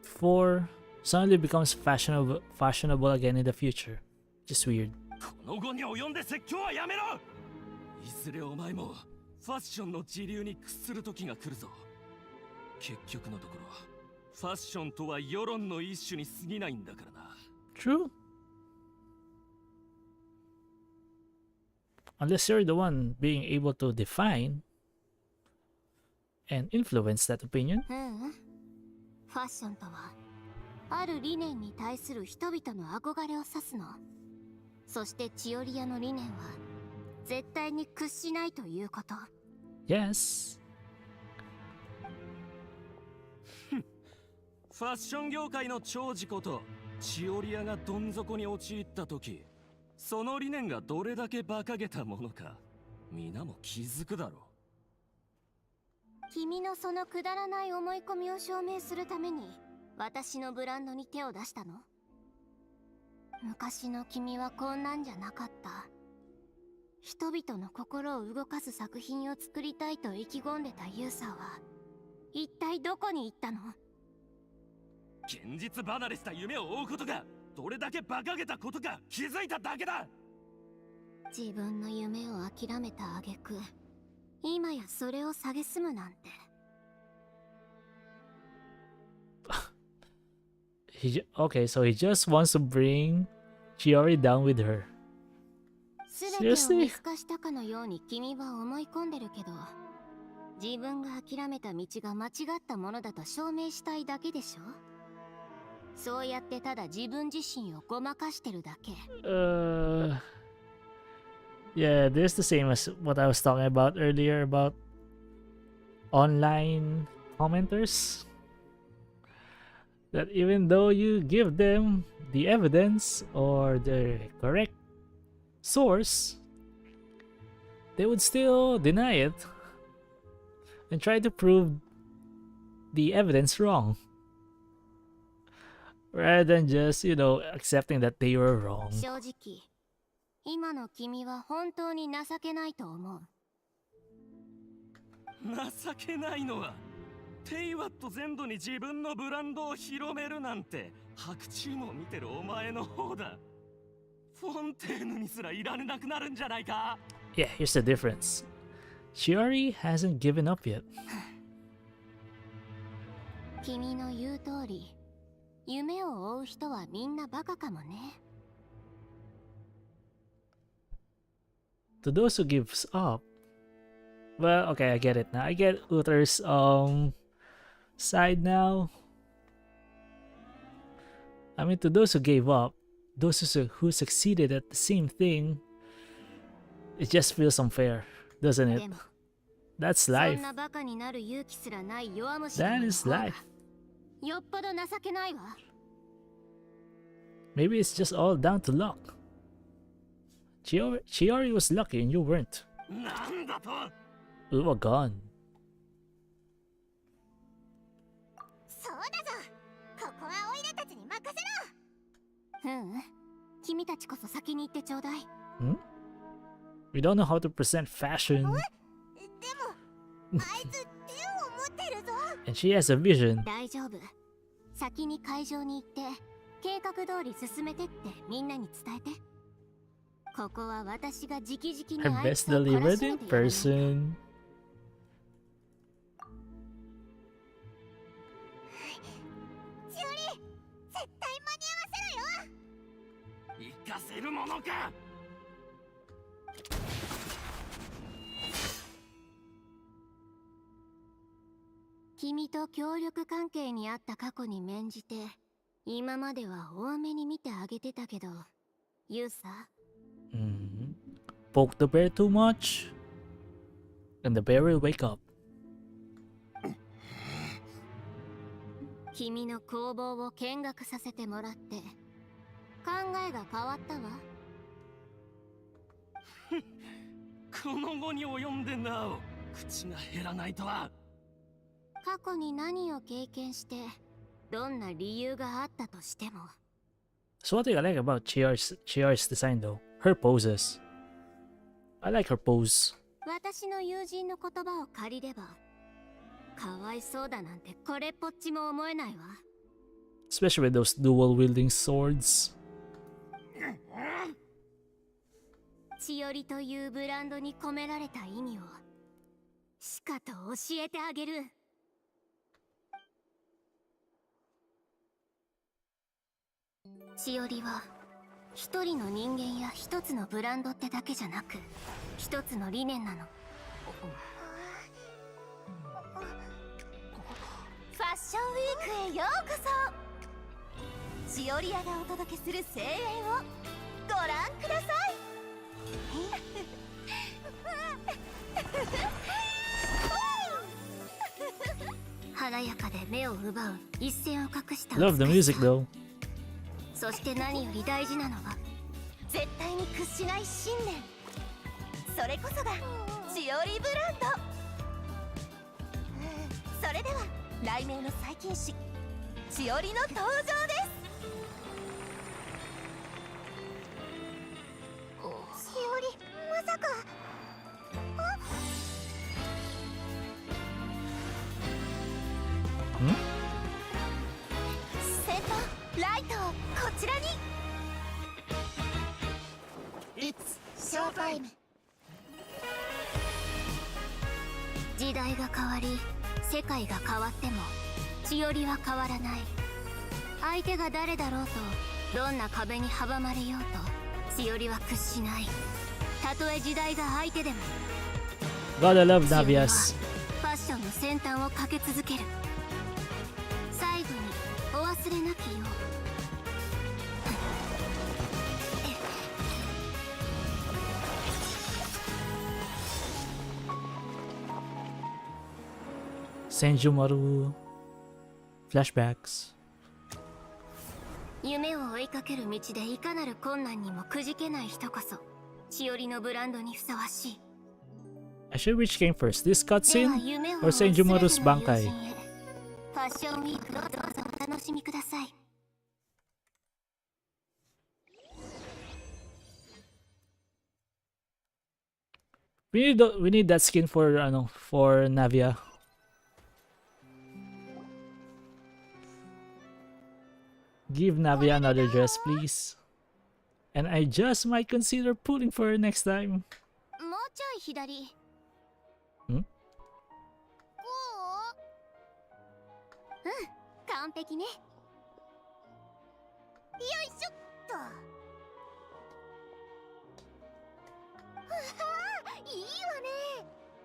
4 suddenly becomes fashionable again in the future. Just weird. この後に及んで説教はやめろ。いずれお前もファッションの時流に屈する時が来るぞ。結局のところファッションとは世論の一種に過ぎないんだからな。 True. Unless you're the one being able to define and influence that opinion. ファッションとはある理念に対する人々の憧れを指すの。そしてチオリアの理念は絶対に屈しないということ。 Yes. ファッション業界の長寿ことチオリアがどん底に陥った時、その理念がどれだけ馬鹿げたものか皆も気づくだろう。君のそのくだらない思い込みを証明するために私のブランドに手を出したの？昔の君はこんなんじゃなかった。人々の心を動かす作品を作りたいと意気込んでたユーサーは一体どこに行ったの？現実離れした夢を追うことがどれだけ馬鹿げたことか気づいただけだ。自分の夢を諦めた挙句、今やそれを蔑むなんて。Okay, so he just wants to bring Chiori down with her. 全てを見透かしたかのように君は思い込んでるけど、自分が諦めた道が間違ったものだと証明したいだけでしょ。そうやってただ自分自身をごまかしてるだけ。Yeah, this is the same as what I was talking about earlier about online commenters. That even though you give them the evidence or the correct source, they would still deny it and try to prove the evidence wrong. Rather than just, accepting that they were wrong. 正直、今の君は本当に情けないと思う。情けないのはテイワット全土に自分のブランドを広めるなんて白昼も見てるお前の方だ。フォンテーヌにすらいられなくなるんじゃないか。 Yeah, here's the difference. Chiori hasn't given up yet. 君の言う通り、夢を追う人はみんなバカかもね。To those who gives up, well, okay, I get it now. I get Uther's side now. I mean, to those who gave up, those who succeeded at the same thing, it just feels unfair, doesn't it? That's life. そんなバカになる勇気すらない弱虫の That is life. よっぽど情けないわ。 Maybe it's just all down to luck. Chiori was lucky and you weren't. なんだと。 Ooh, a gun. そうだぞ。ここはオイラたちに任せろ。君たちこそ先に行ってちょうだい。Hmm? We don't know how to present fashion. でも、あいつ手を持ってるぞ。 And she has a vision. 大丈夫。先に会場に行って計画通り進めてってみんなに伝えて。ここは私が直々に Her あい best つを懲ら delivered しめ in てやるの。 person. チオリ、絶対間に合わせろよ。行かせるものか。君と協力関係にあった過去に免じて、今までは多めに見てあげてたけど、ユウサ、 Poke the bear too much, and the bear will wake up. 君の工房を見学させてもらって考えが変わったわ。この後に及んでなお口が減らないとは。過去に何を経験してどんな理由があったとしても。 So what do I like about Chiori's design though? Her poses. I like her pose. 私の友人の言葉を借りれば、かわいそうだなんてこれっぽっちも思えないわ。 Especially with those dual wielding swords. チオリというブランドに込められた意味をしかと教えてあげる。チオリは一人の人間や一つのブランドってだけじゃなく、一つの理念なの。ファッションウィークへようこそ。チオリアがお届けする声援をご覧ください。華やかで目を奪う一線を画した Love the 美し music さ。 though. そして何より大事なのは、絶対に屈しない信念。それこそがチオリブランド。それでは雷鳴の最近誌チオリの登場です。チオリ、まさか。先頭ライトをこちらに。It's showtime。時代が変わり世界が変わってもチオリは変わらない。相手が誰だろうと、どんな壁に阻まれようとチオリは屈しない。たとえ時代が相手でも God, I love チオリは Navias. ファッションの先端を駆け続ける。最後にお忘れなきよう。 Senjumaru. Flashbacks. 夢を追いかける道でいかなる困難にもくじけない人こそチオリのブランドにふさわしい。 Actually, which came first? This では cutscene 夢を or 追う全ての Senjumaru's 友 Bankai? 人へファッションウィークどうぞお楽しみください。 We need that skin for Navia. Give Navia another dress, please. And I just might consider pulling for her next time. もうちょい左。ん？こう？完璧ね。よいしょっと。わあ、いいわね。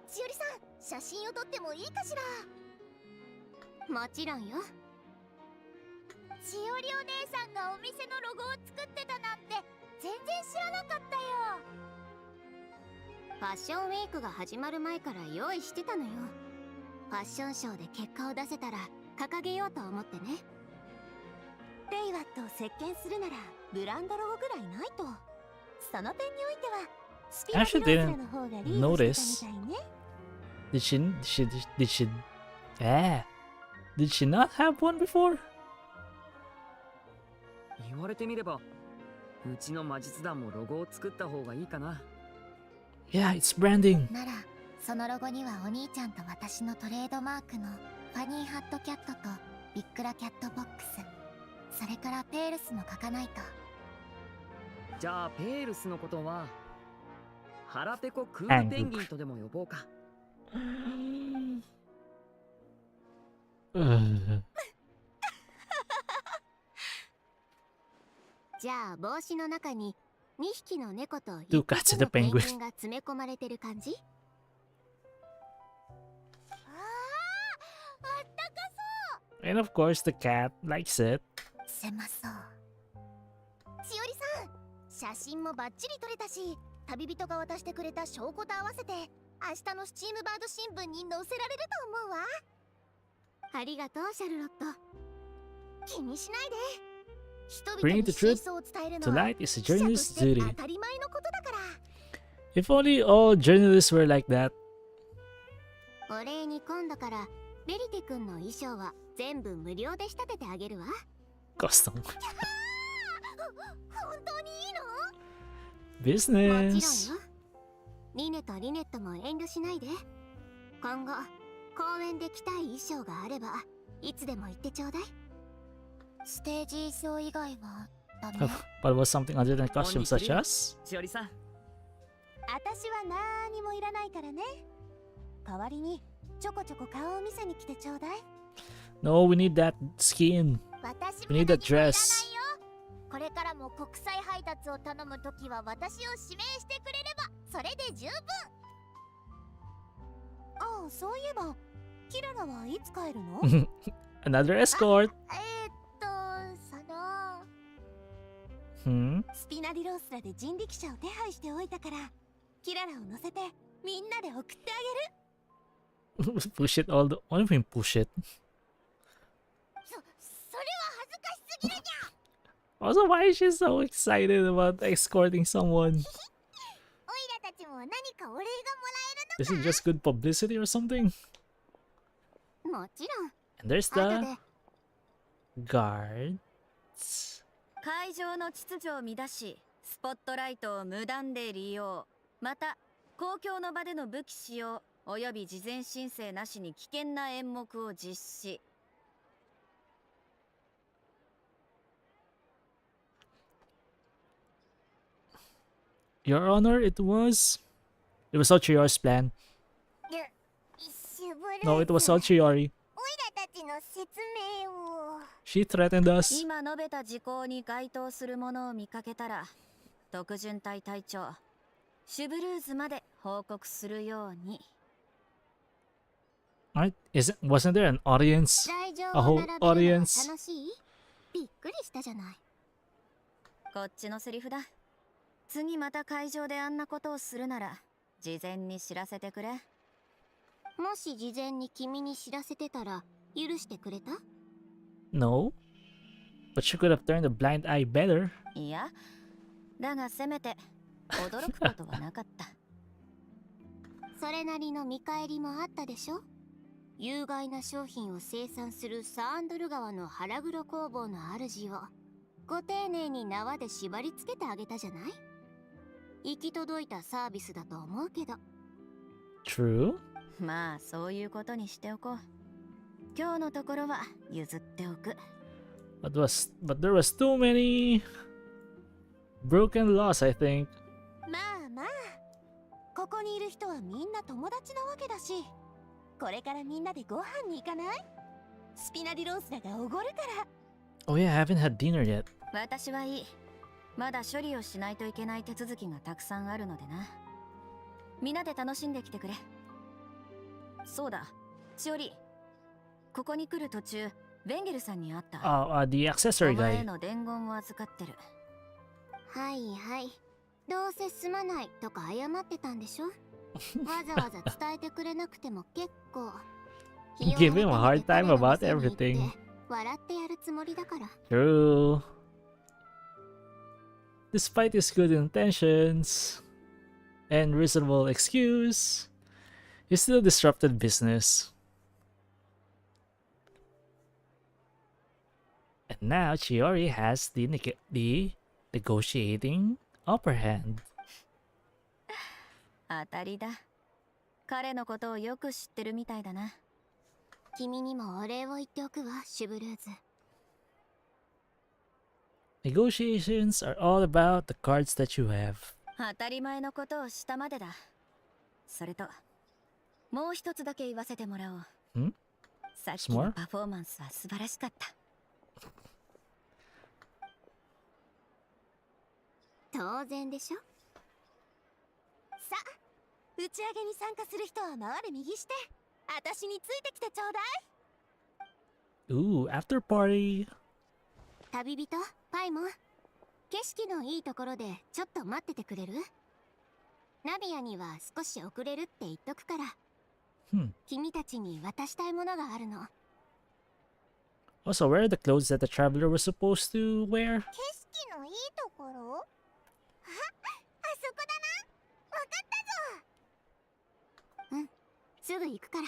しおりさん、写真を撮ってもいいかしら。もちろんよ。しおりお姉さんがお店のロゴを作ってたなんて全然知らなかったよ。ファッションウィークが始まる前から用意してたのよ。ファッションショーで結果を出せたら掲げようと思ってね。レイワットを席巻するならブランドロゴぐらいないと。その点においてはスピラピローズラの方がリードしてたみたいね。Did she not have one before? 言われてみれば、うちの魔術団もロゴを作った方がいいかな。Yeah, it's branding. ならそのロゴにはお兄ちゃんと私のトレードマークのファニーハットキャットとビックラキャットボックス、それかからペールスも書かないと。じゃあペールスのことは腹ペコクールペンギンとでも呼ぼうか。じゃあ帽子の中に2匹の猫と1 Two cats 匹 and a のペンギ penguin. ンが詰め込まれてる感じ？あったかそう。 And of course, the cat likes it. 狭そう。しおりさん、写真もバッチリ撮れたし、旅人が渡してくれた証拠と合わせて明日のスチームバード新聞に載せられると思うわ。ありがとうシャルロット。気にしないで。人々 Bring に the 真 truth 相を伝える to のは light is a 記者と journalist's して duty. 当たり前のことだから。 If only all journalists were like that. お礼に今度からベリテ君の衣装は全部無料で仕立ててあげるわ。 Custom. 本当にいいの？もち Business. ろんよ。リネとリネットも遠慮しないで。今後公演で着たい衣装があればいつでも言ってちょうだい。ステージ衣装以外はダメ。 But was something other than costumes such as? しおりさん。私は何もいらないからね。代わりにちょこちょこ顔を見せに来てちょうだい。 No, we need that skin. 私 We も need 何 that もいらないよ。 dress. これからも国際配達を頼むときは私を指名してくれればそれで十分。ああ、そういえばキララはいつ帰るの？ Another escort. その Hmm? スピナディロースラで人力車を手配しておいたからキララを乗せてみんなで送ってあげる。 Push it all the. What do you mean push it? それは恥ずかしすぎるにゃ。 Also, why is she so excited about escorting someone? オイラたちも何かお礼がもら Is it just good publicity or something? もちろん。 And there's 後 the で guards. 会場の秩序を乱し、スポットライトを無断で利用、また公共の場での武器使用および事前申請なしに危険な演目を実施。 Your Honor, it was all Chiori's plan. シュブルーズ。 No, it was all Chiori. オイラたちの説明を。 She threatened us. 今述べた事項に該当するものを見かけたら、特巡隊隊長、シュブルーズまで報告するように。 Right? Wasn't there an audience? 来場 A を whole 並べるのは audience. 楽しい？びっくりしたじゃない。こっちのセリフだ。次また会場であんなことをするなら、事前に知らせてくれ。もし事前に君に知らせてたら許してくれた？ No. But she could have turned a blind eye better. いや、だがせめて驚くことはなかった。それなりの見返りもあったでしょ？有害な商品を生産するサーンドル川の腹黒工房の主をご丁寧に縄で縛り付けてあげたじゃない？行き届いたサービスだと思うけど。 True. まあそういうことにしておこう。今日のところは譲っておく。But there was too many broken laws, I think. まあまあ、ここにいる人はみんな友達なわけだし、これからみんなでご飯に行かない？スピナディロースラがおごるから。 Oh yeah, I haven't had dinner yet. 私はいい。まだ処理をしないといけない手続きがたくさんあるのでな。みんなで楽しんできてくれ。そうだ、チオリ。ここに来る途中、ベンゲルさんに会った。The accessory お前へ guy. の伝言を預かってる。はいはい。どうせすまないとか謝ってたんでしょ？わざわざ伝えてくれなくても結構。 Give him a hard time about everything. 笑ってやるつもりだから。 True. Despite his good intentions and reasonable excuse, he still disrupted business. And now Chiori has the negotiating upper hand. 当たりだ。彼のことをよく知ってるみたいだな。君にもお礼を言っておくわ、シュブルーズ。Negotiations are all about the cards that you have. 当たり前のことをしたまでだ。それと、もう一つだけ言わせてもらおう。Hmm? さっきのパフォーマンスは素晴らしかった。当然でしょ。さあ、打ち上げに参加する人は回れ右して、私についてきてちょうだい。Ooh, after party. 旅人パイモン、景色のいいところでちょっと待っててくれる？ナビアには少し遅れるって言っとくから。君たちに渡したいものがあるの。Also, where are the clothes that the traveler was supposed to wear? 景色のいいところ？あそこだな。わかったぞ。うん、すぐ行くから。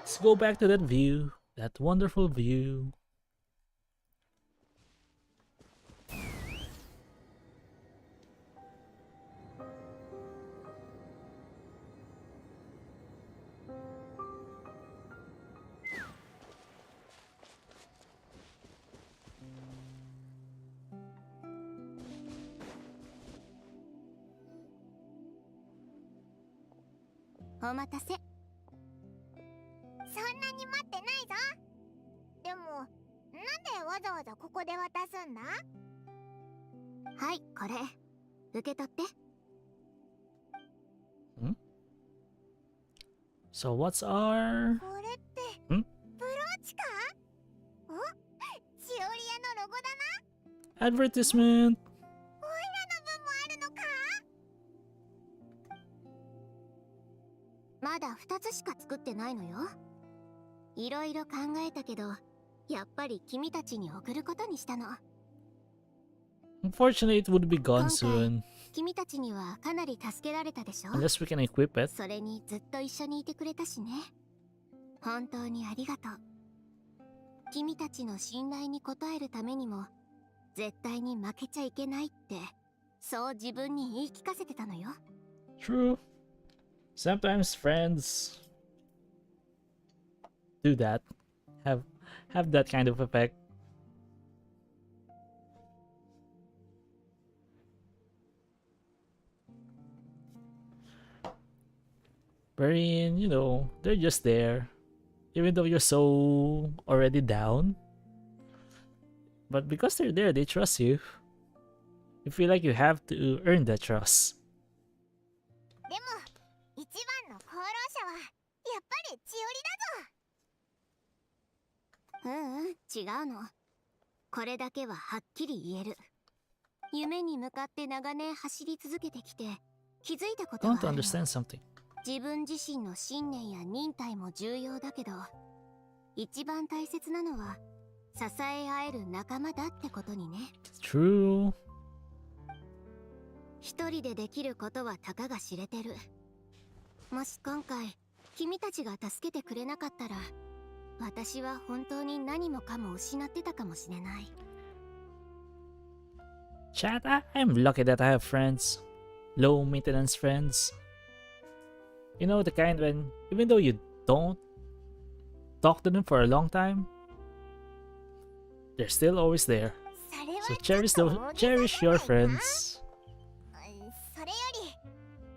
Let's go back to that view, that wonderful view.お待たせ。そんなに待ってないぞ。でも、なんでわざわざここで渡すんだ？はい、これ受け取って。So what's our... これって、ん？ブローチか？お、チオリアのロゴだな。Advertisement! オイラの分もあるのか？まだ2つしか作ってないのよ。いろいろ考えたけど、やっぱり君たちに送ることにしたの。Unfortunately, it would be gone 今 soon. 回、君たちにはかなり助けられたでしょ。 Unless we can equip it. それにずっと一緒にいてくれたしね。本当にありがとう。君たちの信頼に応えるためにも、絶対に負けちゃいけないって、そう自分に言い聞かせてたのよ。True. Sometimes friends do that. Have that kind of effect. Wherein, you know, they're just there. Even though you're so already down. But because they're there, they trust you. You feel like you have to earn that trust. でも、一番の功労者は、やっぱりチオリだぞ。違うの。これだけははっきり言える。夢に向かって長年走り続けてきて、気づいたことがあ Don't るの。 understand something. 自分自身の信念や忍耐も重要だけど、一番大切なのは支え合える仲間だってことにね。True. 一人でできることはたかが知れてる。もし今回君たちが助けてくれなかったら、私は本当に何もかも失ってたかもしれない。 Chat, I'm lucky that I have friends. Low maintenance friends. You know, the kind when, even though you don't talk to them for a long time, they're still always there. So cherish your friends. それより、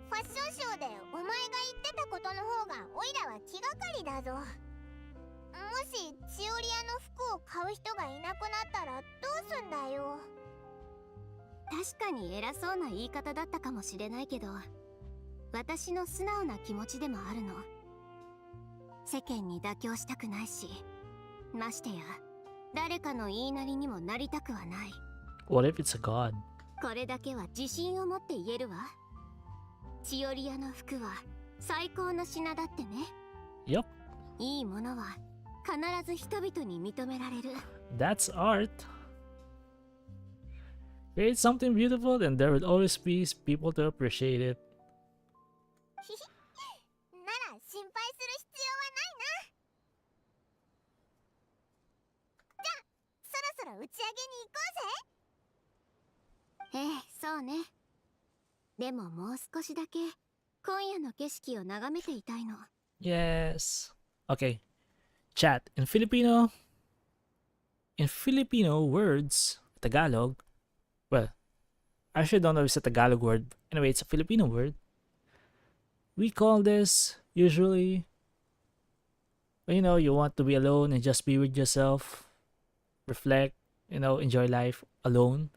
ファッションショーでお前が言ってたことの方がオイラは気がかりだぞ。もしチオリアの服を買う人がいなくなったらどうすんだよ。確かに偉そうな言い方だったかもしれないけど、私の素直な気持ちでもあるの。世間に妥協したくないし、ましてや誰かの言いなりにもなりたくはない。 What if it's a god? これだけは自信を持って言えるわ。チオリアの服は最高の品だってね。 Yup. いいものは必ず人々に認められる。 That's art. Create something beautiful and there will always be people to appreciate it. なら心配する必要はないな。じゃあ、そろそろ打ち上げに行こうぜ。そうね。でももう少しだけ今夜の景色を眺めていたいの。Yes. Okay. Chat. In Filipino words, Tagalog, well, I actually don't know if it's a Tagalog word. Anyway, it's a Filipino word. We call this usually, you know, you want to be alone and just be with yourself, reflect, you know, enjoy life alone.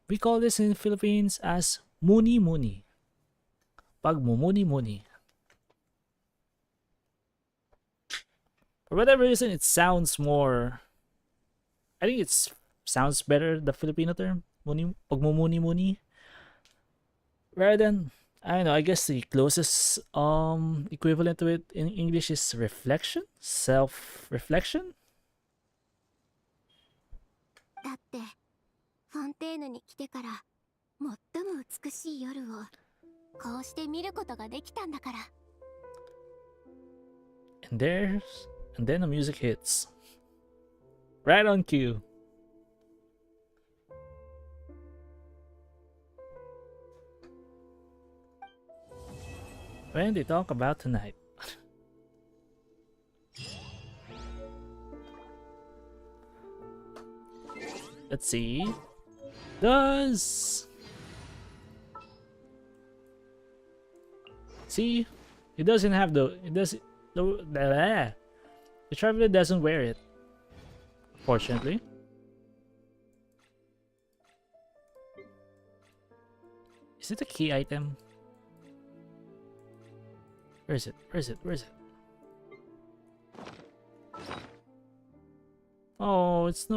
We call this in Philippines as muni-muni. Pagmumuni-muni. For whatever reason, it sounds more. I think it sounds better, the Filipino term, pagmumuni-muni, rather than, I don't know, I guess the closest equivalent to it in English is reflection, self-reflection. だってフォンテーヌに来てから最も美しい夜をこうして見ることができたんだから。 And then the music hits. Right on cue. When they talk about tonight. Let's see. See? He doesn't have the traveler doesn't wear it. Fortunately. Is it a key item? Where is it? Where is it? Oh, there's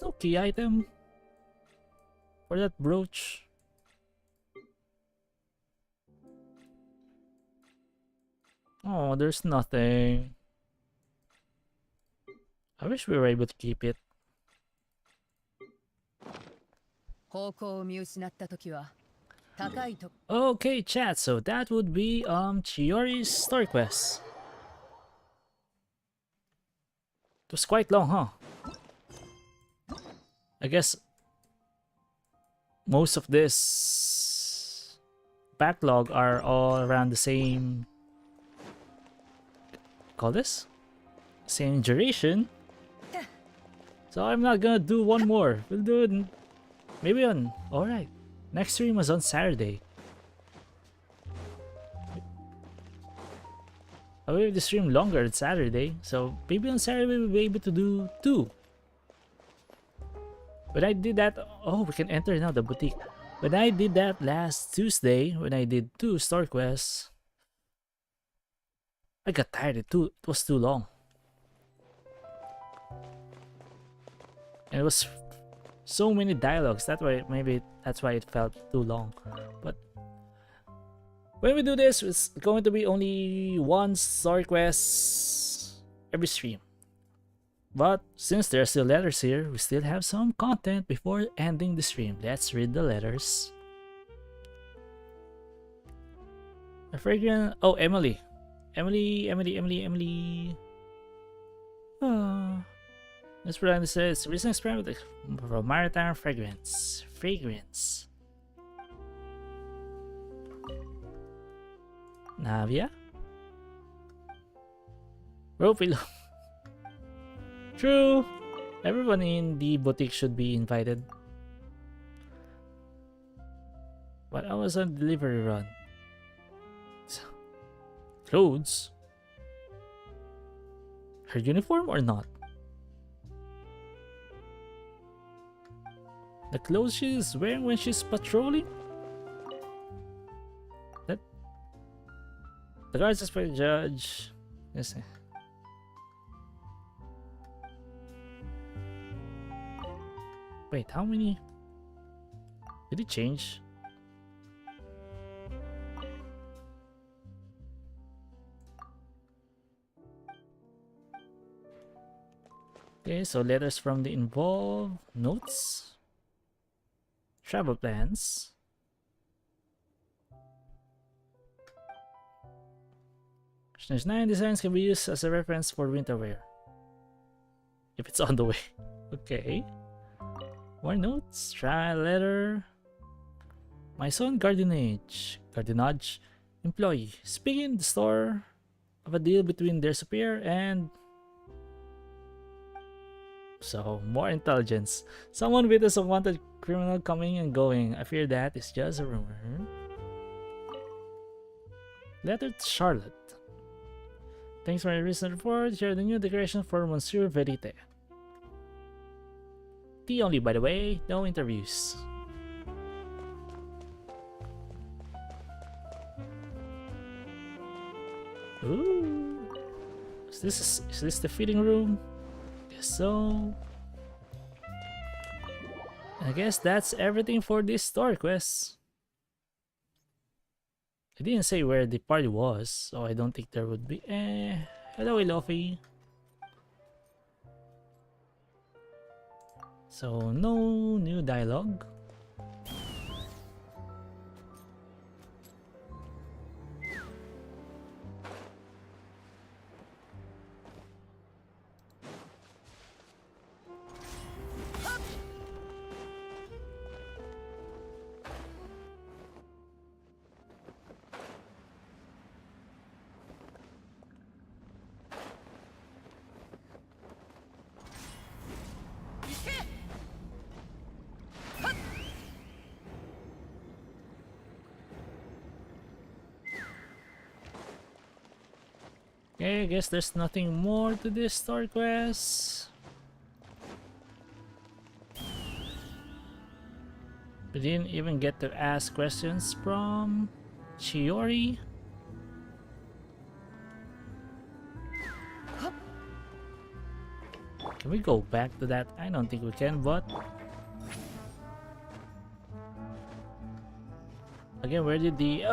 no key item for that brooch. Oh, there's nothing. I wish we were able to keep it. Okay, chat, so that would be Chiori's story quest. It was quite long, huh? I guess most of this backlog are all around the same, call this? Same duration. So I'm not gonna do one more. We'll do it maybe on, alright. Next stream was on Saturday. I will the stream longer on Saturday, so maybe on Saturday we'll be able to do 2. When I did that, oh, we can enter now the boutique. When I did that last Tuesday, when I did 2 story quests, I got tired. It was too long. And it was so many dialogues. That's why it felt too long. But when we do this, it's going to be only 1 story quest every stream. But since there are still letters here, we still have some content before ending the stream. Let's read the letters. A fragrant. Oh, Emily. Emily. This program says recent experiment for maritime fragrance. Navia? Ropilo. True. Everyone in the boutique should be invited. But I was on delivery run. Clothes? Her uniform or not? The clothes she's wearing when she's patrolling? That the guards is for the judge. Yes. Wait, how many? Did it change? Okay, so letters from the involved, notes, travel plans. There's 9 designs can be used as a reference for winter wear. If it's on the way. Okay. More notes, trial letter. My son, gardenage. Employee. Speaking in the store. of a deal between their superior and so more intelligence. Someone witnessed a wanted criminal coming and going. I fear that is just a rumor. Letter to Charlotte. Thanks for your recent report. Here are the new decoration for Monsieur Verite. Tea only, by the way. No interviews. Ooh. Is this the feeding room? Guess so. I guess that's everything for this story quest. I didn't say where the party was, so I don't think there would be. Hello, Elofi. So, no new dialogue. Okay, I guess there's nothing more to this story quest. We didn't even get to ask questions from Chiori. Can we go back to that? I don't think we can, but again, where did the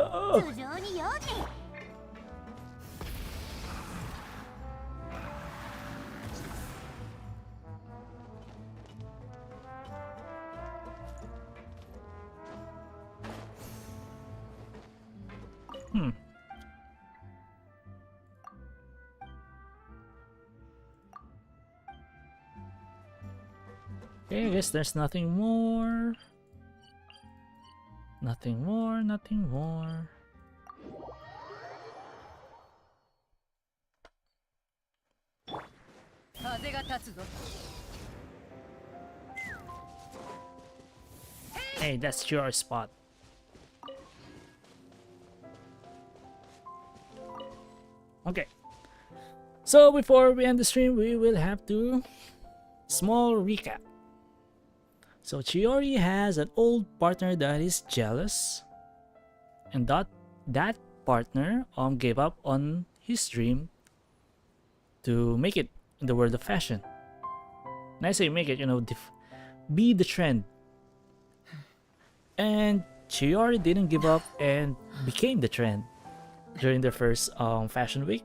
Okay, I guess there's nothing more. Nothing more, nothing more. Hey, that's your spot. Okay. So before we end the stream, we will have to small recap. So Chiori has an old partner that is jealous, and that partner gave up on his dream to make it in the world of fashion. And I say make it, be the trend. And Chiori didn't give up and became the trend during the first fashion week.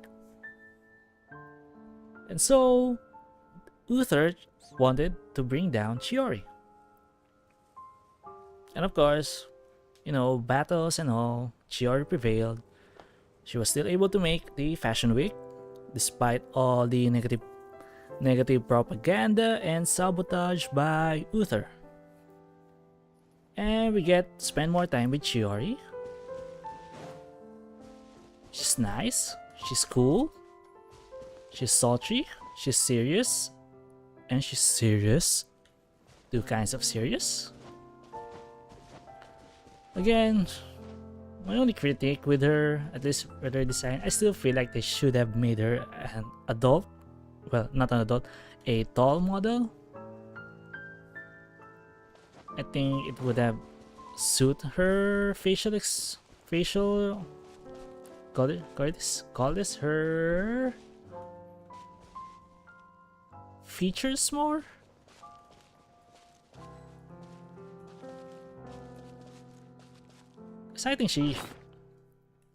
And so Uther wanted to bring down Chiori. And of course, battles and all, Chiori prevailed. She was still able to make the fashion week despite all the negative propaganda and sabotage by Uther. And we get to spend more time with Chiori. She's nice, she's cool, she's sultry, she's serious, and she's serious. Two kinds of serious. Again, my only critique with her, at least with her design, I still feel like they should have made her an adult. Well, not an adult, a tall model. I think it would have suit her call this her features more. So I think she.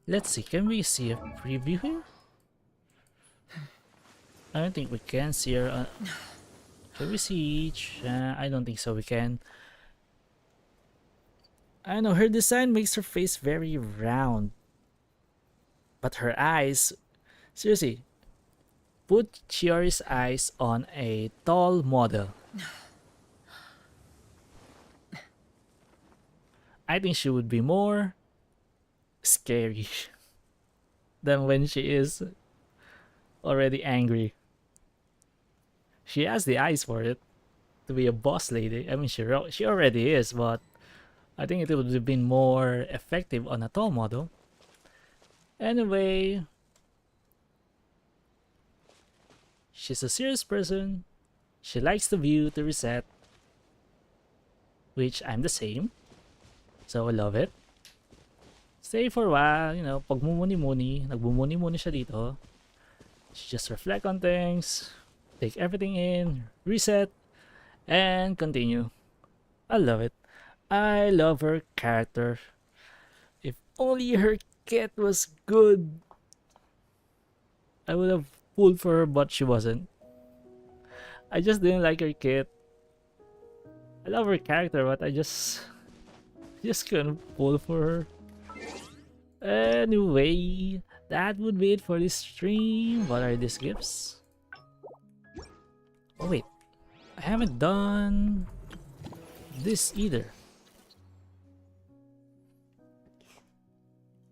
Let's see, can we see a preview here? I don't think we can see her. Can we see each? I don't think so. We can. I know her design makes her face very round, but her eyes, seriously, put Chiori's eyes on a tall model. I think she would be more scary than when she is already angry. She has the eyes for it to be a boss lady. I mean, she already is, but I think it would have been more effective on a tall model. Anyway, she's a serious person. She likes the view to reset, which I'm the same. So I love it. Stay for a while, you know, pagmumuni-muni, nagbumuni-muni siya dito. She just reflect on things, take everything in, reset, and continue. I love it. I love her character. If only her kit was good, I would have pulled for her, but she wasn't. I just didn't like her kit. I love her character, but I just couldn't pull for her. Anyway, that would be it for this stream. What are these gifts? Oh wait, I haven't done this either.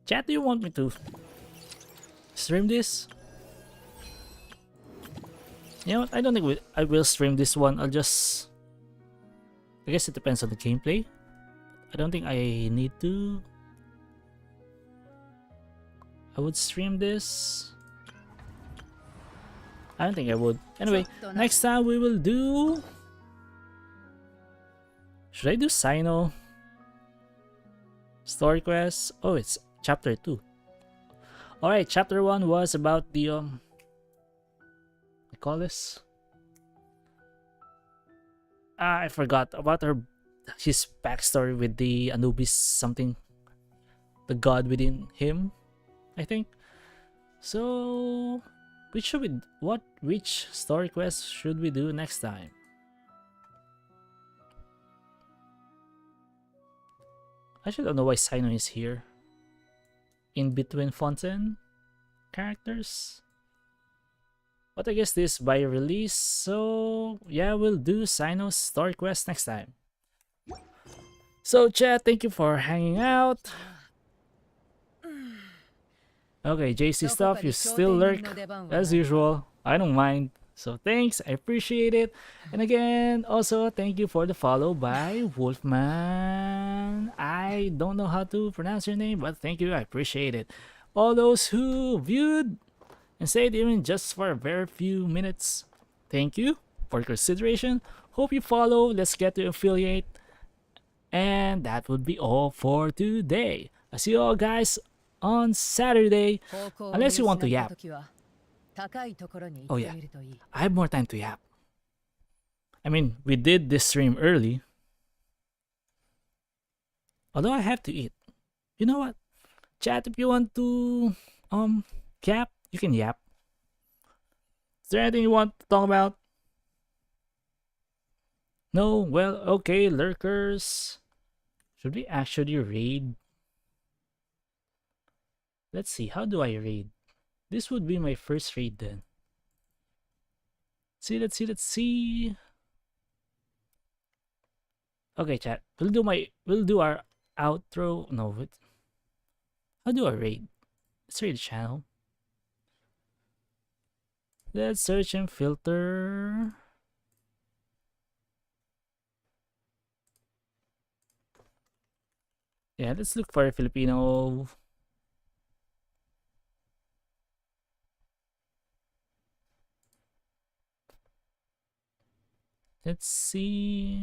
Chat, do you want me to stream this? You know what? I don't think I will stream this one. I guess it depends on the gameplay. I don't think I need to. I would stream this. I don't think I would. Anyway, next time we will do. Should I do Sino? Story quest? Oh, it's chapter 2. Alright, chapter 1 was about the I call this? I forgot about his backstory with the Anubis something. The god within him, I think. So which story quest should we do next time? I actually don't know why Sino is here. In between Fontaine characters. But I guess this by release, so yeah, we'll do Sino's story quest next time. So chat, thank you for hanging out. Okay, JC stuff, you still lurk as usual. I don't mind. So thanks, I appreciate it. And again, also thank you for the follow by Wolfman. I don't know how to pronounce your name, but thank you, I appreciate it. All those who viewed and stayed even just for a very few minutes, thank you for your consideration. Hope you follow. Let's get to affiliate. And that would be all for today. I'll see you all guys on Saturday, unless you want to yap. Oh yeah, I have more time to yap. I mean, we did this stream early. Although I have to eat. You know what? Chat, if you want to yap, you can yap. Is there anything you want to talk about? No? Well, okay, lurkers. Should we actually raid? Let's see, how do I raid? This would be my first raid then. Let's see. Okay, chat. We'll do our outro. No, how do I raid? Let's raid the channel. Let's search and filter. Yeah, let's look for a Filipino. Let's see.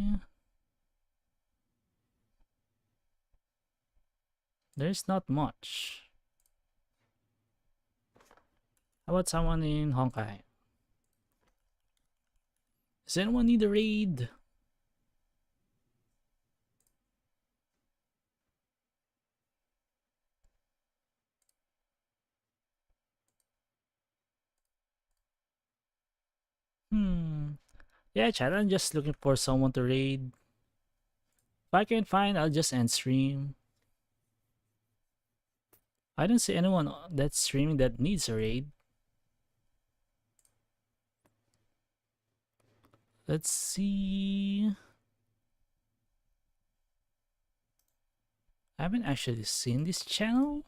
There's not much. How about someone in Honkai? Does anyone need a raid? Yeah, chat, I'm just looking for someone to raid. If I can find, I'll just end stream. I don't see anyone that's streaming that needs a raid. Let's see. I haven't actually seen this channel.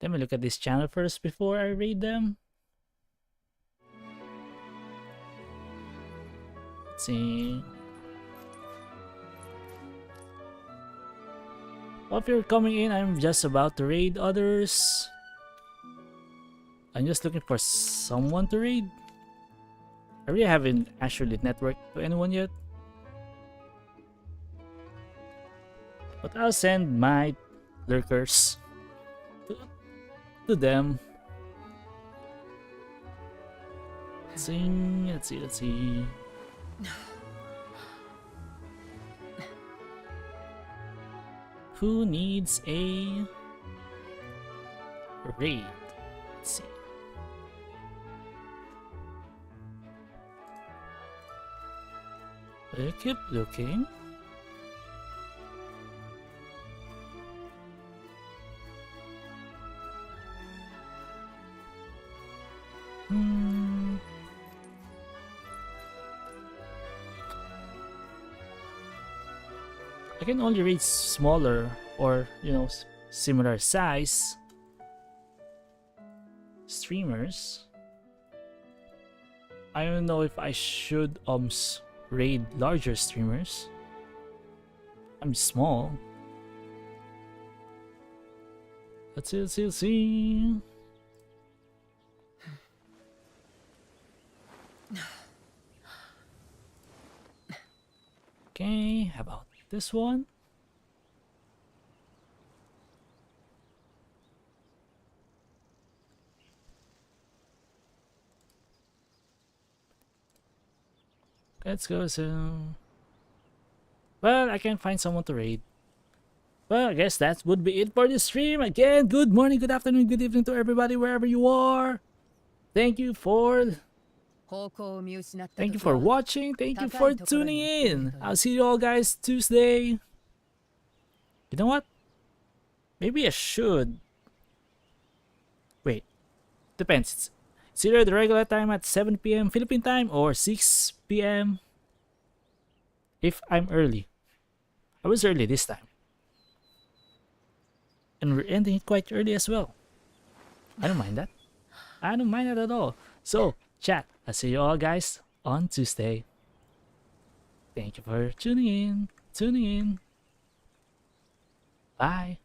Let me look at this channel first before I read them. Let's see. Well, if you're coming in, I'm just about to raid others. I'm just looking for someone to raid. I really haven't actually networked to anyone yet. But I'll send my lurkers to them. Let's see. Who needs a raid? Let's see. I keep looking. I can only reach smaller or, you know, similar size streamers. I don't know if I should raid larger streamers. I'm small. Let's see. Okay, how about this one? Let's go soon. Well, I can't find someone to raid. Well, I guess that would be it for this stream. Again, good morning, good afternoon, good evening to everybody wherever you are. Thank you for watching. Thank you for tuning in. I'll see you all guys Tuesday. You know what? Maybe I should. Wait. Depends. It's either the regular time at 7 p.m. Philippine time or 6 p.m. if I'm early. I was early this time. And we're ending it quite early as well. I don't mind that. I don't mind that at all. So, chat. I'll see you all guys on Tuesday. Thank you for tuning in. Bye.